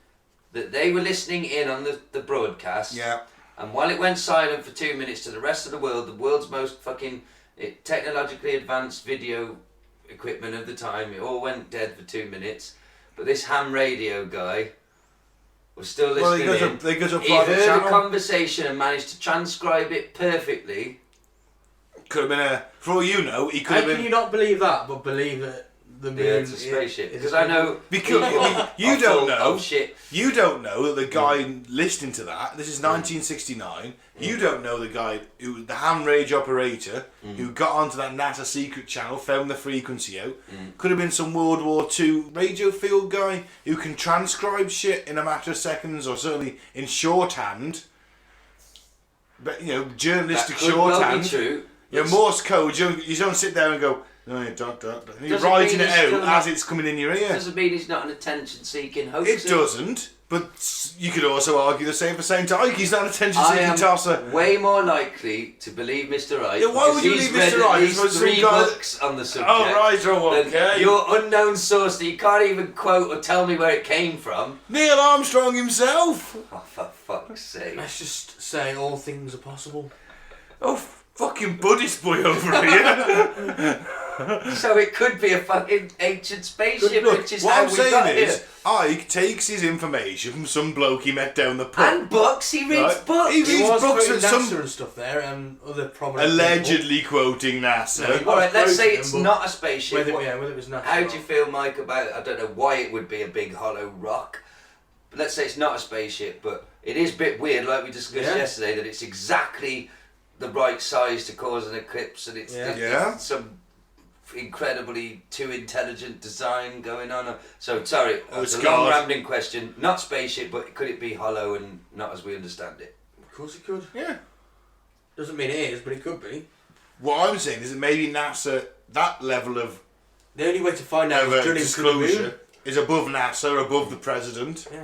[SPEAKER 2] that they were listening in on the broadcast.
[SPEAKER 3] Yeah.
[SPEAKER 2] And while it went silent for 2 minutes to the rest of the world's most fucking technologically advanced video equipment of the time, it all went dead for 2 minutes. But this ham radio guy was still listening in.
[SPEAKER 3] They go to a
[SPEAKER 2] He
[SPEAKER 3] private
[SPEAKER 2] heard
[SPEAKER 3] channel.
[SPEAKER 2] a conversation and managed to transcribe it perfectly.
[SPEAKER 3] Could have been for all you know, he could
[SPEAKER 4] How
[SPEAKER 3] have
[SPEAKER 4] can
[SPEAKER 3] been.
[SPEAKER 4] you not believe that, but believe that the moon
[SPEAKER 2] It's a spaceship.
[SPEAKER 4] is
[SPEAKER 2] Because I know
[SPEAKER 3] Because you
[SPEAKER 2] are
[SPEAKER 3] don't
[SPEAKER 2] full
[SPEAKER 3] know.
[SPEAKER 2] of shit.
[SPEAKER 3] You don't know that the guy listening to that. This is 1969. You don't know the guy who, the ham radio operator, who got onto that NASA secret channel, found the frequency out. Could have been some World War II radio field guy who can transcribe shit in a matter of seconds, or certainly in shorthand. But journalistic
[SPEAKER 2] That could well
[SPEAKER 3] shorthand.
[SPEAKER 2] be true.
[SPEAKER 3] Morse code. You don't sit there and go. No, you don't. And you're
[SPEAKER 2] Doesn't
[SPEAKER 3] writing
[SPEAKER 2] mean
[SPEAKER 3] it
[SPEAKER 2] he's still
[SPEAKER 3] out
[SPEAKER 2] not-
[SPEAKER 3] as it's coming in your ear.
[SPEAKER 2] Doesn't mean he's not an attention-seeking hoaxer.
[SPEAKER 3] It doesn't, but you could also argue the same for Saint Ike. He's not an
[SPEAKER 2] I
[SPEAKER 3] attention-seeking
[SPEAKER 2] am
[SPEAKER 3] tosser.
[SPEAKER 2] way more likely to believe Mr. Ike.
[SPEAKER 3] Yeah, why
[SPEAKER 2] because
[SPEAKER 3] would you
[SPEAKER 2] he's
[SPEAKER 3] believe
[SPEAKER 2] read
[SPEAKER 3] Mr.
[SPEAKER 2] at
[SPEAKER 3] Ike?
[SPEAKER 2] least
[SPEAKER 3] He's some
[SPEAKER 2] 3
[SPEAKER 3] guy-
[SPEAKER 2] books on the subject.
[SPEAKER 3] Oh, right,
[SPEAKER 2] than
[SPEAKER 3] okay.
[SPEAKER 2] Your unknown source that you can't even quote or tell me where it came from.
[SPEAKER 3] Neil Armstrong himself.
[SPEAKER 2] Oh, for fuck's sake.
[SPEAKER 4] Let's just say all things are possible.
[SPEAKER 3] Oh, fucking Buddhist boy over here.
[SPEAKER 2] So it could be a fucking ancient spaceship,
[SPEAKER 3] Look,
[SPEAKER 2] which is
[SPEAKER 3] what
[SPEAKER 2] how
[SPEAKER 3] I'm
[SPEAKER 2] we got
[SPEAKER 3] saying
[SPEAKER 2] here.
[SPEAKER 3] is, Ike takes his information from some bloke he met down the pub.
[SPEAKER 2] And books, he reads
[SPEAKER 3] Right.
[SPEAKER 2] books.
[SPEAKER 3] He
[SPEAKER 4] He
[SPEAKER 3] reads
[SPEAKER 4] was
[SPEAKER 3] books
[SPEAKER 4] quoting
[SPEAKER 3] that
[SPEAKER 4] NASA
[SPEAKER 3] some
[SPEAKER 4] and stuff there, and other prominent
[SPEAKER 3] allegedly quoting NASA.
[SPEAKER 4] No, he
[SPEAKER 2] Alright, let's say
[SPEAKER 4] quoting
[SPEAKER 2] it's
[SPEAKER 4] them,
[SPEAKER 2] not a
[SPEAKER 4] people.
[SPEAKER 2] spaceship.
[SPEAKER 4] Whether it was NASA.
[SPEAKER 2] How do you feel, Mike, about it? I don't know why it would be a big hollow rock. But let's say it's not a spaceship, but it is a bit weird, like we discussed yesterday, that it's exactly the right size to cause an eclipse, and it's, it's some incredibly too intelligent design going on. So, sorry, it's a long rambling question. Not spaceship, but could it be hollow and not as we understand it?
[SPEAKER 4] Of course it could.
[SPEAKER 3] Yeah.
[SPEAKER 4] Doesn't mean it is, but it could be.
[SPEAKER 3] What I'm saying is that maybe NASA, that level of
[SPEAKER 4] The only way to find out is drilling through the moon.
[SPEAKER 3] disclosure is above NASA, above the president.
[SPEAKER 4] Yeah.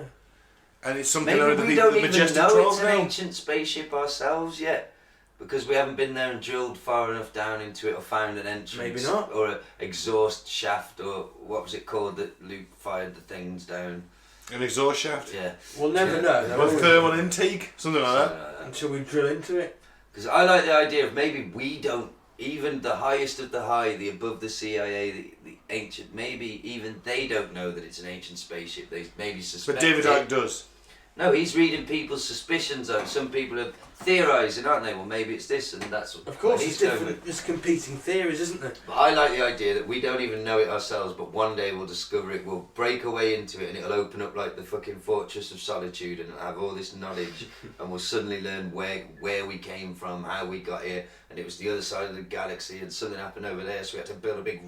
[SPEAKER 3] And it's something
[SPEAKER 2] Maybe
[SPEAKER 3] over
[SPEAKER 2] we
[SPEAKER 3] the
[SPEAKER 2] don't even
[SPEAKER 3] Majestic
[SPEAKER 2] know
[SPEAKER 3] 12
[SPEAKER 2] it's an
[SPEAKER 3] now.
[SPEAKER 2] ancient spaceship ourselves yet. Because we haven't been there and drilled far enough down into it or found an entrance.
[SPEAKER 4] Maybe not.
[SPEAKER 2] Or an exhaust shaft, or what was it called that Luke fired the things down?
[SPEAKER 3] An exhaust shaft?
[SPEAKER 2] Yeah.
[SPEAKER 4] We'll never know.
[SPEAKER 3] Or thermal intake? Something like that.
[SPEAKER 4] Until we drill into it.
[SPEAKER 2] Because I like the idea of maybe we don't, even the highest of the high, the above the CIA, the ancient, maybe even they don't know that it's an ancient spaceship. They maybe suspect
[SPEAKER 3] But David
[SPEAKER 2] it.
[SPEAKER 3] Icke does.
[SPEAKER 2] No, he's reading people's suspicions of. Some people are theorising, aren't they? Well, maybe it's this, and that's what.
[SPEAKER 4] Of course,
[SPEAKER 2] what
[SPEAKER 4] it's
[SPEAKER 2] he's going
[SPEAKER 4] different.
[SPEAKER 2] with.
[SPEAKER 4] There's competing theories, isn't there?
[SPEAKER 2] But I like the idea that we don't even know it ourselves, but one day we'll discover it. We'll break away into it, and it'll open up like the fucking Fortress of Solitude, and have all this knowledge, and we'll suddenly learn where we came from, how we got here, and it was the other side of the galaxy, and something happened over there, so we had to build a big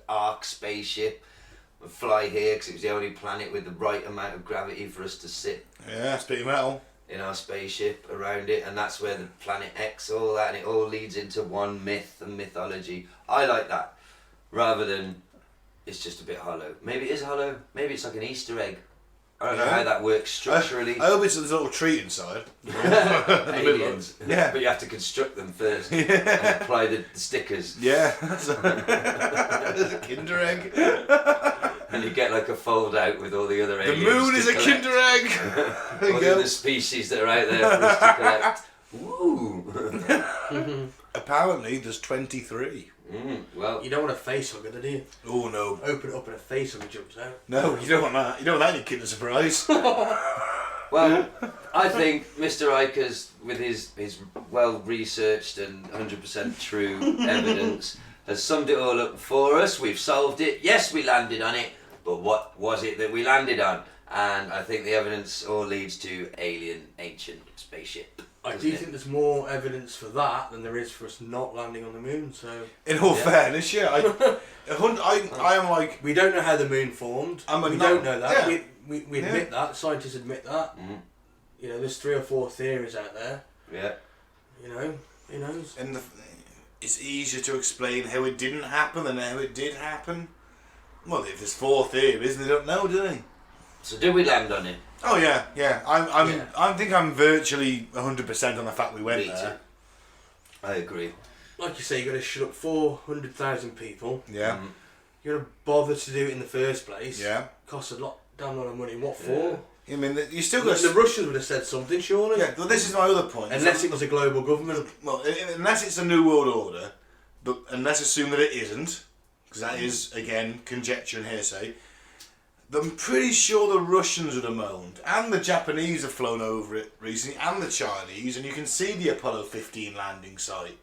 [SPEAKER 2] arc spaceship. And fly here because it was the only planet with the right amount of gravity for us to sit
[SPEAKER 3] Yeah, spitty metal.
[SPEAKER 2] in our spaceship around it, and that's where the planet X, all that, and it all leads into one myth and mythology. I like that, rather than it's just a bit hollow. Maybe it is hollow. Maybe it's like an Easter egg. I don't know how that works structurally.
[SPEAKER 3] I hope it's a little treat inside.
[SPEAKER 2] Aliens.
[SPEAKER 3] Yeah.
[SPEAKER 2] But you have to construct them first and apply the stickers.
[SPEAKER 3] Yeah. There's a Kinder egg.
[SPEAKER 2] And you get like a fold out with all the other
[SPEAKER 3] The
[SPEAKER 2] aliens.
[SPEAKER 3] moon
[SPEAKER 2] to
[SPEAKER 3] is a
[SPEAKER 2] collect.
[SPEAKER 3] Kinder egg. There you
[SPEAKER 2] All the
[SPEAKER 3] go.
[SPEAKER 2] other species that are out there for us to collect. Woo!
[SPEAKER 3] Apparently, there's 23.
[SPEAKER 2] Well,
[SPEAKER 4] You don't want a face hugger, do you?
[SPEAKER 3] Oh no.
[SPEAKER 4] Open it up and a face hugger jumps out.
[SPEAKER 3] No, you don't want that. You don't want that in your Kinder Surprise.
[SPEAKER 2] well, I think Mr. Ikers, with his well-researched and 100% true evidence, has summed it all up for us. We've solved it. Yes, we landed on it, but what was it that we landed on? And I think the evidence all leads to alien, ancient spaceship.
[SPEAKER 4] I do think there's more evidence for that than there is for us not landing on the moon. So
[SPEAKER 3] In all fairness, yeah. I am like...
[SPEAKER 4] we don't know how the moon formed.
[SPEAKER 3] I'm a
[SPEAKER 4] we
[SPEAKER 3] no-
[SPEAKER 4] don't know that.
[SPEAKER 3] yeah.
[SPEAKER 4] We admit that. Scientists admit that. You know, there's 3 or 4 theories out there.
[SPEAKER 2] Yeah.
[SPEAKER 4] You know, who knows?
[SPEAKER 3] And it's easier to explain how it didn't happen than how it did happen. Well, if there's 4 theories, they don't know, do they?
[SPEAKER 2] So did we land on it?
[SPEAKER 3] Oh yeah.
[SPEAKER 4] Yeah.
[SPEAKER 3] I think I'm virtually 100% on the fact we went
[SPEAKER 2] Me
[SPEAKER 3] there.
[SPEAKER 2] I agree.
[SPEAKER 4] Like you say, you got to shut up 400,000 people.
[SPEAKER 3] Yeah.
[SPEAKER 4] You got to bother to do it in the first place.
[SPEAKER 3] Yeah.
[SPEAKER 4] Costs a damn lot of money. What for?
[SPEAKER 3] I mean, you still got...
[SPEAKER 4] The Russians would have said something, surely.
[SPEAKER 3] Yeah, well, this is my other point.
[SPEAKER 4] Unless it was a global government.
[SPEAKER 3] Well, unless it's a New World Order, but let's assume that it isn't, because that is, again, conjecture and hearsay. I'm pretty sure the Russians would have moaned, and the Japanese have flown over it recently, and the Chinese, and you can see the Apollo 15 landing site.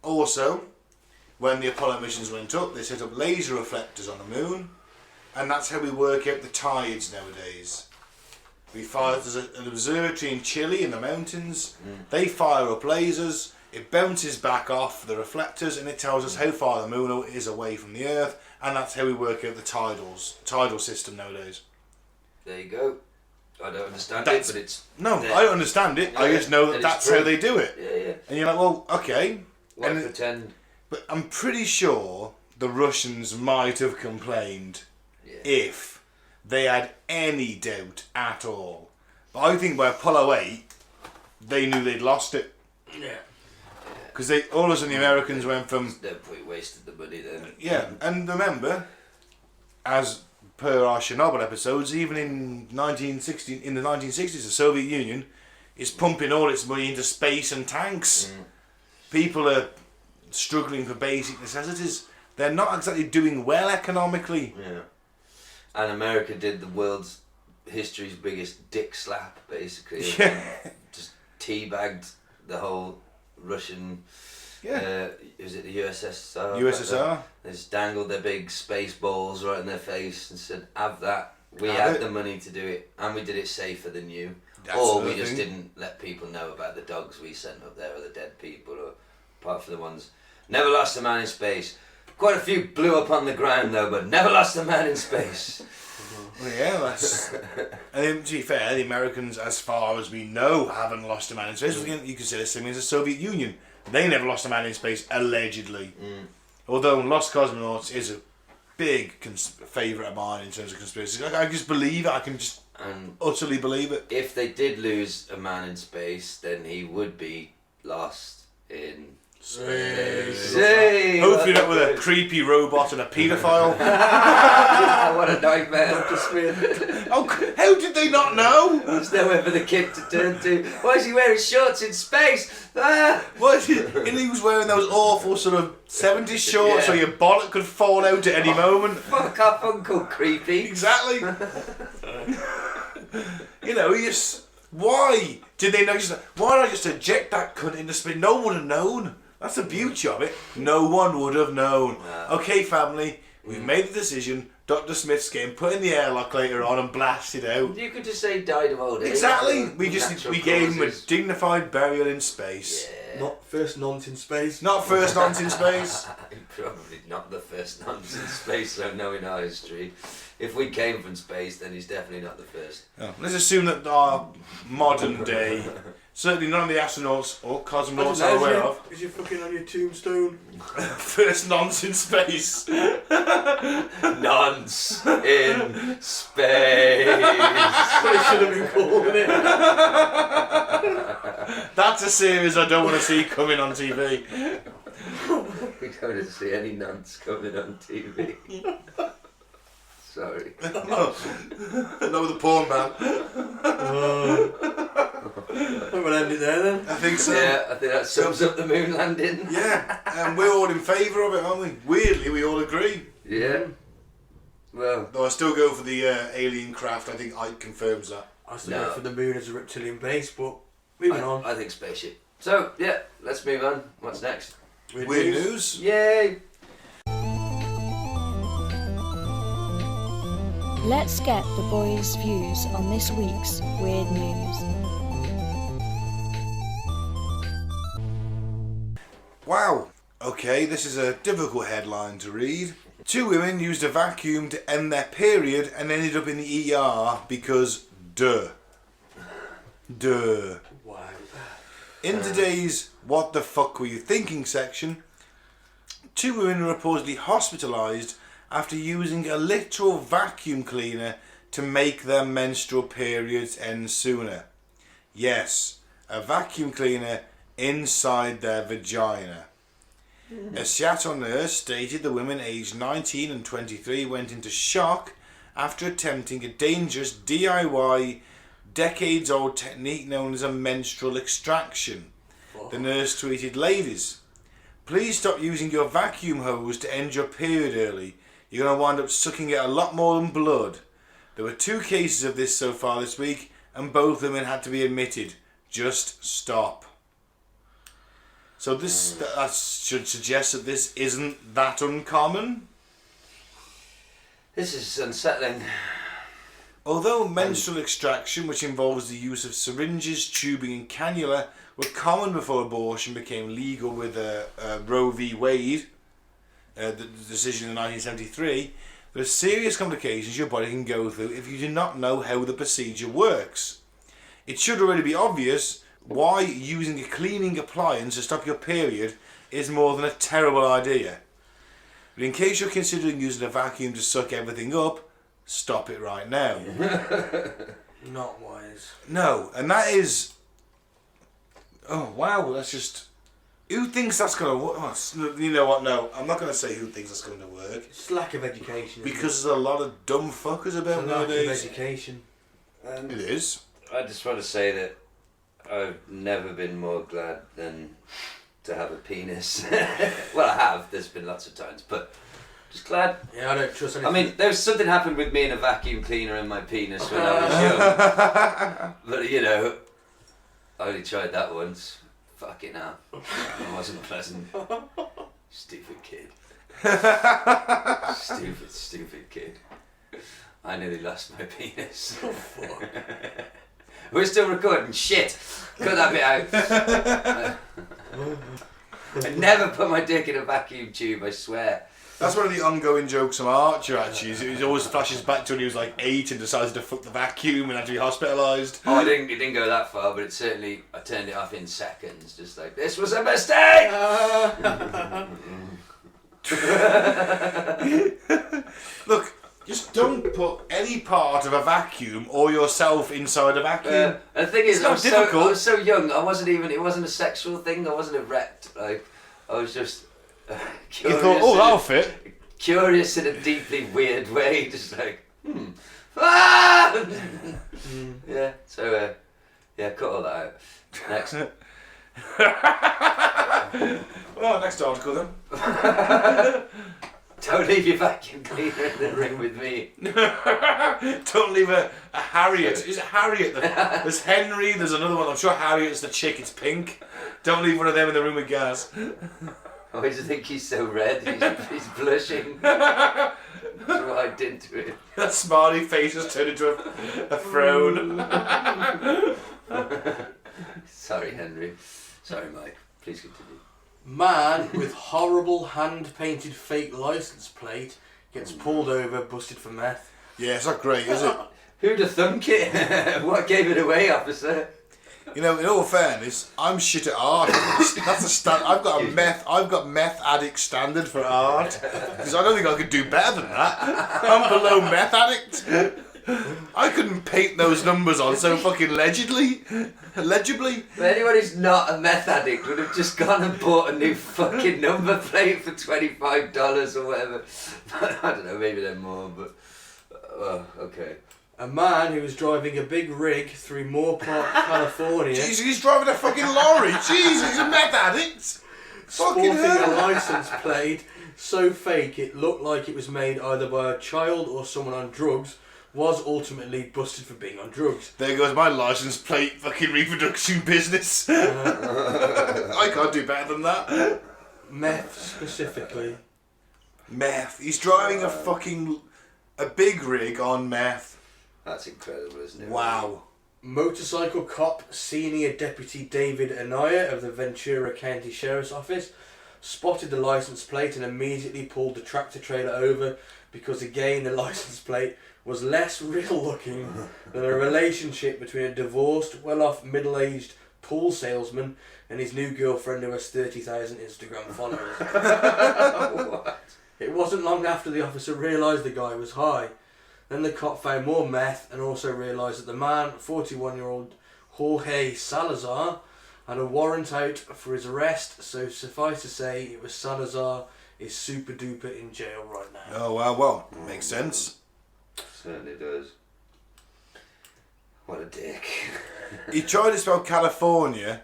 [SPEAKER 3] Also, when the Apollo missions went up, they set up laser reflectors on the moon, and that's how we work out the tides nowadays. We fire, there's an observatory in Chile in the mountains, they fire up lasers, it bounces back off the reflectors, and it tells us how far the moon is away from the Earth, and that's how we work out the tidal system nowadays.
[SPEAKER 2] There you go. I don't understand
[SPEAKER 3] That's-
[SPEAKER 2] it, but it's...
[SPEAKER 3] No,
[SPEAKER 2] there.
[SPEAKER 3] I don't understand it, I
[SPEAKER 2] Yeah,
[SPEAKER 3] just know that
[SPEAKER 2] and it's
[SPEAKER 3] that's
[SPEAKER 2] true.
[SPEAKER 3] how they do it.
[SPEAKER 2] Yeah.
[SPEAKER 3] And you're like, well, okay.
[SPEAKER 2] Why
[SPEAKER 3] And
[SPEAKER 2] pretend?
[SPEAKER 3] But I'm pretty sure the Russians might have complained if they had any doubt at all. But I think by Apollo 8, they knew they'd lost it.
[SPEAKER 4] Yeah.
[SPEAKER 3] Because all of a sudden the Americans went from...
[SPEAKER 2] No point wasted the money then.
[SPEAKER 3] Yeah, and remember, as per our Chernobyl episodes, even in the 1960s, the Soviet Union is pumping all its money into space and tanks. People are struggling for basic necessities. They're not exactly doing well economically.
[SPEAKER 2] Yeah. And America did the world's history's biggest dick slap, basically.
[SPEAKER 3] Yeah.
[SPEAKER 2] Just teabagged the whole Russian...
[SPEAKER 3] Yeah.
[SPEAKER 2] Was it the USSR?
[SPEAKER 3] USSR.
[SPEAKER 2] They just dangled their big space balls right in their face and said, have that. We
[SPEAKER 3] Have
[SPEAKER 2] had
[SPEAKER 3] it.
[SPEAKER 2] the money to do it, and we did it safer than you.
[SPEAKER 3] That's
[SPEAKER 2] Or
[SPEAKER 3] another
[SPEAKER 2] we just
[SPEAKER 3] thing.
[SPEAKER 2] didn't let people know about the dogs we sent up there, or the dead people, or apart from the ones... Never lost a man in space. Quite a few blew up on the ground though, but never lost a man in space.
[SPEAKER 3] Well, yeah, that's... And to be fair, the Americans, as far as we know, haven't lost a man in space. You consider the same as the Soviet Union. They never lost a man in space, allegedly. Although Lost Cosmonauts is a big favourite of mine in terms of conspiracies. I just believe it. I can just utterly believe it.
[SPEAKER 2] If they did lose a man in space, then he would be lost in space. Hey,
[SPEAKER 3] Hopefully not with a creepy robot and a paedophile.
[SPEAKER 2] what a nightmare.
[SPEAKER 3] Oh, how did they not know?
[SPEAKER 2] There's nowhere for the kid to turn to. Why is he wearing shorts in space? Ah!
[SPEAKER 3] What? And he was wearing those awful sort of 70s shorts so your bonnet could fall out at any moment.
[SPEAKER 2] Fuck off, Uncle Creepy.
[SPEAKER 3] Exactly. You know, he just... Why did they know? Why not just eject that cunt into space? No one would have known. That's the beauty of it. No one would have known. Okay, family, we've made the decision. Dr. Smith's getting put in the airlock later on and blasted out.
[SPEAKER 2] You could just say died of old age.
[SPEAKER 3] Exactly.
[SPEAKER 2] or
[SPEAKER 3] We
[SPEAKER 2] natural
[SPEAKER 3] gave him a
[SPEAKER 2] causes.
[SPEAKER 3] dignified burial in space.
[SPEAKER 2] Yeah.
[SPEAKER 4] Not first nonce in space.
[SPEAKER 3] Not first nonce in space.
[SPEAKER 2] Probably not the first nonce in space, so knowing our history. If we came from space, then he's definitely not the first.
[SPEAKER 3] Oh, let's assume that our modern day, certainly none of the astronauts or cosmonauts are aware of,
[SPEAKER 4] Is you fucking on your tombstone?
[SPEAKER 3] first nonce in space.
[SPEAKER 2] Nonce in space.
[SPEAKER 4] That's what it should have been called, isn't it?
[SPEAKER 3] That's a series I don't want to see coming on TV.
[SPEAKER 2] We don't want to see any nonce coming on TV. Sorry.
[SPEAKER 3] No, with the porn ban.
[SPEAKER 4] I'm gonna end it there then.
[SPEAKER 3] I think so.
[SPEAKER 2] Yeah, I think that sums up the moon landing.
[SPEAKER 3] Yeah, and we're all in favour of it, aren't we? Weirdly, we all agree.
[SPEAKER 2] Yeah. Well,
[SPEAKER 3] Though I still go for the alien craft. I think Ike confirms that.
[SPEAKER 4] I still
[SPEAKER 2] No.
[SPEAKER 4] go for the moon as a reptilian base, but moving on.
[SPEAKER 2] I think spaceship. So, yeah, let's move on. What's next?
[SPEAKER 3] Weird news.
[SPEAKER 2] Yay!
[SPEAKER 5] Let's get the boys' views on this week's weird news.
[SPEAKER 3] Wow. Okay, this is a difficult headline to read. 2 women used a vacuum to end their period and ended up in the ER because duh.
[SPEAKER 4] Wow.
[SPEAKER 3] In today's What the Fuck Were You Thinking section, 2 women were reportedly hospitalised after using a literal vacuum cleaner to make their menstrual periods end sooner. Yes, a vacuum cleaner inside their vagina. A Seattle nurse stated the women aged 19 and 23 went into shock after attempting a dangerous DIY decades-old technique known as a menstrual extraction. The nurse tweeted, "Ladies, please stop using your vacuum hose to end your period early. You're going to wind up sucking it a lot more than blood. There were 2 cases of this so far this week, and both women had to be admitted. Just stop." So that should suggest that this isn't that uncommon.
[SPEAKER 2] This is unsettling.
[SPEAKER 3] Although menstrual extraction, which involves the use of syringes, tubing and cannula, were common before abortion became legal with Roe v. Wade, the decision in 1973, there are serious complications your body can go through if you do not know how the procedure works. It should already be obvious why using a cleaning appliance to stop your period is more than a terrible idea. But in case you're considering using a vacuum to suck everything up, stop it right now.
[SPEAKER 4] Not wise.
[SPEAKER 3] No, and that is... Oh, wow, that's just... Who thinks that's going to work? Oh, you know what, no, I'm not going to say who thinks that's going to work.
[SPEAKER 4] It's lack of education.
[SPEAKER 3] Because there's a lot of dumb fuckers about nowadays.
[SPEAKER 4] Lack of education.
[SPEAKER 3] It is.
[SPEAKER 2] I just want to say that I've never been more glad than to have a penis. Well, I have. There's been lots of times, but just glad.
[SPEAKER 4] Yeah, I don't trust anything.
[SPEAKER 2] I mean, there was something happened with me and a vacuum cleaner and my penis when I was young. But you know, I only tried that once. Fucking hell. It wasn't pleasant. Stupid kid. Stupid kid. I nearly lost my penis. Oh, fuck. We're still recording. Shit. Cut that bit out. I never put my dick in a vacuum tube, I swear.
[SPEAKER 3] That's one of the ongoing jokes from Archer, actually. He always flashes back to when he was like 8 and decided to fuck the vacuum and had to be hospitalised.
[SPEAKER 2] Oh, it didn't go that far, but it certainly, I turned it off in seconds. Just like, this was a mistake!
[SPEAKER 3] Look, just don't put any part of a vacuum or yourself inside a vacuum.
[SPEAKER 2] The thing is,
[SPEAKER 3] It's
[SPEAKER 2] I
[SPEAKER 3] not difficult.
[SPEAKER 2] was so young, it wasn't a sexual thing, I wasn't erect. Like, I was just
[SPEAKER 3] You
[SPEAKER 2] curious.
[SPEAKER 3] thought, oh, that'll fit.
[SPEAKER 2] Curious in a deeply weird way, just like, Ah! Yeah, so, yeah, cut all that out. Next.
[SPEAKER 3] Well, next article then.
[SPEAKER 2] Don't leave your vacuum cleaner in the room with me.
[SPEAKER 3] Don't leave a Harriet. Is it Harriet? There's Henry, there's another one. I'm sure Harriet's the chick, it's pink. Don't leave one of them in the room with Gaz.
[SPEAKER 2] Why do you think he's so red? He's blushing. That's what I did to him.
[SPEAKER 3] That smiley face has turned into a frown.
[SPEAKER 2] Sorry, Henry. Sorry, Mike. Please continue.
[SPEAKER 4] Man with horrible hand-painted fake license plate gets pulled over, busted for meth.
[SPEAKER 3] Yeah, it's not great, is it?
[SPEAKER 2] Who'd have thunk it? What gave it away, officer?
[SPEAKER 3] You know, in all fairness, I'm shit at art. That's a stand. I've got meth addict standard for art because I don't think I could do better than that. I'm below meth addict. I couldn't paint those numbers on so fucking legibly.
[SPEAKER 2] But anyone who's not a meth addict would have just gone and bought a new fucking number plate for $25 or whatever. I don't know, maybe they're more, but okay.
[SPEAKER 4] A man who was driving a big rig through Moore Park, California,
[SPEAKER 3] Jeez, he's driving a fucking lorry. Jeez, he's a meth addict.
[SPEAKER 4] sporting
[SPEAKER 3] Fucking
[SPEAKER 4] a
[SPEAKER 3] hell.
[SPEAKER 4] license plate so fake it looked like it was made either by a child or someone on drugs, was ultimately busted for being on drugs.
[SPEAKER 3] There goes my license plate fucking reproduction business. I can't do better than that.
[SPEAKER 4] Meth specifically.
[SPEAKER 3] Meth. He's driving a big rig on meth.
[SPEAKER 2] That's incredible, isn't it?
[SPEAKER 3] Wow.
[SPEAKER 4] Motorcycle cop Senior Deputy David Anaya of the Ventura County Sheriff's Office spotted the license plate and immediately pulled the tractor trailer over because again the license plate was less real looking than a relationship between a divorced, well-off, middle-aged pool salesman and his new girlfriend who has 30,000 Instagram followers.
[SPEAKER 2] What?
[SPEAKER 4] It wasn't long after the officer realised the guy was high. Then the cop found more meth and also realised that the man, 41-year-old Jorge Salazar, and a warrant out for his arrest, so suffice to say, it was Salazar is super duper in jail right now.
[SPEAKER 3] Oh, well, makes sense.
[SPEAKER 2] Certainly does. What a dick.
[SPEAKER 3] He tried to spell California,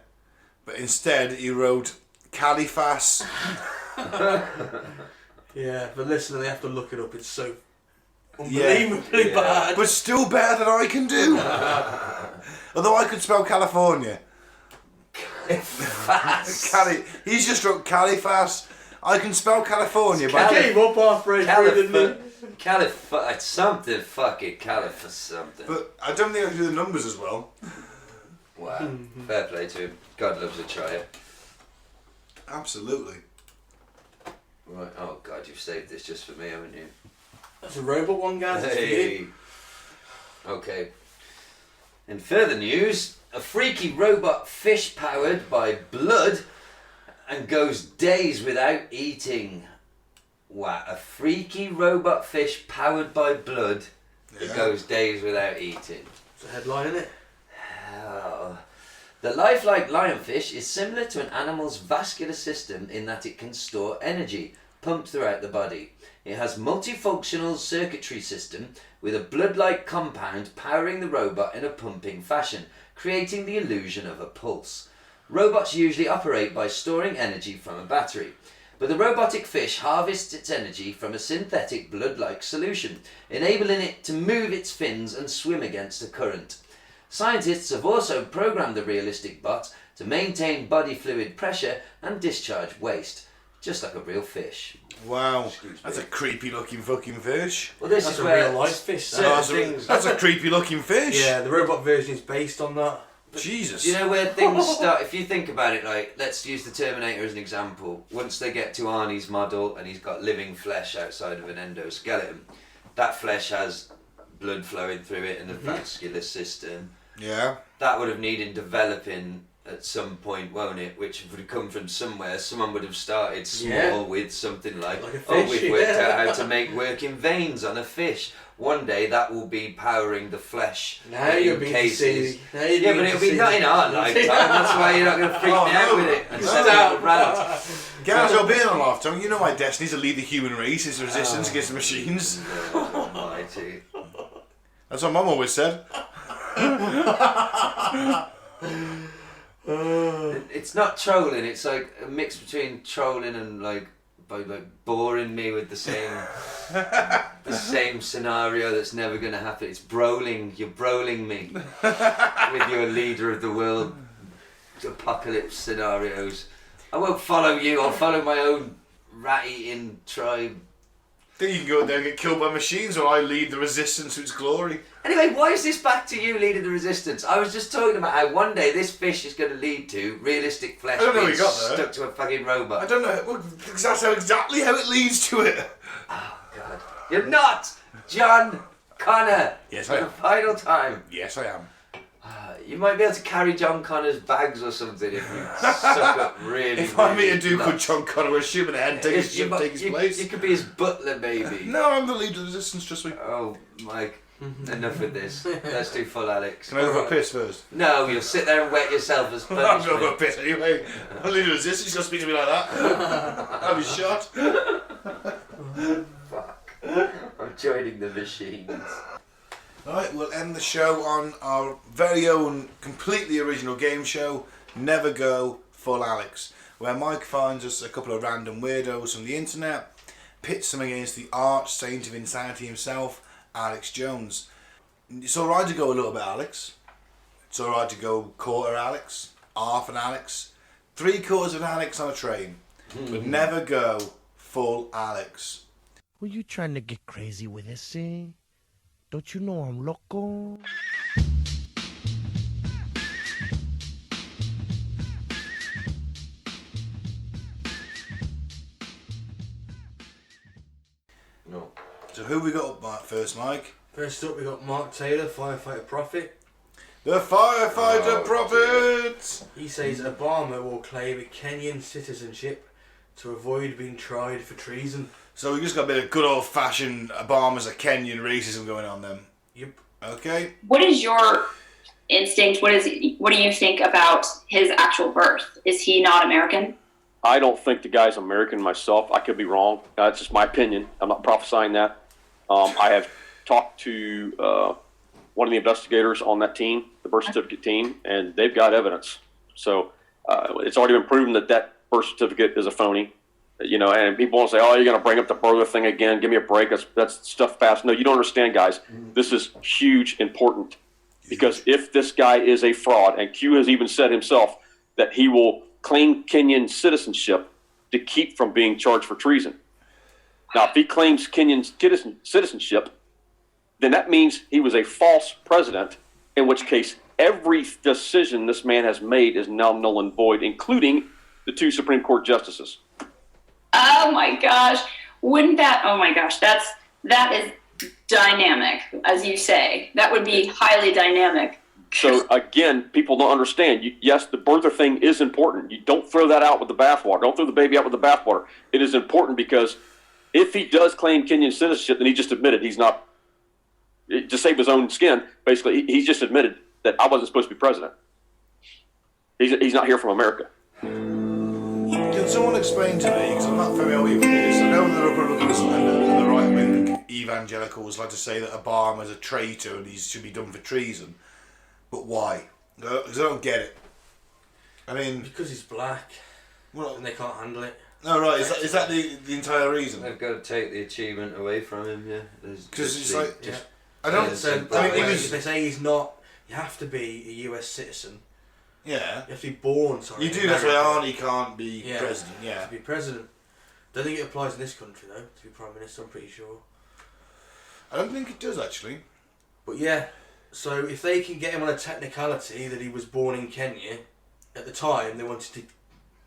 [SPEAKER 3] but instead he wrote Califas.
[SPEAKER 4] Yeah, but listen, they have to look it up. It's so unbelievably bad.
[SPEAKER 3] But still better than I can do. Although I could spell California. He's just wrote Califas. I can spell California, but
[SPEAKER 4] I gave up halfway through, didn't he?
[SPEAKER 2] It's something fucking Calif something.
[SPEAKER 3] But I don't think I can do the numbers as well.
[SPEAKER 2] Wow. Fair play to him. God loves a trier.
[SPEAKER 3] Absolutely.
[SPEAKER 2] Right. Oh God, you've saved this just for me, haven't you?
[SPEAKER 4] That's a robot one, guys. It's for you.
[SPEAKER 2] Okay. In further news, a freaky robot fish powered by blood and goes days without eating. Wow, a freaky robot fish powered by blood that goes days without eating.
[SPEAKER 4] It's a headline, isn't it?
[SPEAKER 2] Oh. The lifelike lionfish is similar to an animal's vascular system in that it can store energy pumped throughout the body. It has multifunctional circuitry system with a blood-like compound powering the robot in a pumping fashion, creating the illusion of a pulse. Robots usually operate by storing energy from a battery, but the robotic fish harvests its energy from a synthetic blood-like solution, enabling it to move its fins and swim against a current. Scientists have also programmed the realistic bot to maintain body fluid pressure and discharge waste, just like a real fish.
[SPEAKER 3] Wow, that's a creepy looking fucking fish.
[SPEAKER 2] Well, this
[SPEAKER 4] That's
[SPEAKER 2] is
[SPEAKER 4] a
[SPEAKER 2] where
[SPEAKER 4] real life fish.
[SPEAKER 3] That's a creepy looking fish.
[SPEAKER 4] Yeah, the robot version is based on that.
[SPEAKER 3] Jesus.
[SPEAKER 2] You know where things start, if you think about it, like, let's use the Terminator as an example. Once they get to Arnie's model and he's got living flesh outside of an endoskeleton, that flesh has blood flowing through it in the vascular system.
[SPEAKER 3] Yeah.
[SPEAKER 2] That would have needed developing at some point, won't it? Which would have come from somewhere. Someone would have started small with something like
[SPEAKER 4] a fish,
[SPEAKER 2] we've worked out how to make working veins on a fish. One day that will be powering the flesh.
[SPEAKER 4] Now you're being
[SPEAKER 2] cases.
[SPEAKER 4] but
[SPEAKER 2] it'll be not in our lifetime. That's why you're not going to freak me out with it. And send out a rant.
[SPEAKER 3] Gaz, I'll be in a lifetime. You know my destiny is to lead the human race as resistance against the machines.
[SPEAKER 2] Almighty.
[SPEAKER 3] That's what Mum always said.
[SPEAKER 2] It's not trolling. It's like a mix between trolling and like boring me with the same scenario that's never going to happen. It's broling. You're broling me with your leader of the world apocalypse scenarios. I won't follow you. I'll follow my own rat-eating tribe.
[SPEAKER 3] Then you can go there and get killed by machines, or I lead the resistance to its glory.
[SPEAKER 2] Anyway, why is this back to you leading the resistance? I was just talking about how one day this fish is going to lead to realistic flesh
[SPEAKER 3] I don't know
[SPEAKER 2] being
[SPEAKER 3] how we got there.
[SPEAKER 2] stuck to a fucking robot.
[SPEAKER 3] I don't know. Well, that's exactly how it leads to it.
[SPEAKER 2] Oh, God. You're not John Connor.
[SPEAKER 3] Yes,
[SPEAKER 2] For
[SPEAKER 3] I
[SPEAKER 2] the
[SPEAKER 3] am.
[SPEAKER 2] final time.
[SPEAKER 3] Yes, I am.
[SPEAKER 2] You might be able to carry John Connor's bags or something if you suck up really.
[SPEAKER 3] If I meet a dude
[SPEAKER 2] nuts.
[SPEAKER 3] called John Connor with a shoe in the head, take his place.
[SPEAKER 2] You could be his butler, maybe.
[SPEAKER 3] No, I'm the leader of the resistance, trust me.
[SPEAKER 2] Oh, Mike. Enough with this. Let's do full Alex.
[SPEAKER 3] Can I go for a piss first?
[SPEAKER 2] No, you'll sit there and wet yourself as
[SPEAKER 3] I'm going
[SPEAKER 2] punishment.
[SPEAKER 3] for a piss anyway. I'm the leader of the resistance, he's going to speak to me like that. I'll be shot.
[SPEAKER 2] Fuck. I'm joining the machines.
[SPEAKER 3] Right, we'll end the show on our very own, completely original game show, Never Go Full Alex, where Mike finds us a couple of random weirdos from the internet, pits them against the arch saint of insanity himself, Alex Jones. It's alright to go a little bit Alex. It's alright to go quarter Alex, half an Alex, 3/4 of an Alex on a train, but never go full Alex.
[SPEAKER 6] Were you trying to get crazy with this, eh? Don't you know I'm loco?
[SPEAKER 2] No.
[SPEAKER 3] So who we got up first, Mike?
[SPEAKER 4] First up, we got Mark Taylor, firefighter prophet.
[SPEAKER 3] The firefighter prophet!
[SPEAKER 4] He says Obama will claim Kenyan citizenship to avoid being tried for treason.
[SPEAKER 3] So we just got a bit of good old fashioned Obama's a Kenyan racism going on then.
[SPEAKER 4] Yep.
[SPEAKER 3] Okay.
[SPEAKER 7] What is your instinct? What do you think about his actual birth? Is he not American?
[SPEAKER 8] I don't think the guy's American myself. I could be wrong. That's just my opinion. I'm not prophesying that. I have talked to one of the investigators on that team, the birth certificate team, and they've got evidence. So it's already been proven that that birth certificate is a phony. You know, and people want to say, "Oh, you're going to bring up the brother thing again? Give me a break. That's stuff fast." No, you don't understand, guys. This is huge, important, because if this guy is a fraud, and Q has even said himself that he will claim Kenyan citizenship to keep from being charged for treason. Now, if he claims Kenyan citizenship, then that means he was a false president, in which case every decision this man has made is now null and void, including the 2 Supreme Court justices.
[SPEAKER 7] Oh my gosh. Wouldn't that, oh my gosh, that is dynamic, as you say. That would be highly dynamic.
[SPEAKER 8] So again, people don't understand. Yes, the birther thing is important. You don't throw that out with the bathwater. Don't throw the baby out with the bathwater. It is important because if he does claim Kenyan citizenship, then he just admitted he's not, to save his own skin, basically, he's just admitted that I wasn't supposed to be president. He's not here from America.
[SPEAKER 3] Can someone explain to me, because I'm not familiar with this, I know the Republicans and the right-wing evangelicals like to say that Obama's a traitor and he should be done for treason, but why? Because I don't get it. I mean...
[SPEAKER 4] Because he's black,
[SPEAKER 3] well,
[SPEAKER 4] and they can't handle it.
[SPEAKER 3] No, right, is that the entire reason?
[SPEAKER 2] They've got to take the achievement away from him, yeah.
[SPEAKER 3] Because it's like...
[SPEAKER 4] Yeah.
[SPEAKER 3] I don't...
[SPEAKER 4] So,
[SPEAKER 3] I mean,
[SPEAKER 4] if they say he's not, you have to be a US citizen.
[SPEAKER 3] Yeah.
[SPEAKER 4] You have to be born, sorry.
[SPEAKER 3] You do, that's why Arnie can't be president,
[SPEAKER 4] To be president. Don't think it applies in this country, though, to be Prime Minister, I'm pretty sure.
[SPEAKER 3] I don't think it does, actually.
[SPEAKER 4] But yeah, so if they can get him on a technicality that he was born in Kenya, at the time they wanted to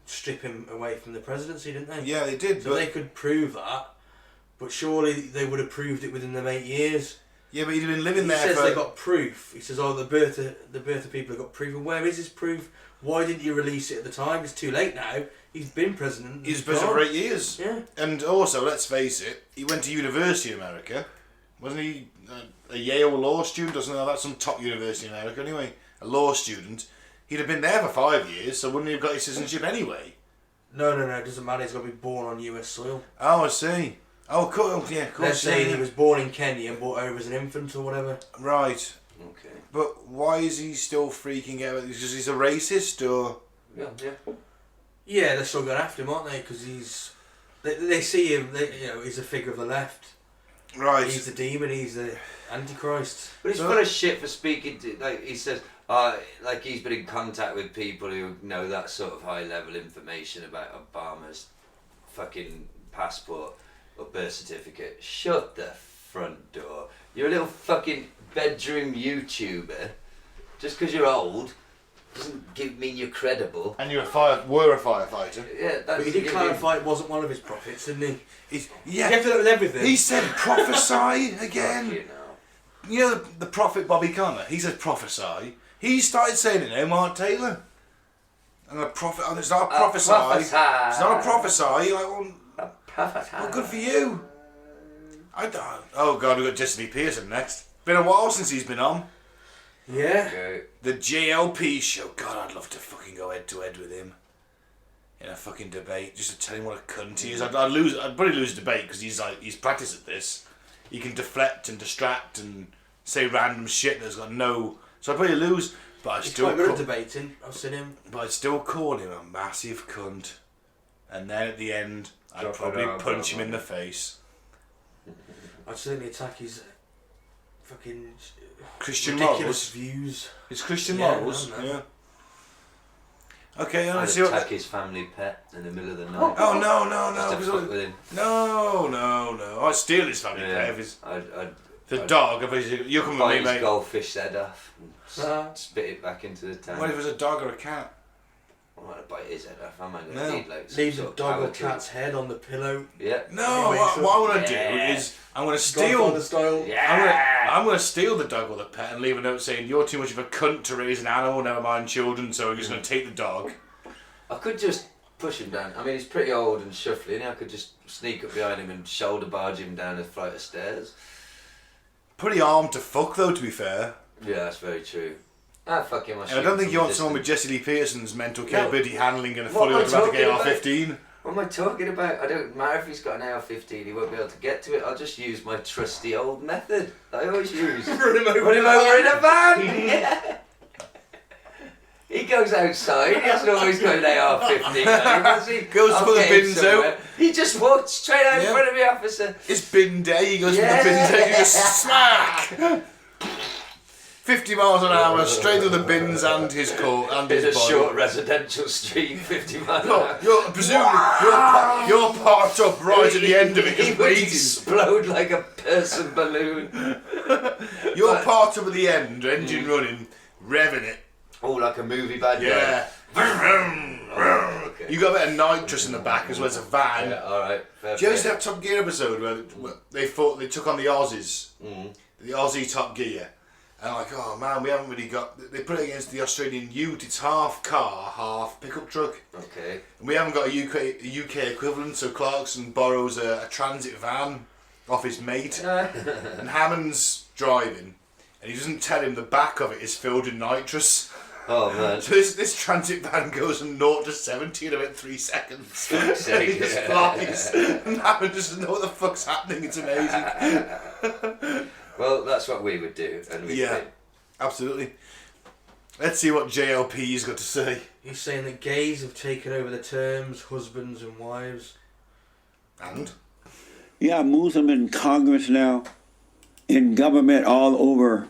[SPEAKER 4] strip him away from the presidency, didn't they?
[SPEAKER 3] Yeah, they did.
[SPEAKER 4] So they could prove that, but surely they would have proved it within them 8 years.
[SPEAKER 3] Yeah, but he'd been living there
[SPEAKER 4] He says
[SPEAKER 3] for...
[SPEAKER 4] they got proof. He says, oh, the birth of people have got proof. And where is his proof? Why didn't you release it at the time? It's too late now. He's been president.
[SPEAKER 3] He's president for 8 years.
[SPEAKER 4] Yeah.
[SPEAKER 3] And also, let's face it, he went to university in America. Wasn't he a Yale law student or something like that? Some top university in America anyway. A law student. He'd have been there for 5 years, so wouldn't he have got his citizenship anyway?
[SPEAKER 4] No, it doesn't matter. He's got to be born on US soil.
[SPEAKER 3] Oh, I see. Oh, cool. Yeah, of course.
[SPEAKER 4] They're saying he was born in Kenya and brought over as an infant or whatever.
[SPEAKER 3] Right.
[SPEAKER 2] Okay.
[SPEAKER 3] But why is he still freaking out? Because he's a racist, or...?
[SPEAKER 2] Yeah.
[SPEAKER 4] Yeah, they're still going after him, aren't they? Because he's... They see him, he's a figure of the left.
[SPEAKER 3] Right.
[SPEAKER 4] He's the demon, he's the Antichrist.
[SPEAKER 2] But he's full of shit for speaking to... Like, he says... like he's been in contact with people who know that sort of high-level information about Obama's fucking passport or birth certificate. Shut the front door. You're a little fucking bedroom YouTuber. Just because you're old doesn't mean you're credible.
[SPEAKER 3] And you were a firefighter.
[SPEAKER 2] Yeah,
[SPEAKER 4] But he did clarify it wasn't one of his prophets, didn't he?
[SPEAKER 3] Yeah.
[SPEAKER 4] You have to look with everything.
[SPEAKER 3] He said prophesy again.
[SPEAKER 2] You know.
[SPEAKER 3] You know the prophet Bobby Connor? He said prophesy. He started saying it now, Mark Taylor. And a prophet, it's not a prophesy. It's not a prophesy. Like, well, good for you. Oh God, we've got Jesse Pearson next. Been a while since he's been on.
[SPEAKER 4] Yeah.
[SPEAKER 2] Okay.
[SPEAKER 3] The JLP show. God, I'd love to fucking go head to head with him in a fucking debate, just to tell him what a cunt he is. I'd probably lose the debate because he's practiced at this. He can deflect and distract and say random shit that's got no. So I'd probably lose, but I'd
[SPEAKER 4] He's
[SPEAKER 3] still.
[SPEAKER 4] quite good at debating. I've seen him.
[SPEAKER 3] But I'd still call him a massive cunt, and then at the end, I'd
[SPEAKER 2] Drop
[SPEAKER 3] probably
[SPEAKER 2] it out,
[SPEAKER 3] punch him
[SPEAKER 2] man.
[SPEAKER 3] in the face.
[SPEAKER 4] I'd certainly attack his fucking
[SPEAKER 3] Christian
[SPEAKER 4] ridiculous
[SPEAKER 3] morals.
[SPEAKER 4] views.
[SPEAKER 3] His Christian
[SPEAKER 4] Yeah,
[SPEAKER 3] morals.
[SPEAKER 4] no.
[SPEAKER 3] Yeah. Okay,
[SPEAKER 2] I'd
[SPEAKER 3] let's see what.
[SPEAKER 2] attack his family pet in the middle of the night.
[SPEAKER 3] Oh
[SPEAKER 2] Just to
[SPEAKER 3] no!
[SPEAKER 2] fuck with him.
[SPEAKER 3] No! I'd steal his family pet. If his, the dog. You're coming with
[SPEAKER 2] bite
[SPEAKER 3] me,
[SPEAKER 2] his
[SPEAKER 3] mate.
[SPEAKER 2] goldfish head off and spit it back into the tank.
[SPEAKER 3] What if it was a dog or a cat?
[SPEAKER 2] I might bite his head off. I might
[SPEAKER 3] No.
[SPEAKER 2] need like some
[SPEAKER 4] Leave the
[SPEAKER 2] sort of
[SPEAKER 4] dog or
[SPEAKER 2] power tool.
[SPEAKER 4] cat's head on the pillow.
[SPEAKER 2] Yeah.
[SPEAKER 3] No, what I want to do is I'm going to steal.
[SPEAKER 4] Godfather style.
[SPEAKER 3] I'm going to steal the dog or the pet and leave a note saying you're too much of a cunt to raise an animal. Never mind children. So I'm just going to take the dog.
[SPEAKER 2] I could just push him down. I mean, he's pretty old and shuffly, and I could just sneak up behind him and shoulder barge him down a flight of stairs.
[SPEAKER 3] Pretty armed to fuck though. To be fair.
[SPEAKER 2] Yeah, that's very true. Ah, fuck him.
[SPEAKER 3] I don't think you want someone with Jesse Lee Peterson's mental capability handling in a fully automatic AR-15.
[SPEAKER 2] What am I talking about? I don't matter if he's got an AR-15, he won't be able to get to it. I'll just use my trusty old method that I always use.
[SPEAKER 4] Run him over
[SPEAKER 2] in a van! Yeah. He goes outside, he hasn't always got an AR-15 has he?
[SPEAKER 3] Goes to put the bins out.
[SPEAKER 2] He just walked straight out in front of me, officer.
[SPEAKER 3] It's bin day, he goes to the bins out, he goes smack! 50 miles an hour, straight through the bins and his coat and his body.
[SPEAKER 2] It's a short residential street, 50 miles an hour.
[SPEAKER 3] You're parked up right at the end of it, just
[SPEAKER 2] He would
[SPEAKER 3] waiting.
[SPEAKER 2] explode like a person balloon.
[SPEAKER 3] You're parked up at the end, engine running, revving it.
[SPEAKER 2] Oh, like a movie bad guy.
[SPEAKER 3] Yeah.
[SPEAKER 2] Okay.
[SPEAKER 3] You got a bit of nitrous in the back as well as a van.
[SPEAKER 2] Yeah, alright.
[SPEAKER 3] Do you ever see that Top Gear episode where they took on the Aussies? The Aussie Top Gear. And like, oh man, we haven't really got... They put it against the Australian Ute. It's half car, half pickup truck.
[SPEAKER 2] Okay.
[SPEAKER 3] And we haven't got a UK equivalent, so Clarkson borrows a transit van off his mate. And Hammond's driving, and he doesn't tell him the back of it is filled with nitrous.
[SPEAKER 2] Oh man.
[SPEAKER 3] So this transit van goes from 0 to 70 in about 3 seconds. And he just flies. And Hammond doesn't know what the fuck's happening. It's amazing.
[SPEAKER 2] Well, that's what we would do. And
[SPEAKER 3] absolutely. Let's see what JLP's got to say.
[SPEAKER 4] He's saying that gays have taken over the terms husbands and wives.
[SPEAKER 3] And?
[SPEAKER 9] Yeah, Muslim in Congress now, in government all over,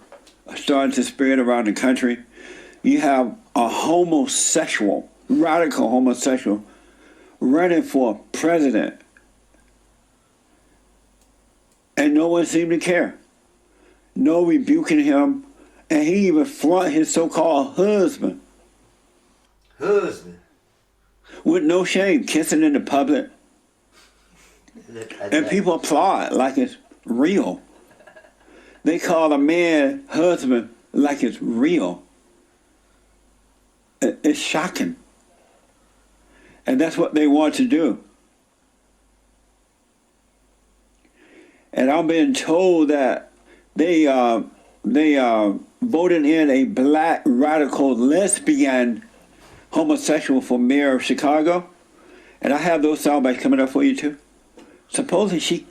[SPEAKER 9] starting to spread around the country. You have a homosexual, radical homosexual, running for president. And no one seemed to care. No rebuking him. And he even flaunt his so-called husband.
[SPEAKER 2] Husband?
[SPEAKER 9] With no shame, kissing in the public. And people applaud like it's real. They call a man husband like it's real. It's shocking. And that's what they want to do. And I'm being told that they voted in a black radical lesbian homosexual for mayor of Chicago. And I have those sound bites coming up for you too. Supposedly she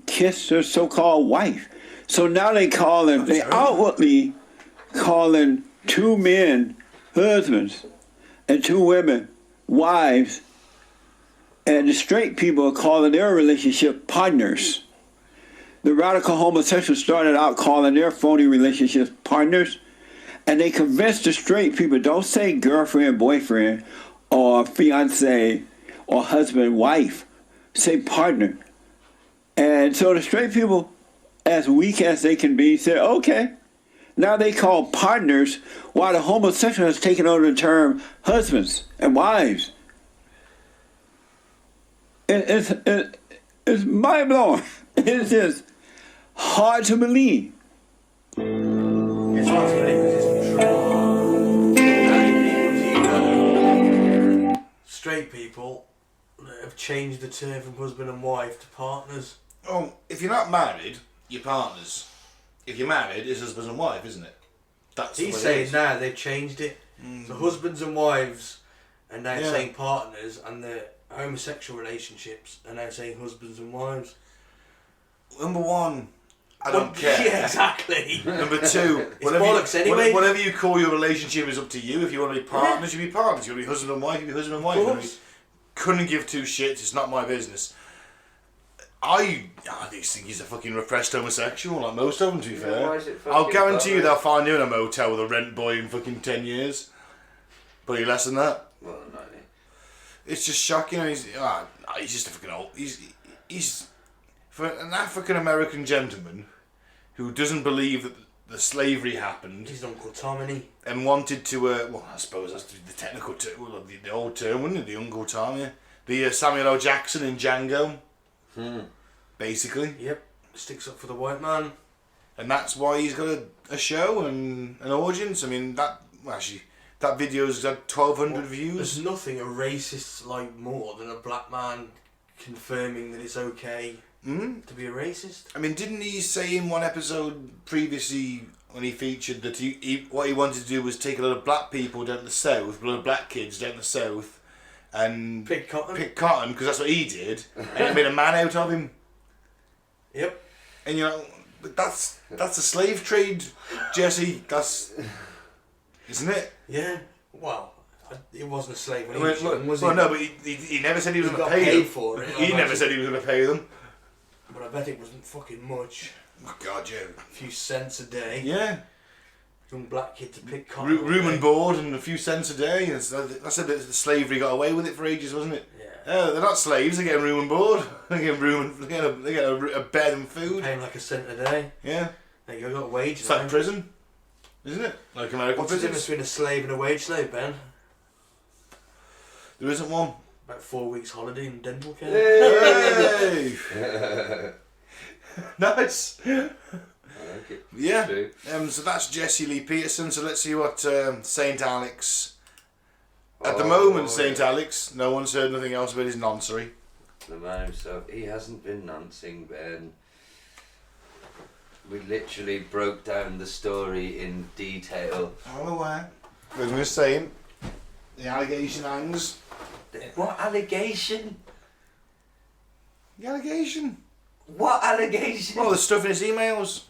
[SPEAKER 9] kissed her so-called wife. So now they outwardly calling 2 men husbands and 2 women wives, and the straight people are calling their relationship partners. The radical homosexuals started out calling their phony relationships partners, and they convinced the straight people, don't say girlfriend, boyfriend, or fiance, or husband, wife. Say partner. And so the straight people, as weak as they can be, said, okay. Now they call partners, while the homosexual has taken over the term husbands and wives. It's mind-blowing. It's just hard to believe.
[SPEAKER 4] It's hard to believe because it's true. Straight people have changed the term from husband and wife to partners.
[SPEAKER 3] Oh, if you're not married, you're partners. If you're married, it's husband and wife, isn't it? That's
[SPEAKER 4] He's saying now they've changed it. So husbands and wives are now saying partners, and the homosexual relationships are now saying husbands and wives.
[SPEAKER 3] Number 1, I don't care.
[SPEAKER 4] Yeah, exactly.
[SPEAKER 3] Number 2, whatever you call your relationship is up to you. If you want to be partners, you be partners. You want to be husband and wife, you be husband and wife. Couldn't give 2 shits. It's not my business. I just think he's a fucking repressed homosexual, like most of them, to be fair. I'll guarantee you they'll find you in a motel with a rent boy in fucking 10 years. Probably less than that.
[SPEAKER 2] Well, no.
[SPEAKER 3] It's just shocking. He's just a fucking old... He's for an African-American gentleman who doesn't believe that the slavery happened.
[SPEAKER 4] He's Uncle Tom, isn't he?
[SPEAKER 3] And wanted to... well, I suppose that's the technical term. Well, the old term, wouldn't it? The Uncle Tom, yeah. The Samuel L. Jackson in Django. Basically.
[SPEAKER 4] Yep. Sticks up for the white man.
[SPEAKER 3] And that's why he's got a show and an audience. I mean, that video's had 1,200 views.
[SPEAKER 4] There's nothing a racist like more than a black man confirming that it's okay to be a racist.
[SPEAKER 3] I mean, didn't he say in one episode previously, when he featured that what he wanted to do was take a lot of black people down to the south, a lot of black kids down to the south, and
[SPEAKER 4] pick cotton
[SPEAKER 3] because that's what he did, and it made a man out of him.
[SPEAKER 4] Yep.
[SPEAKER 3] And but that's a slave trade, Jesse. Isn't it?
[SPEAKER 4] Yeah. Well, it wasn't a slave when he was young, was he?
[SPEAKER 3] Well, no, but he never said he was going to
[SPEAKER 4] got
[SPEAKER 3] pay
[SPEAKER 4] paid
[SPEAKER 3] them.
[SPEAKER 4] for it.
[SPEAKER 3] He never said he was going to pay them.
[SPEAKER 4] But I bet it wasn't fucking much.
[SPEAKER 3] Oh God, yeah.
[SPEAKER 4] A few cents a day.
[SPEAKER 3] Yeah.
[SPEAKER 4] Young black kid to pick cotton.
[SPEAKER 3] Room and board and a few cents a day. That's a bit of slavery got away with it for ages, wasn't it?
[SPEAKER 4] Yeah.
[SPEAKER 3] They're not slaves. They're getting room and board. They get a bed and food.
[SPEAKER 4] Paying like a cent a day.
[SPEAKER 3] Yeah.
[SPEAKER 4] There you go. Got a wage.
[SPEAKER 3] It's like prison, isn't it? Like American
[SPEAKER 4] What's the
[SPEAKER 3] prisons.
[SPEAKER 4] difference between a slave and a wage slave, Ben?
[SPEAKER 3] There isn't one.
[SPEAKER 4] About 4 weeks holiday and dental care.
[SPEAKER 3] Hey! Nice.
[SPEAKER 2] Okay.
[SPEAKER 3] Yeah. So that's Jesse Lee Peterson. So let's see what St. Alex. At the moment, St. Alex, no one's heard nothing else about his noncery.
[SPEAKER 2] The man himself, he hasn't been noncing, Ben. We literally broke down the story in detail.
[SPEAKER 3] I'm aware. As we were saying, the allegation hangs.
[SPEAKER 2] What allegation?
[SPEAKER 3] The allegation?
[SPEAKER 2] What allegation?
[SPEAKER 3] Well, the stuff in his emails.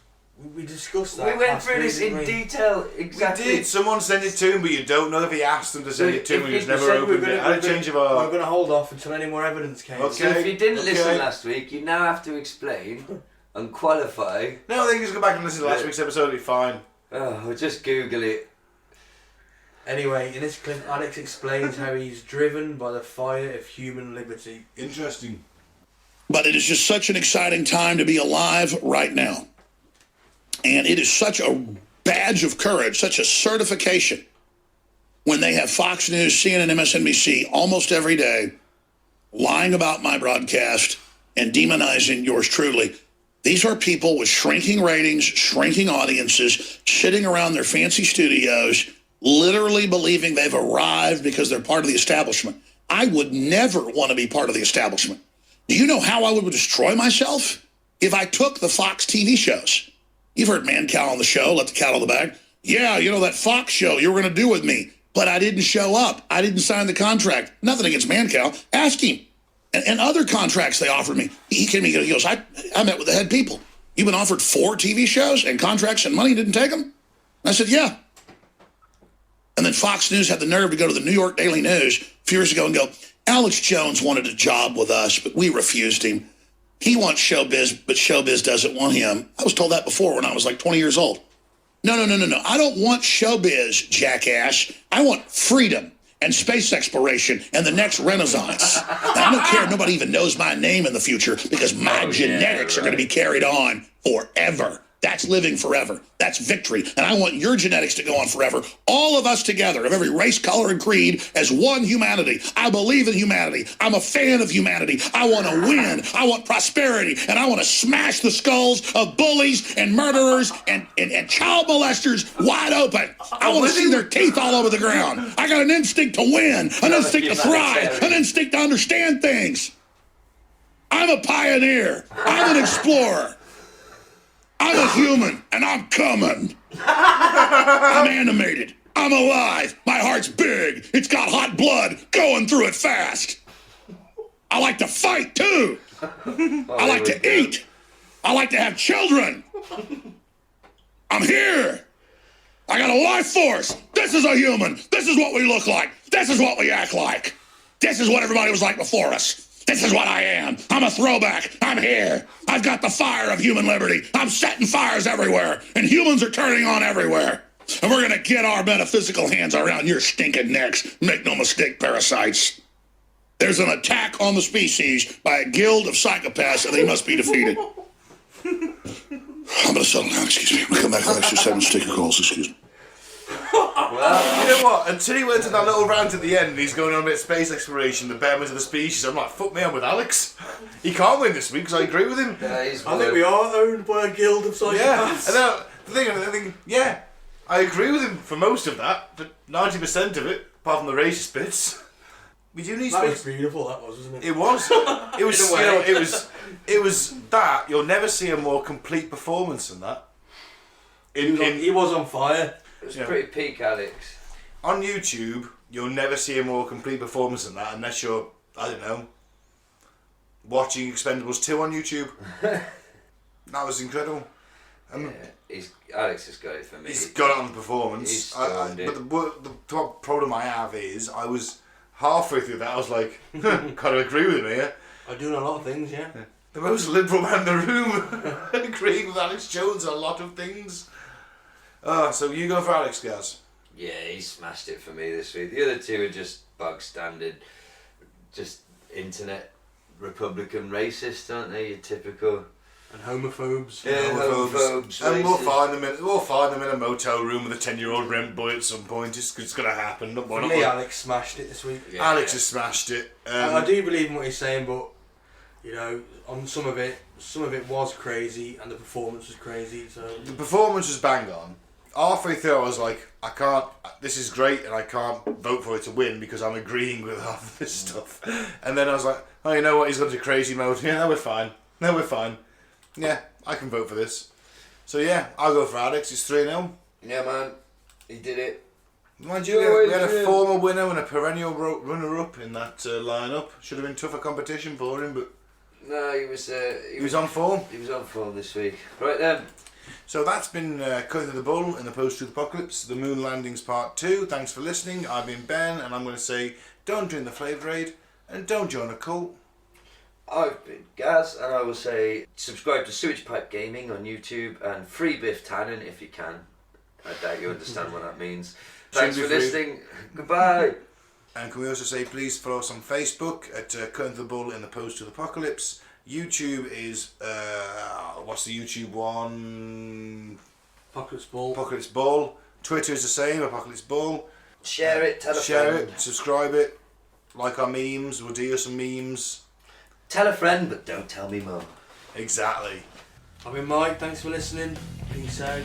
[SPEAKER 4] We discussed that.
[SPEAKER 2] We went through this in detail, exactly.
[SPEAKER 3] We did. Someone sent it to him, but you don't know if he asked them to send it to him. He just
[SPEAKER 4] We
[SPEAKER 3] never
[SPEAKER 4] said
[SPEAKER 3] opened it. Had a change of
[SPEAKER 4] We're
[SPEAKER 3] heart.
[SPEAKER 4] going to hold off until any more evidence came.
[SPEAKER 3] Okay.
[SPEAKER 2] So if you didn't listen last week, you now have to explain and qualify.
[SPEAKER 3] No, I think just go back and listen to last week's episode. It'll be fine.
[SPEAKER 2] Oh, just Google it.
[SPEAKER 4] Anyway, in this clip, Alex explains how he's driven by the fire of human liberty.
[SPEAKER 3] Interesting.
[SPEAKER 10] But it is just such an exciting time to be alive right now. And it is such a badge of courage, such a certification when they have Fox News, CNN, MSNBC almost every day lying about my broadcast and demonizing yours truly. These are people with shrinking ratings, shrinking audiences, sitting around their fancy studios, literally believing they've arrived because they're part of the establishment. I would never want to be part of the establishment. Do you know how I would destroy myself? If I took the Fox TV shows. You've heard Man Cow on the show, let the cat out of the bag. Yeah, you know that Fox show you were going to do with me, but I didn't show up. I didn't sign the contract. Nothing against Man Cow. Ask him. And other contracts they offered me. He came to me, he goes, I met with the head people. You've been offered 4 TV shows and contracts and money, didn't take them? And I said, yeah. And then Fox News had the nerve to go to the New York Daily News a few years ago and go, Alex Jones wanted a job with us, but we refused him. He wants showbiz, but showbiz doesn't want him. I was told that before when I was like 20 years old. No. I don't want showbiz, jackass. I want freedom and space exploration and the next renaissance. Now, I don't care if nobody even knows my name in the future because my genetics are going to be carried on forever. That's living forever. That's victory. And I want your genetics to go on forever. All of us together, of every race, color, and creed, as one humanity. I believe in humanity. I'm a fan of humanity. I want to win. I want prosperity. And I want to smash the skulls of bullies and murderers and child molesters wide open. I want to see their teeth all over the ground. I got an instinct to win, an instinct to thrive, an instinct to understand things. I'm a pioneer. I'm an explorer. I'm a human, and I'm coming. I'm animated. I'm alive. My heart's big. It's got hot blood going through it fast. I like to fight, too. I like to eat. I like to have children. I'm here. I got a life force. This is a human. This is what we look like. This is what we act like. This is what everybody was like before us. This is what I am. I'm a throwback. I'm here. I've got the fire of human liberty. I'm setting fires everywhere, and humans are turning on everywhere. And we're going to get our metaphysical hands around your stinking necks. Make no mistake, parasites. There's an attack on the species by a guild of psychopaths, and they must be defeated. I'm going to settle down, excuse me. I'm going to come back for extra 7 sticker calls, excuse me.
[SPEAKER 3] Well, you know what? Until he went to that little rant at the end and he's going on about space exploration, the betterment of the species, I'm like, fuck me, I'm with Alex. He can't win this week because I agree with him.
[SPEAKER 2] Yeah,
[SPEAKER 4] I think we are owned by a guild of psychopaths.
[SPEAKER 3] Yeah, and now, the thing, yeah, I agree with him for most of that, but 90% of it, apart from the racist bits, we do need
[SPEAKER 4] that
[SPEAKER 3] space.
[SPEAKER 4] Was beautiful, that was, wasn't it?
[SPEAKER 3] It was. It was. You know, it was that. You'll never see a more complete performance than that.
[SPEAKER 4] He was on fire.
[SPEAKER 2] It was pretty peak, Alex.
[SPEAKER 3] On YouTube, you'll never see a more complete performance than that unless you're, I don't know, watching Expendables 2 on YouTube. That was incredible.
[SPEAKER 2] Alex has got it for me.
[SPEAKER 3] He's got it on the performance. But the problem I have is I was halfway through that, I was like, kind of agree with him here.
[SPEAKER 4] I'm doing a lot of things, yeah.
[SPEAKER 3] The most liberal man in the room, agreeing with Alex Jones on a lot of things. So you go for Alex, Gaz.
[SPEAKER 2] Yeah, he smashed it for me this week. The other two are just bug standard, just internet Republican racist, aren't they? Your typical.
[SPEAKER 4] And homophobes.
[SPEAKER 2] Yeah, homophobes.
[SPEAKER 3] And we'll find them in a motel room with a 10-year-old rent boy at some point. It's going to happen.
[SPEAKER 4] For me, Alex smashed it this week.
[SPEAKER 3] Yeah, Alex has smashed it.
[SPEAKER 4] I do believe in what he's saying, but you know, on some of it was crazy, and the performance was crazy. So
[SPEAKER 3] the performance was bang on. Halfway through, I was like, I can't. This is great, and I can't vote for it to win because I'm agreeing with half of this stuff. And then I was like, oh, you know what? He's got into crazy mode. Yeah, no, we're fine. Yeah, I can vote for this. So yeah, I'll go for Alex. It's 3-0.
[SPEAKER 2] Yeah, man, he did it.
[SPEAKER 3] Mind you, we had a former winner and a perennial runner-up in that lineup. Should have been tougher competition for him, but
[SPEAKER 2] no, he was
[SPEAKER 3] on form.
[SPEAKER 2] He was on form this week. Right then.
[SPEAKER 3] So that's been Cutting to the Bull in the Post-Truth Apocalypse, the Moon Landings Part 2. Thanks for listening. I've been Ben, and I'm going to say, don't drink the Flavour Aid, and don't join a cult.
[SPEAKER 2] I've been Gaz, and I will say subscribe to Sewage Pipe Gaming on YouTube and free Biff Tannen if you can. I doubt you understand what that means. Thanks for listening. Goodbye.
[SPEAKER 3] And can we also say please follow us on Facebook at Cutting to the Bull in the Post-Truth Apocalypse. YouTube is, what's the YouTube one?
[SPEAKER 4] Apocalypse Ball.
[SPEAKER 3] Apocalypse Ball. Twitter is the same, Apocalypse Ball.
[SPEAKER 2] Share it, tell a friend.
[SPEAKER 3] Share it, subscribe it, like our memes, we'll do you some memes.
[SPEAKER 2] Tell a friend, but don't tell me more.
[SPEAKER 3] Exactly.
[SPEAKER 4] I've been Mike, thanks for listening. Peace out.